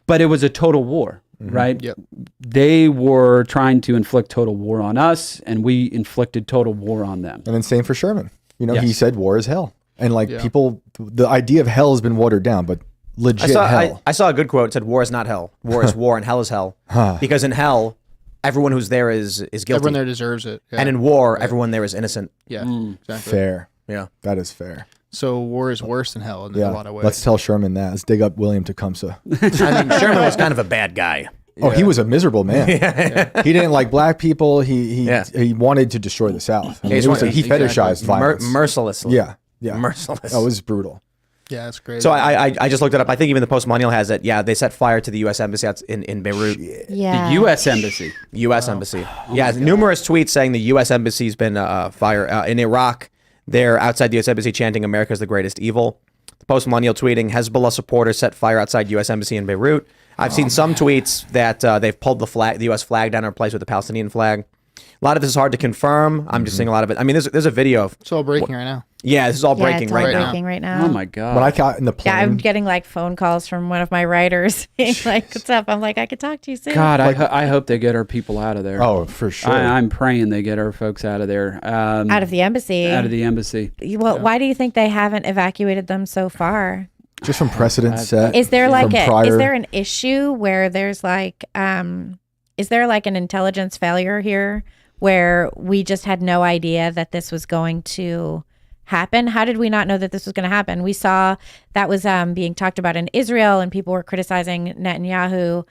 But it was a total war. Right? Yep. They were trying to inflict total war on us, and we inflicted total war on them. And then same for Sherman. Yes. He said war is hell. And people, the idea of hell has been watered down, but legit hell. I saw a good quote. It said, war is not hell. War is war, and hell is hell. Because in hell, everyone who's there is guilty. Everyone there deserves it. Yeah. And in war, everyone there is innocent. Yeah, exactly. Fair. Yeah. That is fair. So war is worse than hell in a lot of ways. Let's tell Sherman that. Let's dig up William Tecumseh. I mean, Sherman was kind of a bad guy. Oh, he was a miserable man. He didn't like black people. He wanted to destroy the South. I mean, he fetishized violence. Mercilessly. Yeah. Merciless. Oh, it was brutal. Yeah, that's great. So I just looked it up. I think even the Post-Millennial has it. Yeah, they set fire to the U.S. Embassy in Beirut. Yeah. The U.S. Embassy. U.S. Embassy. Numerous tweets saying the U.S. Embassy's been fire in Iraq. They're outside the U.S. Embassy chanting "America's the greatest evil." The Post-Millennial tweeting Hezbollah supporters set fire outside U.S. Embassy in Beirut. I've seen some tweets that they've pulled the U.S. flag down and replaced with the Palestinian flag. A lot of this is hard to confirm. I'm just seeing a lot of it. I mean, there's a video of... It's all breaking right now. Yeah, this is all breaking it's right now. Oh, my God. When I got in the plane... Yeah, I'm getting like phone calls from one of my writers being like, what's up? I'm like, I could talk to you soon. God, I hope they get our people out of there. Oh, for sure. I'm praying they get our folks out of there. Out of the embassy. Out of the embassy. Well, why do you think they haven't evacuated them so far? Just from precedent set. Is there like is there an issue where there's like is there like an intelligence failure here where we just had no idea that this was going to happen? How did we not know that this was going to happen? We saw that was being talked about in Israel, and people were criticizing Netanyahu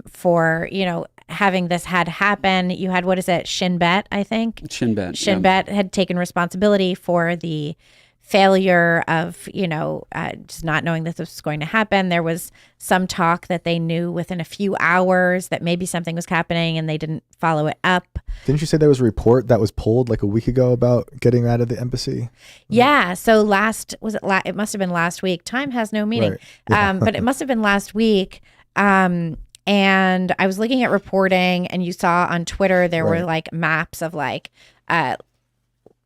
for having this had happen. You had Shin Bet, I think. Shin Bet. Shin Bet had taken responsibility for the failure of, just not knowing that this was going to happen. There was some talk that they knew within a few hours that maybe something was happening and they didn't follow it up. Didn't you say there was a report that was pulled like a week ago about getting out of the embassy? Yeah. So it must have been last week. Time has no meaning. Right. Yeah. But it must have been last week. And I was looking at reporting, and you saw on Twitter, there were like maps of like,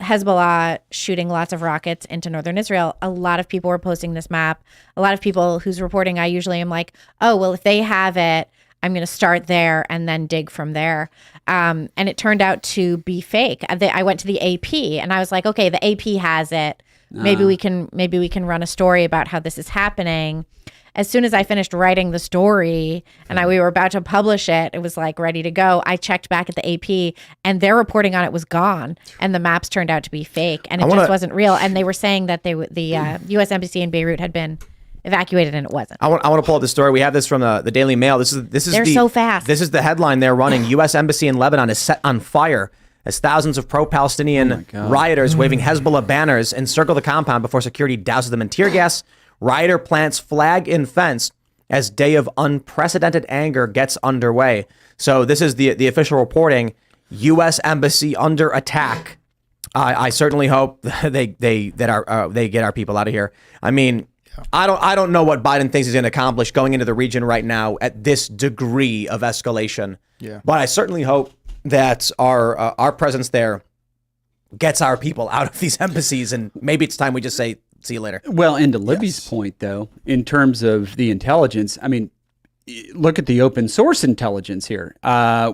Hezbollah shooting lots of rockets into northern Israel. A lot of people were posting this map. A lot of people whose reporting I usually am like, oh, well, if they have it, I'm going to start there and then dig from there. And it turned out to be fake. I went to the AP and I was like, okay, the AP has it. Maybe we can run a story about how this is happening. As soon as I finished writing the story and we were about to publish it, it was like ready to go. I checked back at the AP and their reporting on it was gone, and the maps turned out to be fake, and it just wasn't real. And they were saying that the U.S. Embassy in Beirut had been evacuated, and it wasn't. I want to pull up the story. We have this from the Daily Mail. They're so fast. This is the headline they're running. U.S. Embassy in Lebanon is set on fire as thousands of pro-Palestinian rioters waving Hezbollah banners encircle the compound before security douses them in tear gas. Rioter plants flag in fence as day of unprecedented anger gets underway. So this is the official reporting. U.S. Embassy under attack. I certainly hope they get our people out of here. I mean, I don't know what Biden thinks he's going to accomplish going into the region right now at this degree of escalation. Yeah. But I certainly hope that our presence there gets our people out of these embassies, and maybe it's time we just say, see you later. Well, and to Libby's point, though, in terms of the intelligence, I mean, look at the open source intelligence here.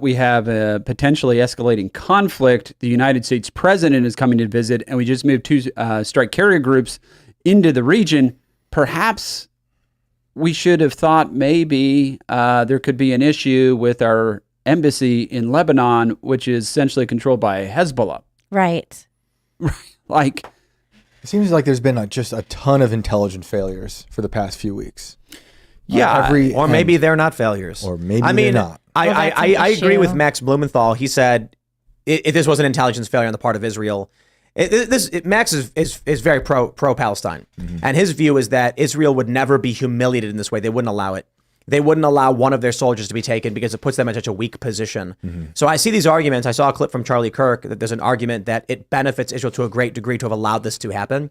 We have a potentially escalating conflict. The United States president is coming to visit, and we just moved two strike carrier groups into the region. Perhaps we should have thought maybe there could be an issue with our embassy in Lebanon, which is essentially controlled by Hezbollah. Right. Like... It seems like there's been just a ton of intelligence failures for the past few weeks. Yeah, or maybe they're not failures. Or maybe they're not. I agree with Max Blumenthal. He said if this was an intelligence failure on the part of Israel. Max is very pro-Palestine. Mm-hmm. And his view is that Israel would never be humiliated in this way. They wouldn't allow it. They wouldn't allow one of their soldiers to be taken because it puts them in such a weak position. Mm-hmm. So I see these arguments. I saw a clip from Charlie Kirk that there's an argument that it benefits Israel to a great degree to have allowed this to happen.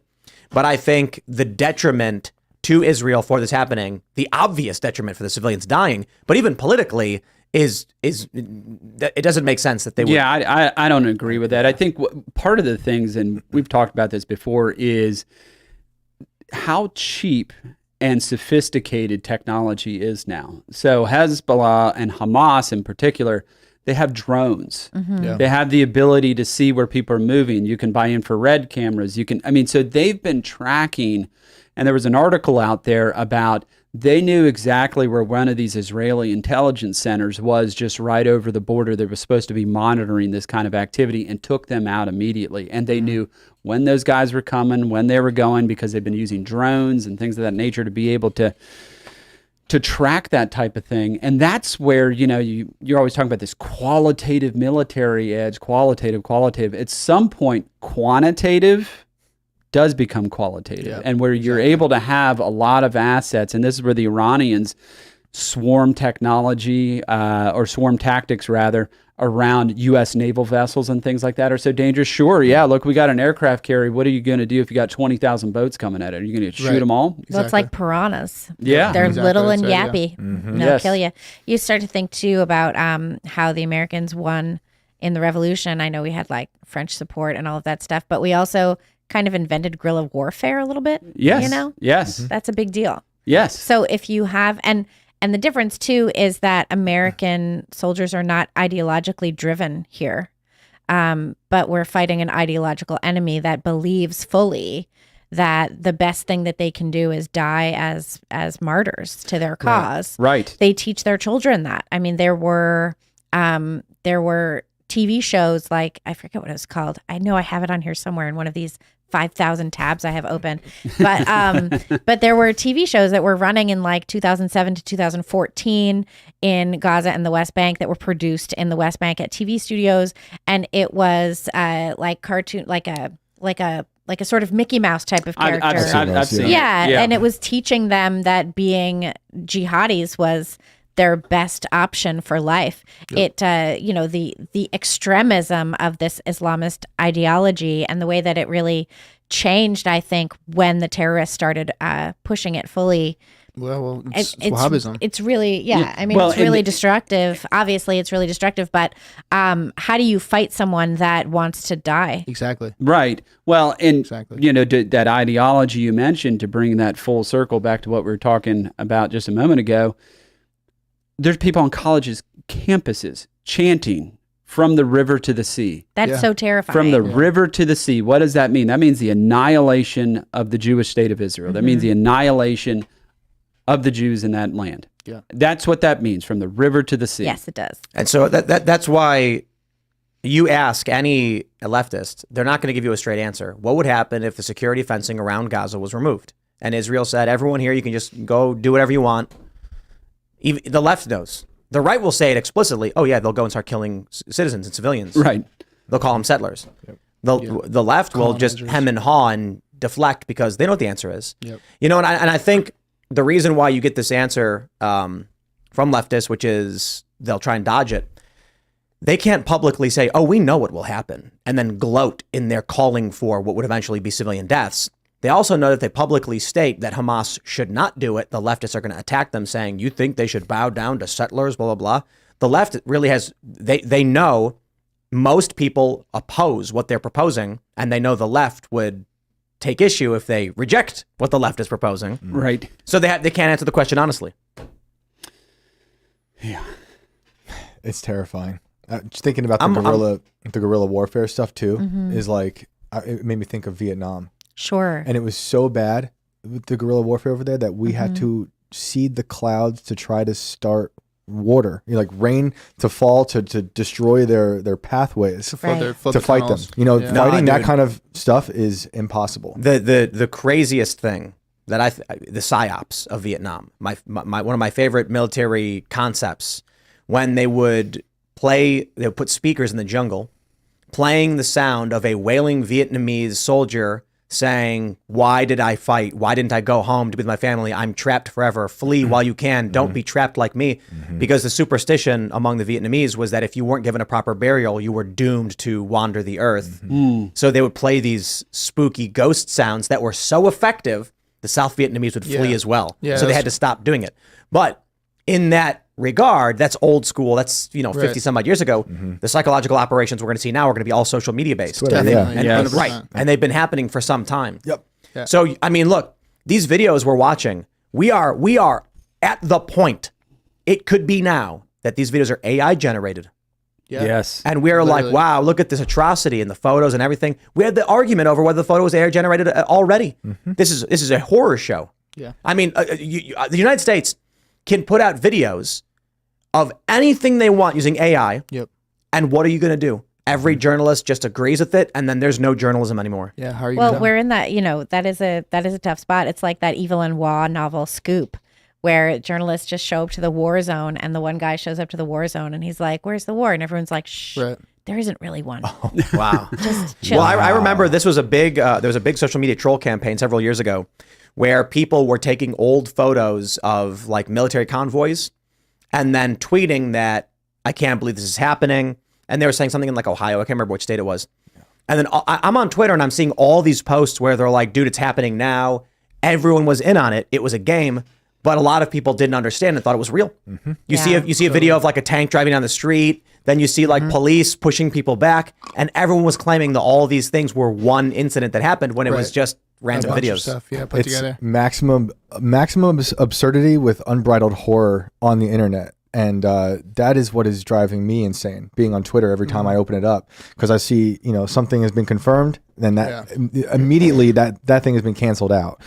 But I think the detriment to Israel for this happening, the obvious detriment for the civilians dying, but even politically, is it doesn't make sense that they would. Yeah, I don't agree with that. I think part of the things, and we've talked about this before, is how cheap and sophisticated technology is now. So Hezbollah and Hamas in particular, they have drones. Mm-hmm. Yeah. They have the ability to see where people are moving. You can buy infrared cameras. So they've been tracking, and there was an article out there about they knew exactly where one of these Israeli intelligence centers was just right over the border. They were supposed to be monitoring this kind of activity and took them out immediately. And they knew when those guys were coming, when they were going, because they've been using drones and things of that nature to be able to to track that type of thing. And that's where, you're always talking about this qualitative military edge, qualitative. At some point, quantitative does become qualitative, and where you're able to have a lot of assets. And this is where the Iranians swarm technology, or swarm tactics rather, around U.S. naval vessels and things like that are so dangerous. Sure, look, we got an aircraft carrier. What are you going to do if you got 20,000 boats coming at it? Are you going to shoot them all? Well, it's like piranhas. Yeah. They're little and yappy. Mm-hmm. They'll kill you. You start to think, too, about how the Americans won in the revolution. I know we had like French support and all of that stuff, but we also kind of invented guerrilla warfare a little bit. Yes. Yes. That's a big deal. Yes. So if you have, and the difference too is that American soldiers are not ideologically driven here, but we're fighting an ideological enemy that believes fully that the best thing that they can do is die as martyrs to their cause. Right. They teach their children that. I mean, there were TV shows like, I forget what it was called. I know I have it on here somewhere in one of these 5,000 tabs I have open, but there were TV shows that were running in like 2007 to 2014 in Gaza and the West Bank that were produced in the West Bank at TV studios, and it was like cartoon, like a sort of Mickey Mouse type of character. I've seen it. Yeah, and it was teaching them that being jihadis was their best option for life. Yep. The extremism of this Islamist ideology and the way that it really changed, I think, when the terrorists started pushing it fully. Well, it's Wahhabism. It's really, I mean, it's really destructive. Obviously, it's really destructive, but how do you fight someone that wants to die? Exactly. Right. Well, and, that ideology you mentioned, to bring that full circle back to what we were talking about just a moment ago, there's people on colleges' campuses chanting from the river to the sea. That's so terrifying. From the river to the sea. What does that mean? That means the annihilation of the Jewish state of Israel. Mm-hmm. That means the annihilation of the Jews in that land. Yeah. That's what that means, from the river to the sea. Yes, it does. And so that's why you ask any leftist, they're not going to give you a straight answer. What would happen if the security fencing around Gaza was removed? And Israel said, everyone here, you can just go do whatever you want. Even the left knows. The right will say it explicitly. Oh, yeah, they'll go and start killing citizens and civilians. Right. They'll call them settlers. Yep. The left will just hem and haw and deflect because they know what the answer is. Yep. And I think the reason why you get this answer from leftists, which is they'll try and dodge it, they can't publicly say, oh, we know what will happen, and then gloat in their calling for what would eventually be civilian deaths. They also know that they publicly state that Hamas should not do it. The leftists are going to attack them saying, you think they should bow down to settlers, blah, blah, blah. The left really has, they know most people oppose what they're proposing, and they know the left would take issue if they reject what the left is proposing. Right. So they can't answer the question honestly. Yeah. It's terrifying. Just thinking about the guerrilla warfare stuff too, is like, it made me think of Vietnam. Sure. And it was so bad with the guerrilla warfare over there that we had to seed the clouds to try to start water, like rain to fall to destroy their pathways to fight them. Fighting that kind of stuff is impossible. The craziest thing that the psyops of Vietnam, my one of my favorite military concepts, when they would put speakers in the jungle, playing the sound of a wailing Vietnamese soldier saying, why did I fight? Why didn't I go home to be with my family? I'm trapped forever. Flee while you can. Don't be trapped like me. Because the superstition among the Vietnamese was that if you weren't given a proper burial, you were doomed to wander the earth. So they would play these spooky ghost sounds that were so effective, the South Vietnamese would flee as well. Yeah, so they had to stop doing it. But in that regard, that's old school. That's 50 some odd years ago. The psychological operations we're going to see now are going to be all social media based. Right, and they've been happening for some time. Yep. Yeah. So I mean, look, these videos we're watching, we are at the point. It could be now that these videos are AI generated. Yeah. Yes. And we're like, wow, look at this atrocity in the photos and everything. We had the argument over whether the photo was AI generated already. This is a horror show. Yeah. I mean, the United States can put out videos of anything they want using AI. Yep. And what are you going to do? Every journalist just agrees with it, and then there's no journalism anymore. Yeah. How are you? Well, we're in that. That is a tough spot. It's like that Evelyn Waugh novel Scoop, where journalists just show up to the war zone, and the one guy shows up to the war zone and he's like, "Where's the war?" And everyone's like, "Shh, there isn't really one." Oh, wow. Just chill. Well, I remember this was a big, there was a big social media troll campaign several years ago where people were taking old photos of like military convoys and then tweeting that, "I can't believe this is happening." And they were saying something in like Ohio. I can't remember which state it was. And then I'm on Twitter and I'm seeing all these posts where they're like, "Dude, it's happening now." Everyone was in on it. It was a game, but a lot of people didn't understand and thought it was real. Mm-hmm. You see a video of like a tank driving down the street. Then you see like police pushing people back, and everyone was claiming that all these things were one incident that happened when it was just random videos. Stuff, put together. Maximum absurdity with unbridled horror on the internet. And that is what is driving me insane, being on Twitter every time I open it up, because I see, something has been confirmed, then that immediately that thing has been canceled out.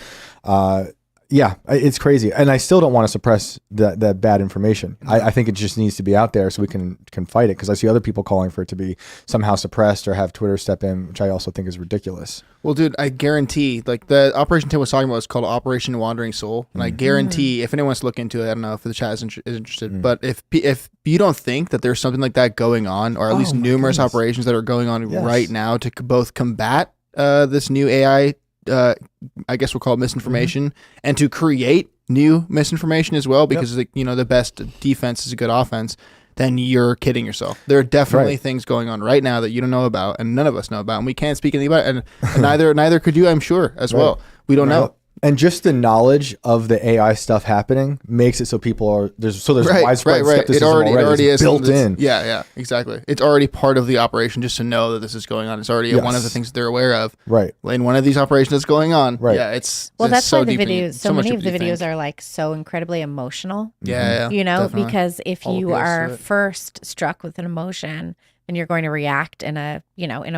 Yeah, it's crazy. And I still don't want to suppress that bad information. I think it just needs to be out there so we can fight it, because I see other people calling for it to be somehow suppressed or have Twitter step in, which I also think is ridiculous. Well, dude, I guarantee, like the operation Tim was talking about is called Operation Wandering Soul. And I guarantee if anyone wants to look into it, I don't know if the chat is interested, but if you don't think that there's something like that going on, or at least numerous operations that are going on right now to both combat this new AI, I guess we'll call it misinformation, and to create new misinformation as well, because the best defense is a good offense, then you're kidding yourself. There are definitely things going on right now that you don't know about, and none of us know about, and we can't speak anything about it, and neither could you, I'm sure, as well. We don't know. And just the knowledge of the AI stuff happening makes it so people are there's widespread skepticism it already is built in. Yeah, exactly. It's already part of the operation just to know that this is going on. It's already one of the things that they're aware of. Right. In one of these operations that's going on. Right. Yeah, it's that's so why the deep videos. So many of the videos think. are like so incredibly emotional. Yeah. Definitely. Because if All you appeals are to it. first struck with an emotion, then you're going to react in a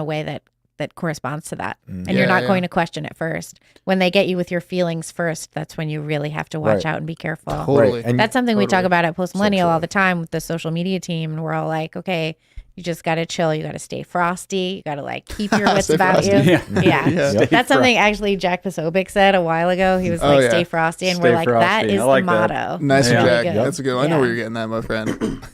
way that corresponds to that. And you're not going to question it first. When they get you with your feelings first, that's when you really have to watch out and be careful. Totally. And that's something we talk about at Post Millennial all the time with the social media team. And we're all like, okay, you just got to chill. You got to stay frosty. You got to like keep your wits about you. Yeah. That's something actually Jack Posobiec said a while ago. He was like, stay frosty. And we're like, that is the motto. Nice, Jack. Good. That's a good one. I know where you're getting that, my friend.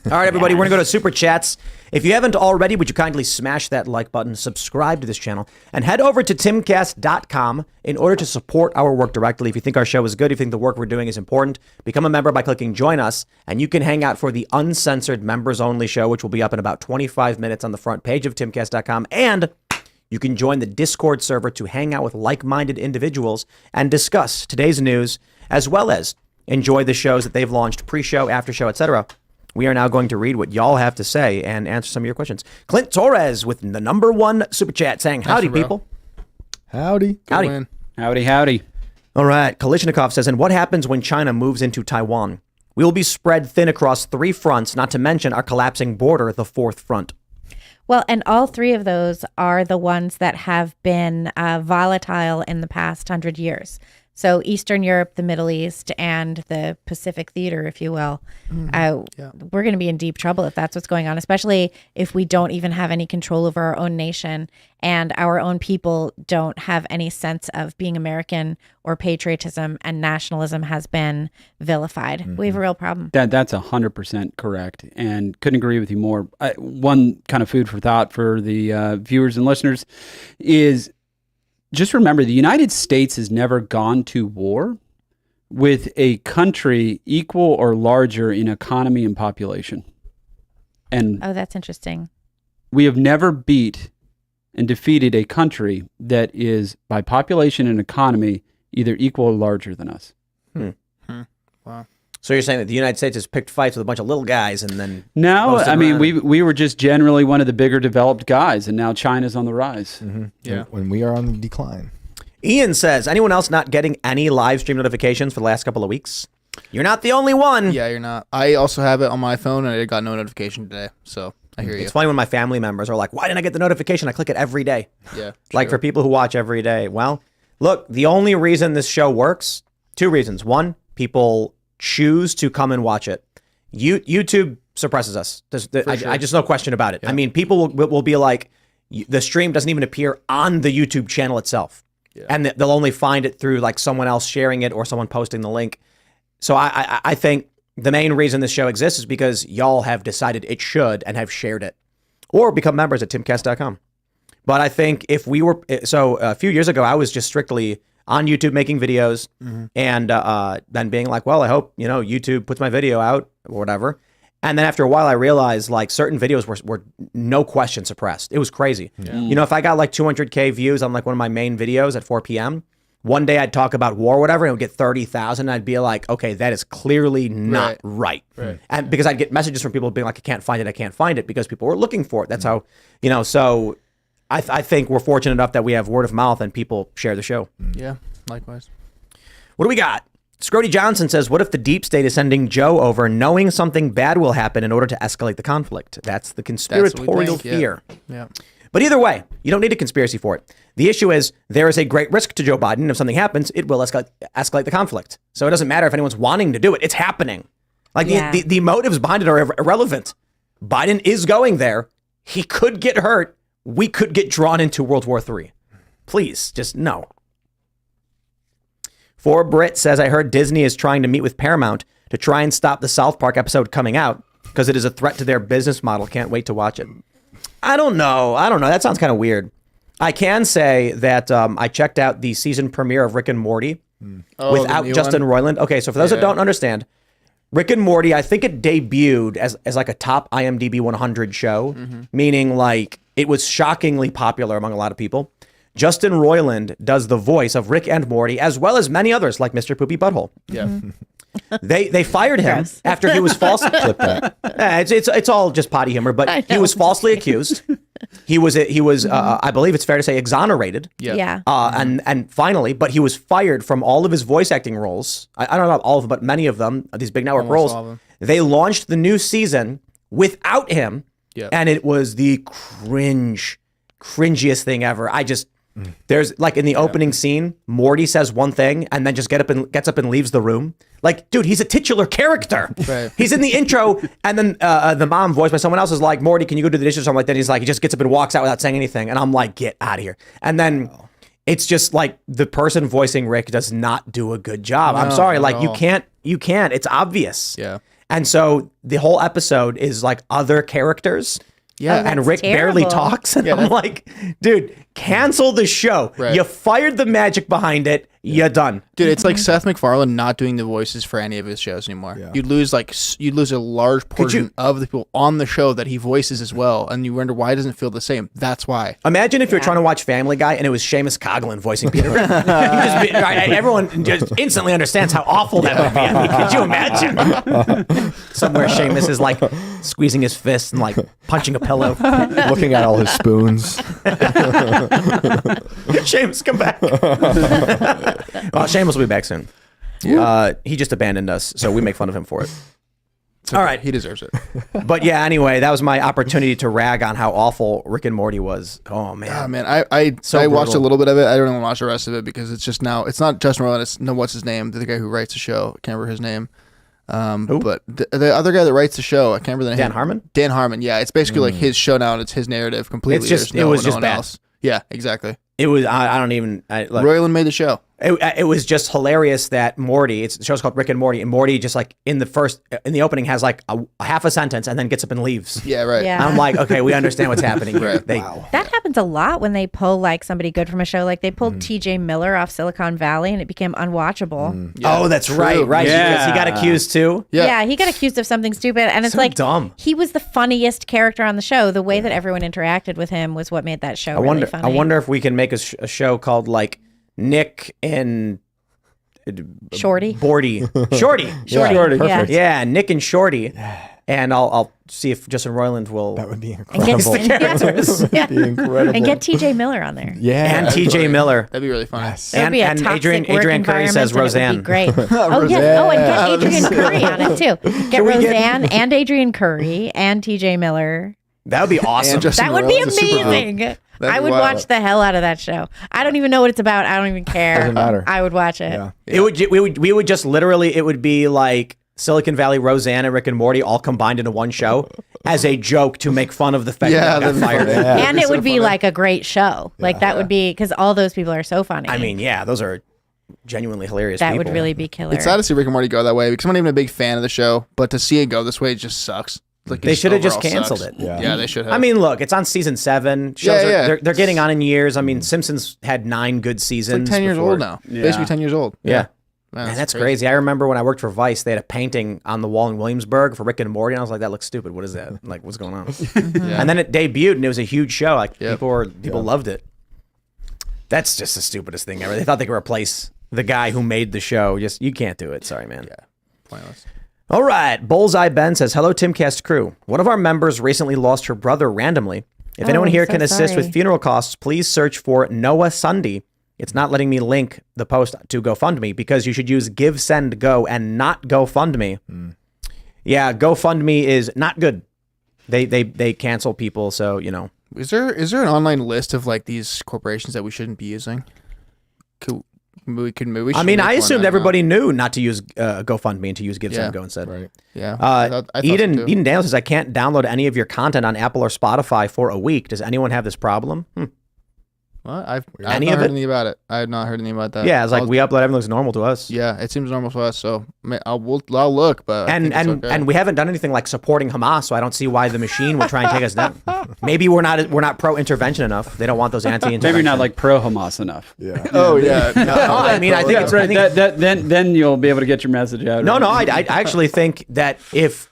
All right, everybody, we're going to go to Super Chats. If you haven't already, would you kindly smash that like button, subscribe to this channel, and head over to timcast.com in order to support our work directly. If you think our show is good, if you think the work we're doing is important, become a member by clicking Join Us, and you can hang out for the uncensored members-only show, which will be up in about 25 minutes on the front page of timcast.com, and you can join the Discord server to hang out with like-minded individuals and discuss today's news, as well as enjoy the shows that they've launched, pre-show, after-show, etc. We are now going to read what y'all have to say and answer some of your questions. Clint Torres with the #1 super chat saying, howdy, people. Howdy. Howdy. Howdy. All right. Kalishnikov says, and what happens when China moves into Taiwan? We will be spread thin across 3 fronts, not to mention our collapsing border, the 4th front. Well, and all 3 of those are the ones that have been volatile in the past 100 years. So Eastern Europe, the Middle East, and the Pacific Theater, if you will. We're going to be in deep trouble if that's what's going on, especially if we don't even have any control over our own nation and our own people don't have any sense of being American, or patriotism and nationalism has been vilified. We have a real problem. That's 100% correct, and couldn't agree with you more. One kind of food for thought for the viewers and listeners is, just remember, the United States has never gone to war with a country equal or larger in economy and population. And that's interesting. We have never beat and defeated a country that is, by population and economy, either equal or larger than us. Wow. So you're saying that the United States has picked fights with a bunch of little guys and then... No, I mean, we were just generally one of the bigger developed guys, and now China's on the rise. Mm-hmm. Yeah. When we are on the decline. Ian says, anyone else not getting any live stream notifications for the last couple of weeks? You're not the only one. Yeah, you're not. I also have it on my phone, and I got no notification today, so I hear you. It's funny when my family members are like, why didn't I get the notification? I click it every day. Yeah. Like for people who watch every day. Well, look, the only reason this show works, 2 reasons. 1, people choose to come and watch it. YouTube suppresses us. I just no question about it. Yeah. I mean, people will be like, the stream doesn't even appear on the YouTube channel itself. Yeah. And they'll only find it through like someone else sharing it or someone posting the link. So I think the main reason this show exists is because y'all have decided it should and have shared it, or become members at timcast.com. But I think if we were, so a few years ago, I was just strictly on YouTube making videos, and then being like, well, I hope, YouTube puts my video out or whatever. And then after a while, I realized like certain videos were no question suppressed. It was crazy. Yeah. If I got like 200K views on like one of my main videos at 4 p.m., one day I'd talk about war or whatever, and it would get 30,000. I'd be like, okay, that is clearly not right. And because I'd get messages from people being like, I can't find it, because people were looking for it. That's how, so I think we're fortunate enough that we have word of mouth and people share the show. Yeah, likewise. What do we got? Scrody Johnson says, what if the deep state is sending Joe over knowing something bad will happen in order to escalate the conflict? That's the conspiratorial fear. Yeah. But either way, you don't need a conspiracy for it. The issue is there is a great risk to Joe Biden. If something happens, it will escalate the conflict. So it doesn't matter if anyone's wanting to do it. It's happening. Like the motives behind it are irrelevant. Biden is going there. He could get hurt. We could get drawn into World War III. Please, just no. For Brit says, I heard Disney is trying to meet with Paramount to try and stop the South Park episode coming out because it is a threat to their business model. Can't wait to watch it. I don't know. That sounds kind of weird. I can say that I checked out the season premiere of Rick and Morty without Justin Roiland. Okay, so for those that don't understand, Rick and Morty, I think it debuted as like a top IMDb 100 show, meaning like it was shockingly popular among a lot of people. Justin Roiland does the voice of Rick and Morty, as well as many others like Mr. Poopy Butthole. Yeah. They fired him after he was falsely clip that. It's all just potty humor, but he was falsely accused. He was I believe it's fair to say exonerated. Yeah. And finally, but he was fired from all of his voice acting roles. I don't know all of them, but many of them, these big network roles. They launched the new season without him, and it was the cringiest thing ever. There's like in the opening scene, Morty says one thing and then just gets up and leaves the room. Like, dude, he's a titular character. Right. He's in the intro, and then the mom, voiced by someone else, is like, Morty, can you go do the dishes or something like that? He's like, he just gets up and walks out without saying anything. And I'm like, get out of here. And then it's just like the person voicing Rick does not do a good job. I'm sorry. Like, you can't. It's obvious. Yeah. And so the whole episode is like other characters. Yeah. And Rick barely talks. And I'm like, dude, cancel the show. Right. You fired the magic behind it. You're done. Dude, it's like Seth MacFarlane not doing the voices for any of his shows anymore. Yeah. You'd lose a large portion of the people on the show that he voices as well. And you wonder why it doesn't feel the same. That's why. Imagine if you're trying to watch Family Guy and it was Seamus Coughlin voicing Peter. Everyone just instantly understands how awful that would be. I mean, could you imagine? Somewhere Seamus is like squeezing his fist and like punching a pillow. Looking at all his spoons. Seamus, come back. Well, Seamus will be back soon. Yeah. He just abandoned us, so we make fun of him for it. All right. He deserves it. But yeah, anyway, that was my opportunity to rag on how awful Rick and Morty was. Oh, man. Yeah, man. I watched a little bit of it. I don't want to watch the rest of it because it's just now, it's not Justin Roiland, it's what's his name? The guy who writes the show. I can't remember his name. But the other guy that writes the show, I can't remember the name. Dan Harmon? Dan Harmon, yeah. It's basically like his show now and it's his narrative completely. It was just bad. Else. Yeah, exactly. It was, I don't even. Roiland made the show. It was just hilarious that Morty, the show's called Rick and Morty, and Morty just like in the opening has like a half a sentence and then gets up and leaves. Yeah, right. Yeah. I'm like, okay, we understand what's happening here. Right. That happens a lot when they pull like somebody good from a show. Like they pulled TJ Miller off Silicon Valley and it became unwatchable. Yeah, oh, that's true. Right. Yeah. He got accused too. Yeah, he got accused of something stupid. And it's so like dumb. He was the funniest character on the show. The way that everyone interacted with him was what made that show really funny. I wonder if we can make a show called like Nick and Shorty. Shorty. Perfect. Yeah, Nick and Shorty. And I'll see if Justin Roiland will. That would be incredible. That'd be incredible. And get TJ Miller on there. Yeah. And TJ Miller. That'd be really fun. Yes. And Adrian Curry says Roseanne. Would be great. Oh, yes. Oh, and get Adrian Curry on it too. Get Roseanne and Adrian Curry and TJ Miller. That would be awesome. That would be amazing. I would watch the hell out of that show. I don't even know what it's about. I don't even care. Doesn't matter. I would watch it. Yeah. We would just literally, it would be like Silicon Valley, Roseanne, and Rick and Morty all combined into one show as a joke to make fun of the fact that they got fired. Yeah. And it would be like a great show. Like that would be, because all those people are so funny. I mean, yeah, those are genuinely hilarious That people. would really be killer. It's sad to see Rick and Morty go that way because I'm not even a big fan of the show, but to see it go this way, it just sucks. Like, They should have just canceled it. Yeah, they should have. I mean, look, it's on season 7. Shows they're getting on in years. I mean, Simpsons had 9 good seasons. it's like 10 years before. old now. Basically 10 years old. Yeah. Man, That's crazy. I remember when I worked for Vice, they had a painting on the wall in Williamsburg for Rick and Morty, and I was like, that looks stupid. What is that? Like, what's going on? And then it debuted, and it was a huge show. Like, people loved it. That's just the stupidest thing ever. They thought they could replace the guy who made the show. Just, you can't do it. Sorry, man. Yeah, pointless. All right. Bullseye Ben says, hello, Timcast crew. One of our members recently lost her brother randomly. If anyone here can assist with funeral costs, please search for Noah Sunday. It's not letting me link the post to GoFundMe because you should use Give, Send, Go and not GoFundMe. Yeah, GoFundMe is not good. They cancel people, so, you know. Is there an online list of like these corporations that we shouldn't be using? I mean, I assumed everybody knew not to use GoFundMe and to use Give, Send, Go instead. Right. Yeah. I thought Eden Daniel says, I can't download any of your content on Apple or Spotify for a week. Does anyone have this problem? Well, I've not heard anything about it. I have not heard anything about that. Yeah, it's like we upload, everything looks normal to us. Yeah, it seems normal to us. So I'll look, but and we haven't done anything like supporting Hamas, so I don't see why the machine would try and take us down. Maybe we're not pro intervention enough. They don't want those anti-intervention. Maybe not like pro Hamas enough. Yeah. Oh yeah. No, I mean, I think it's right. Then you'll be able to get your message out. No, I actually think that if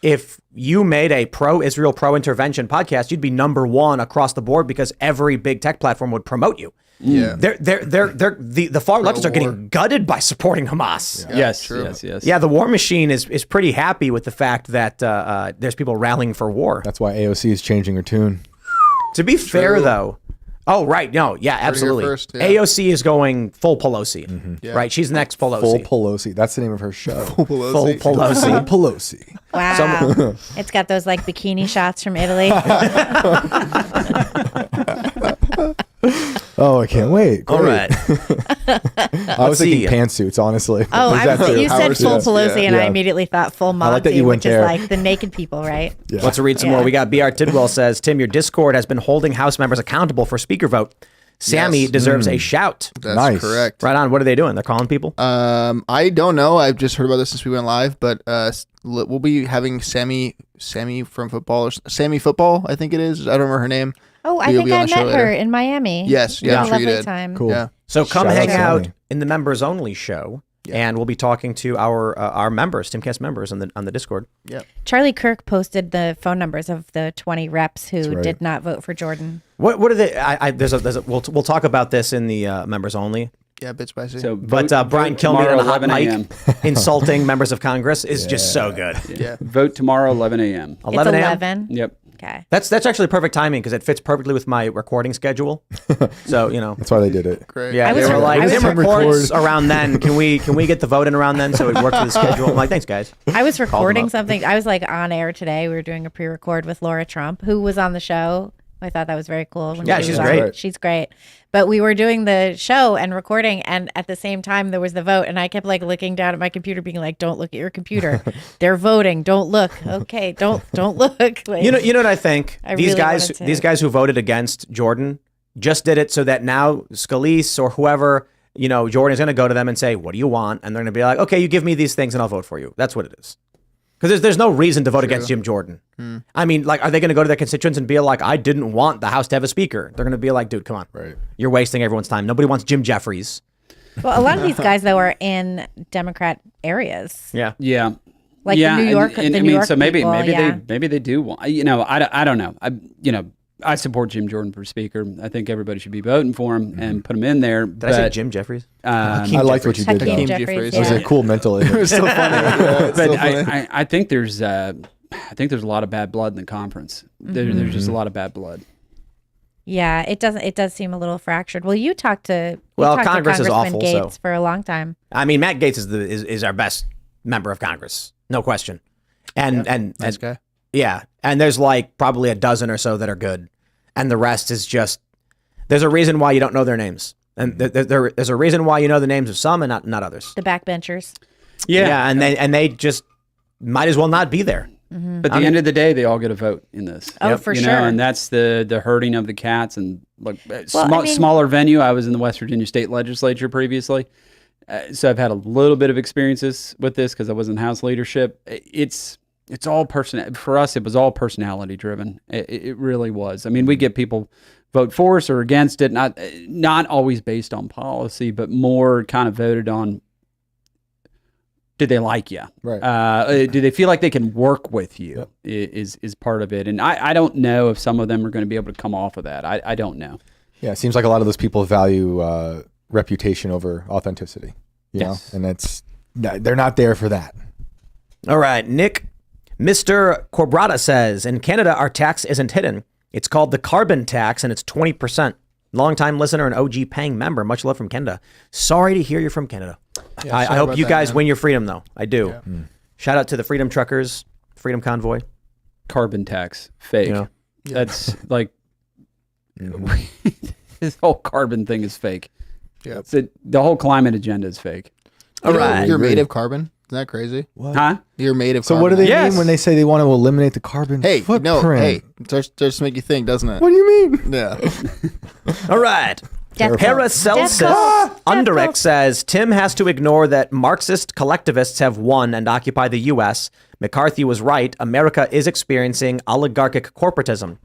you made a pro-Israel, pro-intervention podcast, you'd be number 1 across the board because every big tech platform would promote you. Yeah. The far leftists are getting gutted by supporting Hamas. Yeah. Yes. Yeah, the war machine is pretty happy with the fact that there's people rallying for war. That's why AOC is changing her tune. To be fair, though. Oh, right. No, yeah, absolutely. First, yeah. AOC is going full Pelosi. Right? She's the next Pelosi. Full Pelosi. That's the name of her show. Full Pelosi. Full Pelosi. Wow. It's got those like bikini shots from Italy. Oh, I can't wait. Great. All right. I was thinking pantsuits, honestly. Oh, you said full Pelosi, and I immediately thought full Monty, like that you went which there. is like the naked people, right? Yeah. Let's read some more. We got BR Tidwell says, Tim, your Discord has been holding House members accountable for speaker vote. Sammy deserves a shout. That's correct. Right on. What are they doing? They're calling people? I don't know. I've just heard about this since we went live, but we'll be having Sammy from football, or Sammy Football, I think it is. I don't remember her name. Oh, I think I met her in Miami. Yes, yeah, Had a I'm sure you lovely did. time. Cool. Yeah. So come Shout hang out out Sammy. in the members only show, and we'll be talking to our members, Timcast members, on the Discord. Yeah. Charlie Kirk posted the phone numbers of the 20 reps who right. did not vote for Jordan. What are they? We'll talk about this in the members only. Yeah, bit spicy. So, But Brian vote Kilmeade tomorrow, on Hot 11 Mic a.m. insulting members of Congress is just so good. Yeah. Vote tomorrow, 11 a.m. 11 It's a.m. 11. Yep. Okay. That's actually perfect timing because it fits perfectly with my recording schedule. So That's why they did it. Great. Yeah, they were like, Tim records around then. Can we get the vote in around then so it works with the schedule? I'm like, thanks, guys. I was recording something. I was like on air today. We were doing a pre-record with Laura Trump, who was on the show. I thought that was very cool. When Yeah, she she's was great. on. She's great. But we were doing the show and recording, and at the same time there was the vote, and I kept like looking down at my computer, being like, "Don't look at your computer. They're voting. Don't look. Okay, don't look." Like, You know what I think? These really guys who voted against Jordan just did it so that now Scalise or whoever, Jordan is going to go to them and say, "What do you want?" And they're going to be like, "Okay, you give me these things and I'll vote for you." That's what it is. Because there's no reason to vote against Jim Jordan. I mean, like, are they going to go to their constituents and be like, I didn't want the House to have a speaker? They're going to be like, dude, come on. Right. You're wasting everyone's time. Nobody wants Jim Jeffries. well, a lot of these guys though are in Democrat areas, Yeah. Yeah. like New York. And the New York so maybe people, maybe they do want. I don't know. I support Jim Jordan for speaker. I think everybody should be voting for him and put him in there. Did I say Jim Jeffries? I liked what you did, Hakeem though. Jeffries. It was a cool mental image. It was so funny. But I think there's a lot of bad blood in the conference. There's just a lot of bad blood. Yeah, it does seem a little fractured. Well, you talked to Congress is Congressman awful. Gates So for a long time. I mean, Matt Gaetz is our best member of Congress, no question. And Nice guy. Yeah, and there's like probably a dozen or so that are good, and the rest is just. There's a reason why you don't know their names, and there's a reason why you know the names of some and not others. The backbenchers. Yeah, and they just might as well not be there. But at the end of the day, they all get a vote in this. Oh, for sure. And that's the herding of the cats. And look, Well, I mean- smaller venue. I was in the West Virginia State Legislature previously. So I've had a little bit of experiences with this because I was in House leadership. It's all for us. It was all personality driven. It really was. I mean, we get people vote for us or against it, not always based on policy, but more kind of voted on. Do they like you? Right. Do they feel like they can work with you? Yep. Is part of it. And I don't know if some of them are going to be able to come off of that. I don't know. Yeah, it seems like a lot of those people value reputation over authenticity. You know, and they're not there for that. All right, Nick, Mr. Corbrata says, in Canada, our tax isn't hidden. It's called the carbon tax, and it's 20%. Longtime listener and OG paying member. Much love from Canada. Sorry to hear you're from Canada. Yeah, I hope you guys win your freedom, though. I do. Yeah. Shout out to the Freedom Truckers, Freedom Convoy. Carbon tax, fake. You know? That's like, this whole carbon thing is fake. Yeah. The whole climate agenda is fake. All right. You're made of carbon? Isn't that crazy? What? Huh? You're made of carbon. So what do they mean when they say they want to eliminate the carbon footprint? It just make you think, doesn't it? What do you mean? Yeah. All right. Paracelsus Underick says, Tim has to ignore that Marxist collectivists have won and occupied the U.S. McCarthy was right. America is experiencing oligarchic corporatism.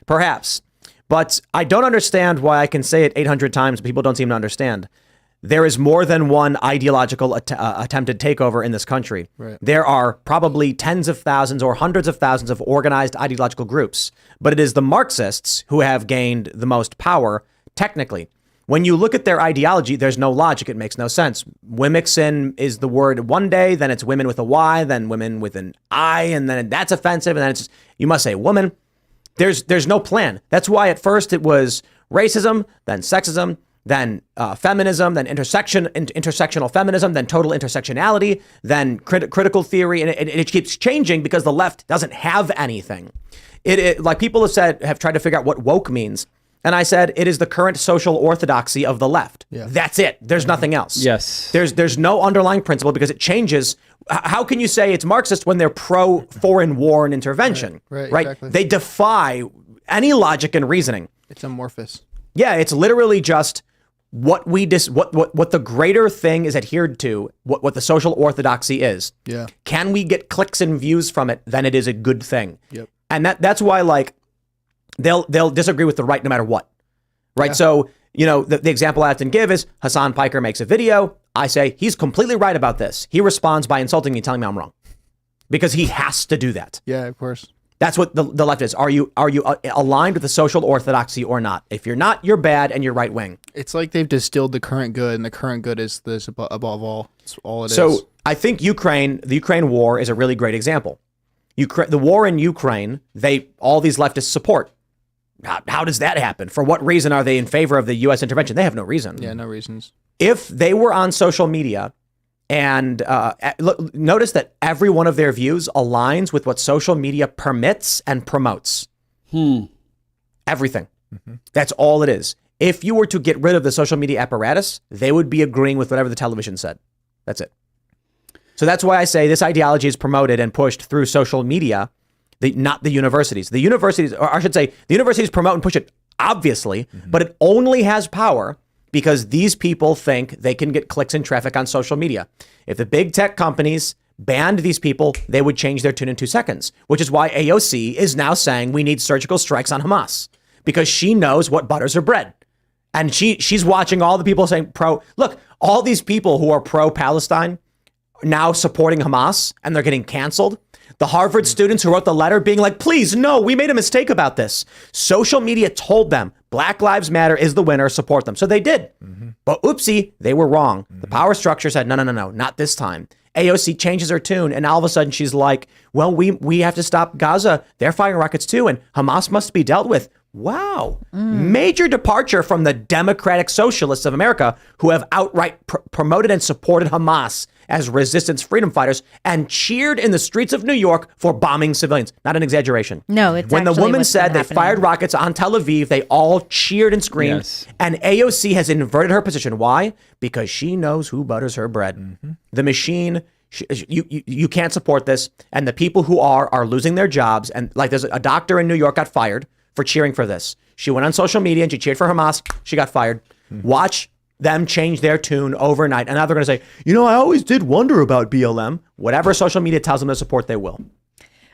Perhaps. But I don't understand why I can say it 800 times. People don't seem to understand. There is more than one ideological attempted takeover in this country. Right. There are probably tens of thousands or hundreds of thousands of organized ideological groups. But it is the Marxists who have gained the most power, technically. When you look at their ideology, there's no logic. It makes no sense. Wimixin is the word one day, then it's women with a Y, then women with an I, and then that's offensive, and then it's you must say woman. There's no plan. That's why at first it was racism, then sexism, then feminism, then intersectional feminism, then total intersectionality, then critical theory, and it keeps changing because the left doesn't have anything. It like people have tried to figure out what woke means, and I said it is the current social orthodoxy of the left. Yeah. That's it. There's nothing else. Yes. There's no underlying principle because it changes. How can you say it's Marxist when they're pro foreign war and intervention? Right. Exactly. They defy any logic and reasoning. It's amorphous. Yeah, it's literally just what the greater thing is adhered to, what the social orthodoxy is. Yeah. Can we get clicks and views from it? Then it is a good thing. Yep. And that's why like they'll disagree with the right no matter what. Right. Yeah. So, you know, the example I often give is Hassan Piker makes a video. I say he's completely right about this. He responds by insulting me, telling me I'm wrong, because he has to do that. Yeah, of course. That's what the left is. Are you aligned with the social orthodoxy or not? If you're not, you're bad and you're right wing. It's like they've distilled the current good, and the current good is this above all. It's all it is. So I think the Ukraine war is a really great example. The war in Ukraine, all these leftists support. How does that happen? For what reason are they in favor of the U.S. intervention? They have no reason. Yeah, no reasons. If they were on social media and notice that every one of their views aligns with what social media permits and promotes. Everything. Mm-hmm. That's all it is. If you were to get rid of the social media apparatus, they would be agreeing with whatever the television said. That's it. So that's why I say this ideology is promoted and pushed through social media, not the universities. The universities, or I should say, the universities promote and push it, obviously, but it only has power because these people think they can get clicks and traffic on social media. If the big tech companies banned these people, they would change their tune in 2 seconds, which is why AOC is now saying we need surgical strikes on Hamas because she knows what butters her bread. And she's watching all the people saying look, all these people who are pro-Palestine now supporting Hamas and they're getting canceled. The Harvard students who wrote the letter being like, please, no, we made a mistake about this. Social media told them Black Lives Matter is the winner, support them. So they did. Mm-hmm. But oopsie, they were wrong. Mm-hmm. The power structure said, no, not this time. AOC changes her tune and all of a sudden she's like, well, we have to stop Gaza. They're firing rockets too and Hamas must be dealt with. Wow. Major departure from the democratic socialists of America who have outright promoted and supported Hamas as resistance freedom fighters and cheered in the streets of New York for bombing civilians. Not an exaggeration. No, it's when the woman said they fired rockets on Tel Aviv, they all cheered and screamed. Yes. And AOC has inverted her position. Why? Because she knows who butters her bread. Mm-hmm. The machine, you can't support this. And the people who are losing their jobs. And like there's a doctor in New York got fired for cheering for this. She went on social media and she cheered for Hamas. She got fired. Mm-hmm. Watch them change their tune overnight. And now they're going to say, I always did wonder about BLM. Whatever social media tells them to support, they will.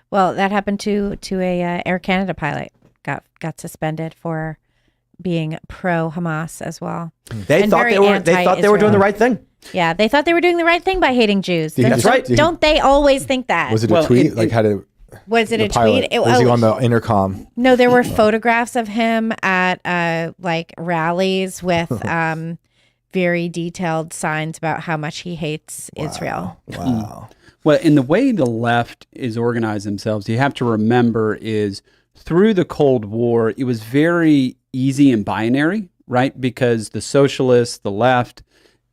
Well, that happened to a Air Canada pilot. Got suspended for being pro Hamas as well. They thought they were doing the right thing. Yeah, they thought they were doing the right thing by hating Jews. That's right. Don't they always think that? Was it a tweet? Was it a pilot, tweet? Was he on the intercom? No, there were photographs of him at like rallies with very detailed signs about how much he hates Israel. Wow. Well, in the way the left is organized themselves, you have to remember is through the Cold War, it was very easy and binary, right? Because the socialists, the left,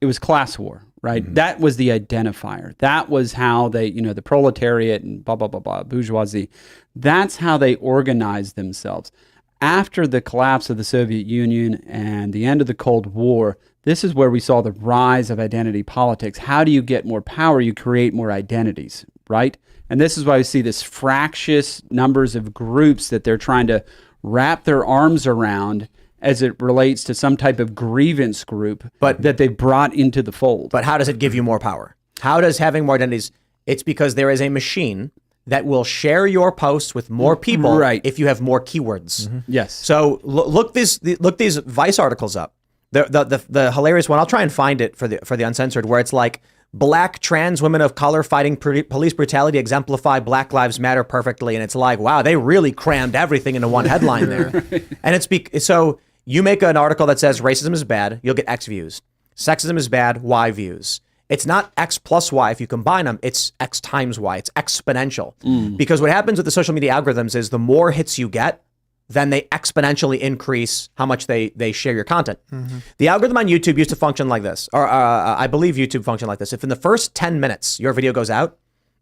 it was class war, right? Mm-hmm. That was the identifier. That was how they, the proletariat and blah, blah, blah, blah, bourgeoisie. That's how they organized themselves. After the collapse of the Soviet Union and the end of the Cold War, this is where we saw the rise of identity politics. How do you get more power? You create more identities, right? And this is why we see this fractious numbers of groups that they're trying to wrap their arms around as it relates to some type of grievance group that they brought into the fold. But how does it give you more power? How does having more identities? It's because there is a machine that will share your posts with more people if you have more keywords. Mm-hmm. Yes. So look these Vice articles up. The hilarious one. I'll try and find it for the uncensored, where it's like black trans women of color fighting police brutality exemplify Black Lives Matter perfectly, and it's like, wow, they really crammed everything into one headline there. And it's so you make an article that says racism is bad, you'll get X views. Sexism is bad, Y views. It's not X plus Y if you combine them, it's X times Y. It's exponential. Because what happens with the social media algorithms is the more hits you get, then they exponentially increase how much they share your content. Mm-hmm. The algorithm on YouTube used to function like this, or I believe YouTube functioned like this. If in the first 10 minutes your video goes out,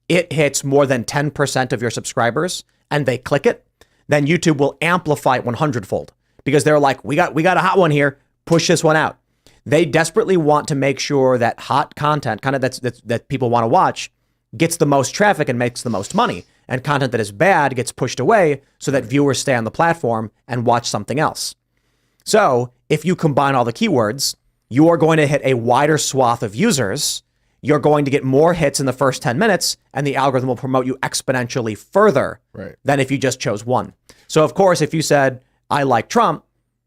it hits more than 10% of your subscribers and they click it, then YouTube will amplify it 100-fold because they're like, we got a hot one here, push this one out. They desperately want to make sure that hot content, kind of that people want to watch, gets the most traffic and makes the most money. And content that is bad gets pushed away so that viewers stay on the platform and watch something else. So if you combine all the keywords, you are going to hit a wider swath of users. You're going to get more hits in the first 10 minutes, and the algorithm will promote you exponentially further than if you just chose one. So of course, if you said, I like Trump,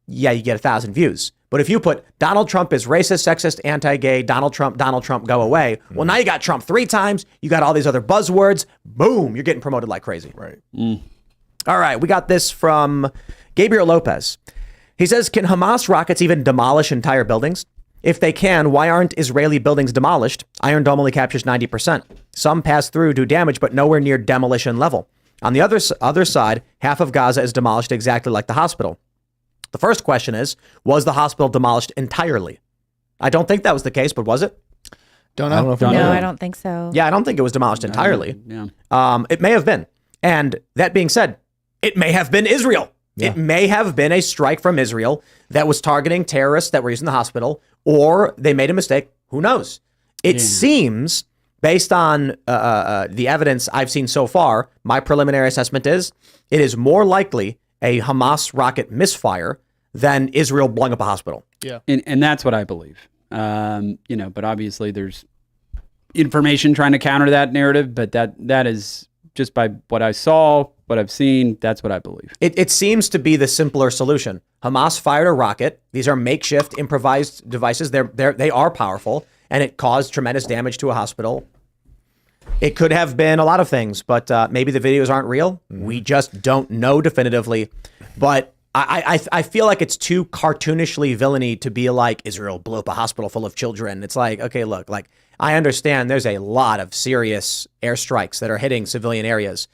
yeah, you get 1,000 views. But if you put Donald Trump is racist, sexist, anti-gay, Donald Trump, go away. Well, now you got Trump 3 times. You got all these other buzzwords. Boom, you're getting promoted like crazy. Right. All right, we got this from Gabriel Lopez. He says, can Hamas rockets even demolish entire buildings? If they can, why aren't Israeli buildings demolished? Iron Dome only captures 90%. Some pass through, do damage, but nowhere near demolition level. On the other side, half of Gaza is demolished exactly like the hospital. The first question is, was the hospital demolished entirely? I don't think that was the case, but was it? Don't know. No, I don't think so. Yeah, I don't think it was demolished entirely. Yeah. It may have been. And that being said, it may have been Israel. Yeah. It may have been a strike from Israel that was targeting terrorists that were using the hospital, or they made a mistake. Who knows? It seems, based on the evidence I've seen so far, my preliminary assessment is it is more likely a Hamas rocket misfire than Israel blowing up a hospital. Yeah. And that's what I believe. But obviously there's information trying to counter that narrative, but that is just by what I saw, what I've seen, that's what I believe. It seems to be the simpler solution. Hamas fired a rocket. These are makeshift improvised devices. They are powerful, and it caused tremendous damage to a hospital. It could have been a lot of things, but maybe the videos aren't real. We just don't know definitively. But I feel like it's too cartoonishly villainy to be like, Israel blew up a hospital full of children. It's like, okay, look, like I understand there's a lot of serious airstrikes that are hitting civilian areas.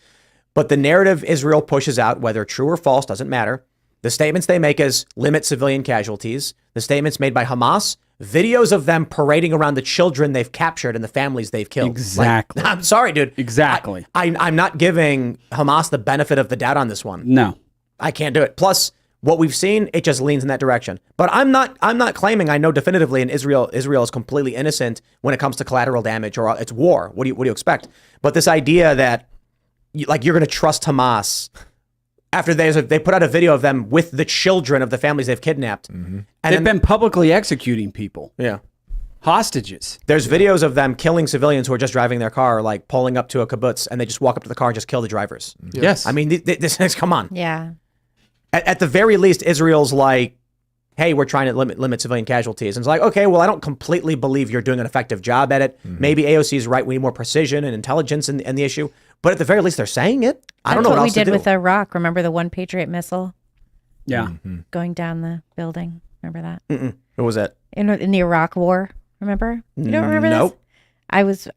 But the narrative Israel pushes out, whether true or false, doesn't matter. The statements they make is limit civilian casualties. The statements made by Hamas, videos of them parading around the children they've captured and the families they've killed. Exactly. Like, I'm sorry, dude. Exactly. I'm not giving Hamas the benefit of the doubt on this one. No. I can't do it. Plus, what we've seen, it just leans in that direction. But I'm not claiming I know definitively and Israel is completely innocent when it comes to collateral damage or it's war. What do you expect? But this idea that you're going to trust Hamas After they put out a video of them with the children of the families they've kidnapped. Mm-hmm. And they've been publicly executing people. Yeah. Hostages. There's videos of them killing civilians who are just driving their car, like pulling up to a kibbutz, and they just walk up to the car and just kill the drivers. Yeah. Yes. I mean, this is, come on. Yeah. At the very least, Israel's like, hey, we're trying to limit civilian casualties. And it's like, okay, well, I don't completely believe you're doing an effective job at it. Mm-hmm. Maybe AOC is right. We need more precision and intelligence in the issue. But at the very least, they're saying it. I don't know what else to do. That's what we did with Iraq. Remember the one Patriot missile? Yeah. Mm-hmm. Going down the building. Remember that? Mm-mm. What was that? In the Iraq War. Remember? You don't remember nope. this?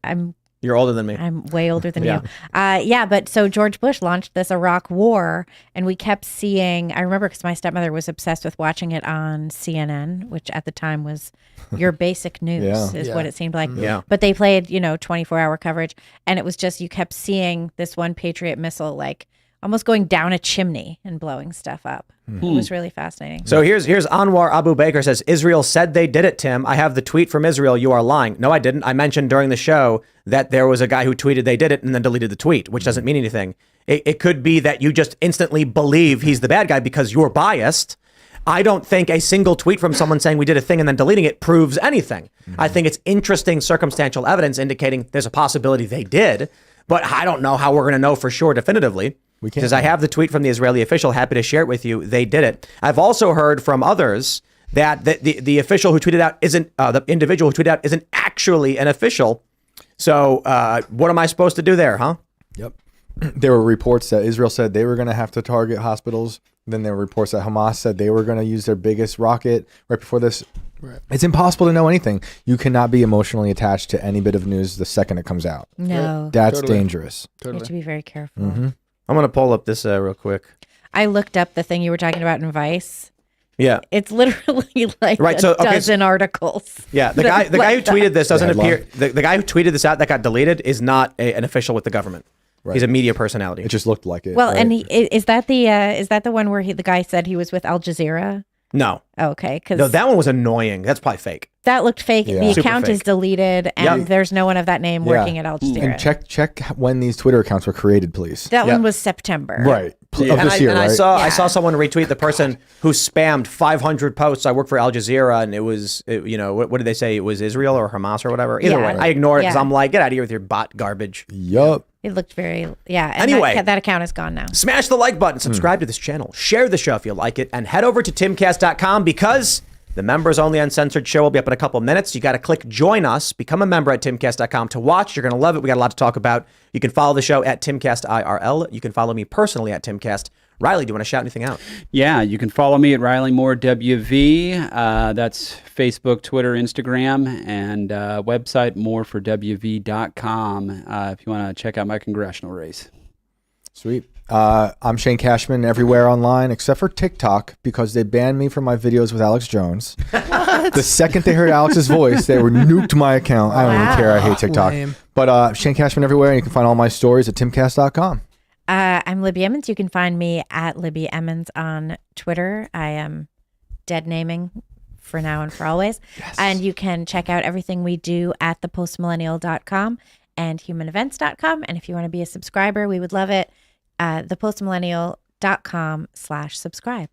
You're older than me. I'm way older than you. But so George Bush launched this Iraq war, and we kept seeing, I remember because my stepmother was obsessed with watching it on CNN, which at the time was your basic news is what it seemed like. Yeah. But they played, 24-hour coverage, and it was just, you kept seeing this one Patriot missile like almost going down a chimney and blowing stuff up. It was really fascinating. So here's Anwar Abu Baker says, Israel said they did it, Tim. I have the tweet from Israel. You are lying. No, I didn't. I mentioned during the show that there was a guy who tweeted they did it and then deleted the tweet, which doesn't mean anything. It could be that you just instantly believe he's the bad guy because you're biased. I don't think a single tweet from someone saying we did a thing and then deleting it proves anything. I think it's interesting circumstantial evidence indicating there's a possibility they did, but I don't know how we're going to know for sure definitively. Because I have the tweet from the Israeli official, happy to share it with you. They did it. I've also heard from others that the official who tweeted out isn't, the individual who tweeted out isn't actually an official. So what am I supposed to do there, huh? Yep. There were reports that Israel said they were going to have to target hospitals. Then there were reports that Hamas said they were going to use their biggest rocket right before this. Right. It's impossible to know anything. You cannot be emotionally attached to any bit of news the second it comes out. No. That's dangerous. You have to be very careful. Mm-hmm. I'm going to pull up this real quick. I looked up the thing you were talking about in Vice. Yeah. It's literally like a dozen articles. Yeah. The guy who tweeted this doesn't appear. The guy who tweeted this out that got deleted is not an official with the government. Right. He's a media personality. It just looked like it. Well, right? And is that the one where the guy said he was with Al Jazeera? No. Okay. No, that one was annoying. That's probably fake. That looked fake. Yeah. The account is deleted, and there's no one of that name working at Al Jazeera. And check when these Twitter accounts were created, please. That one was September. Right. Yeah. Of this year, right? I saw someone retweet the person who spammed 500 posts. I work for Al Jazeera, and it was, what did they say? It was Israel or Hamas or whatever. Either way, I ignored it because I'm like, get out of here with your bot garbage. Yup. It looked very, And anyway, that account is gone now. Smash the like button, subscribe to this channel, share the show if you like it, and head over to timcast.com because the members only uncensored show will be up in a couple minutes. You got to click join us, become a member at timcast.com to watch. You're going to love it. We got a lot to talk about. You can follow the show at Timcast IRL. You can follow me personally at Timcast. Riley, do you want to shout anything out? Yeah, you can follow me at Riley Moore WV. That's Facebook, Twitter, Instagram, and website moreforwv.com if you want to check out my congressional race. Sweet. I'm Shane Cashman everywhere online except for TikTok because they banned me from my videos with Alex Jones. The second they heard Alex's voice, they were nuked my account. I don't even care. I hate TikTok. Lame. But Shane Cashman everywhere, and you can find all my stories at timcast.com. I'm Libby Emmons. You can find me at Libby Emmons on Twitter. I am dead naming for now and for always. Yes. And you can check out everything we do at thepostmillennial.com and humanevents.com. And if you want to be a subscriber, we would love it. thepostmillennial.com/subscribe.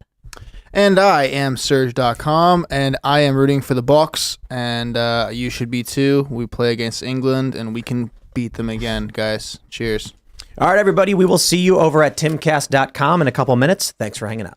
And I am Serge.com, and I am rooting for the Bucks, and you should be too. We play against England, and we can beat them again, guys. Cheers. All right, everybody. We will see you over at timcast.com in a couple minutes. Thanks for hanging out.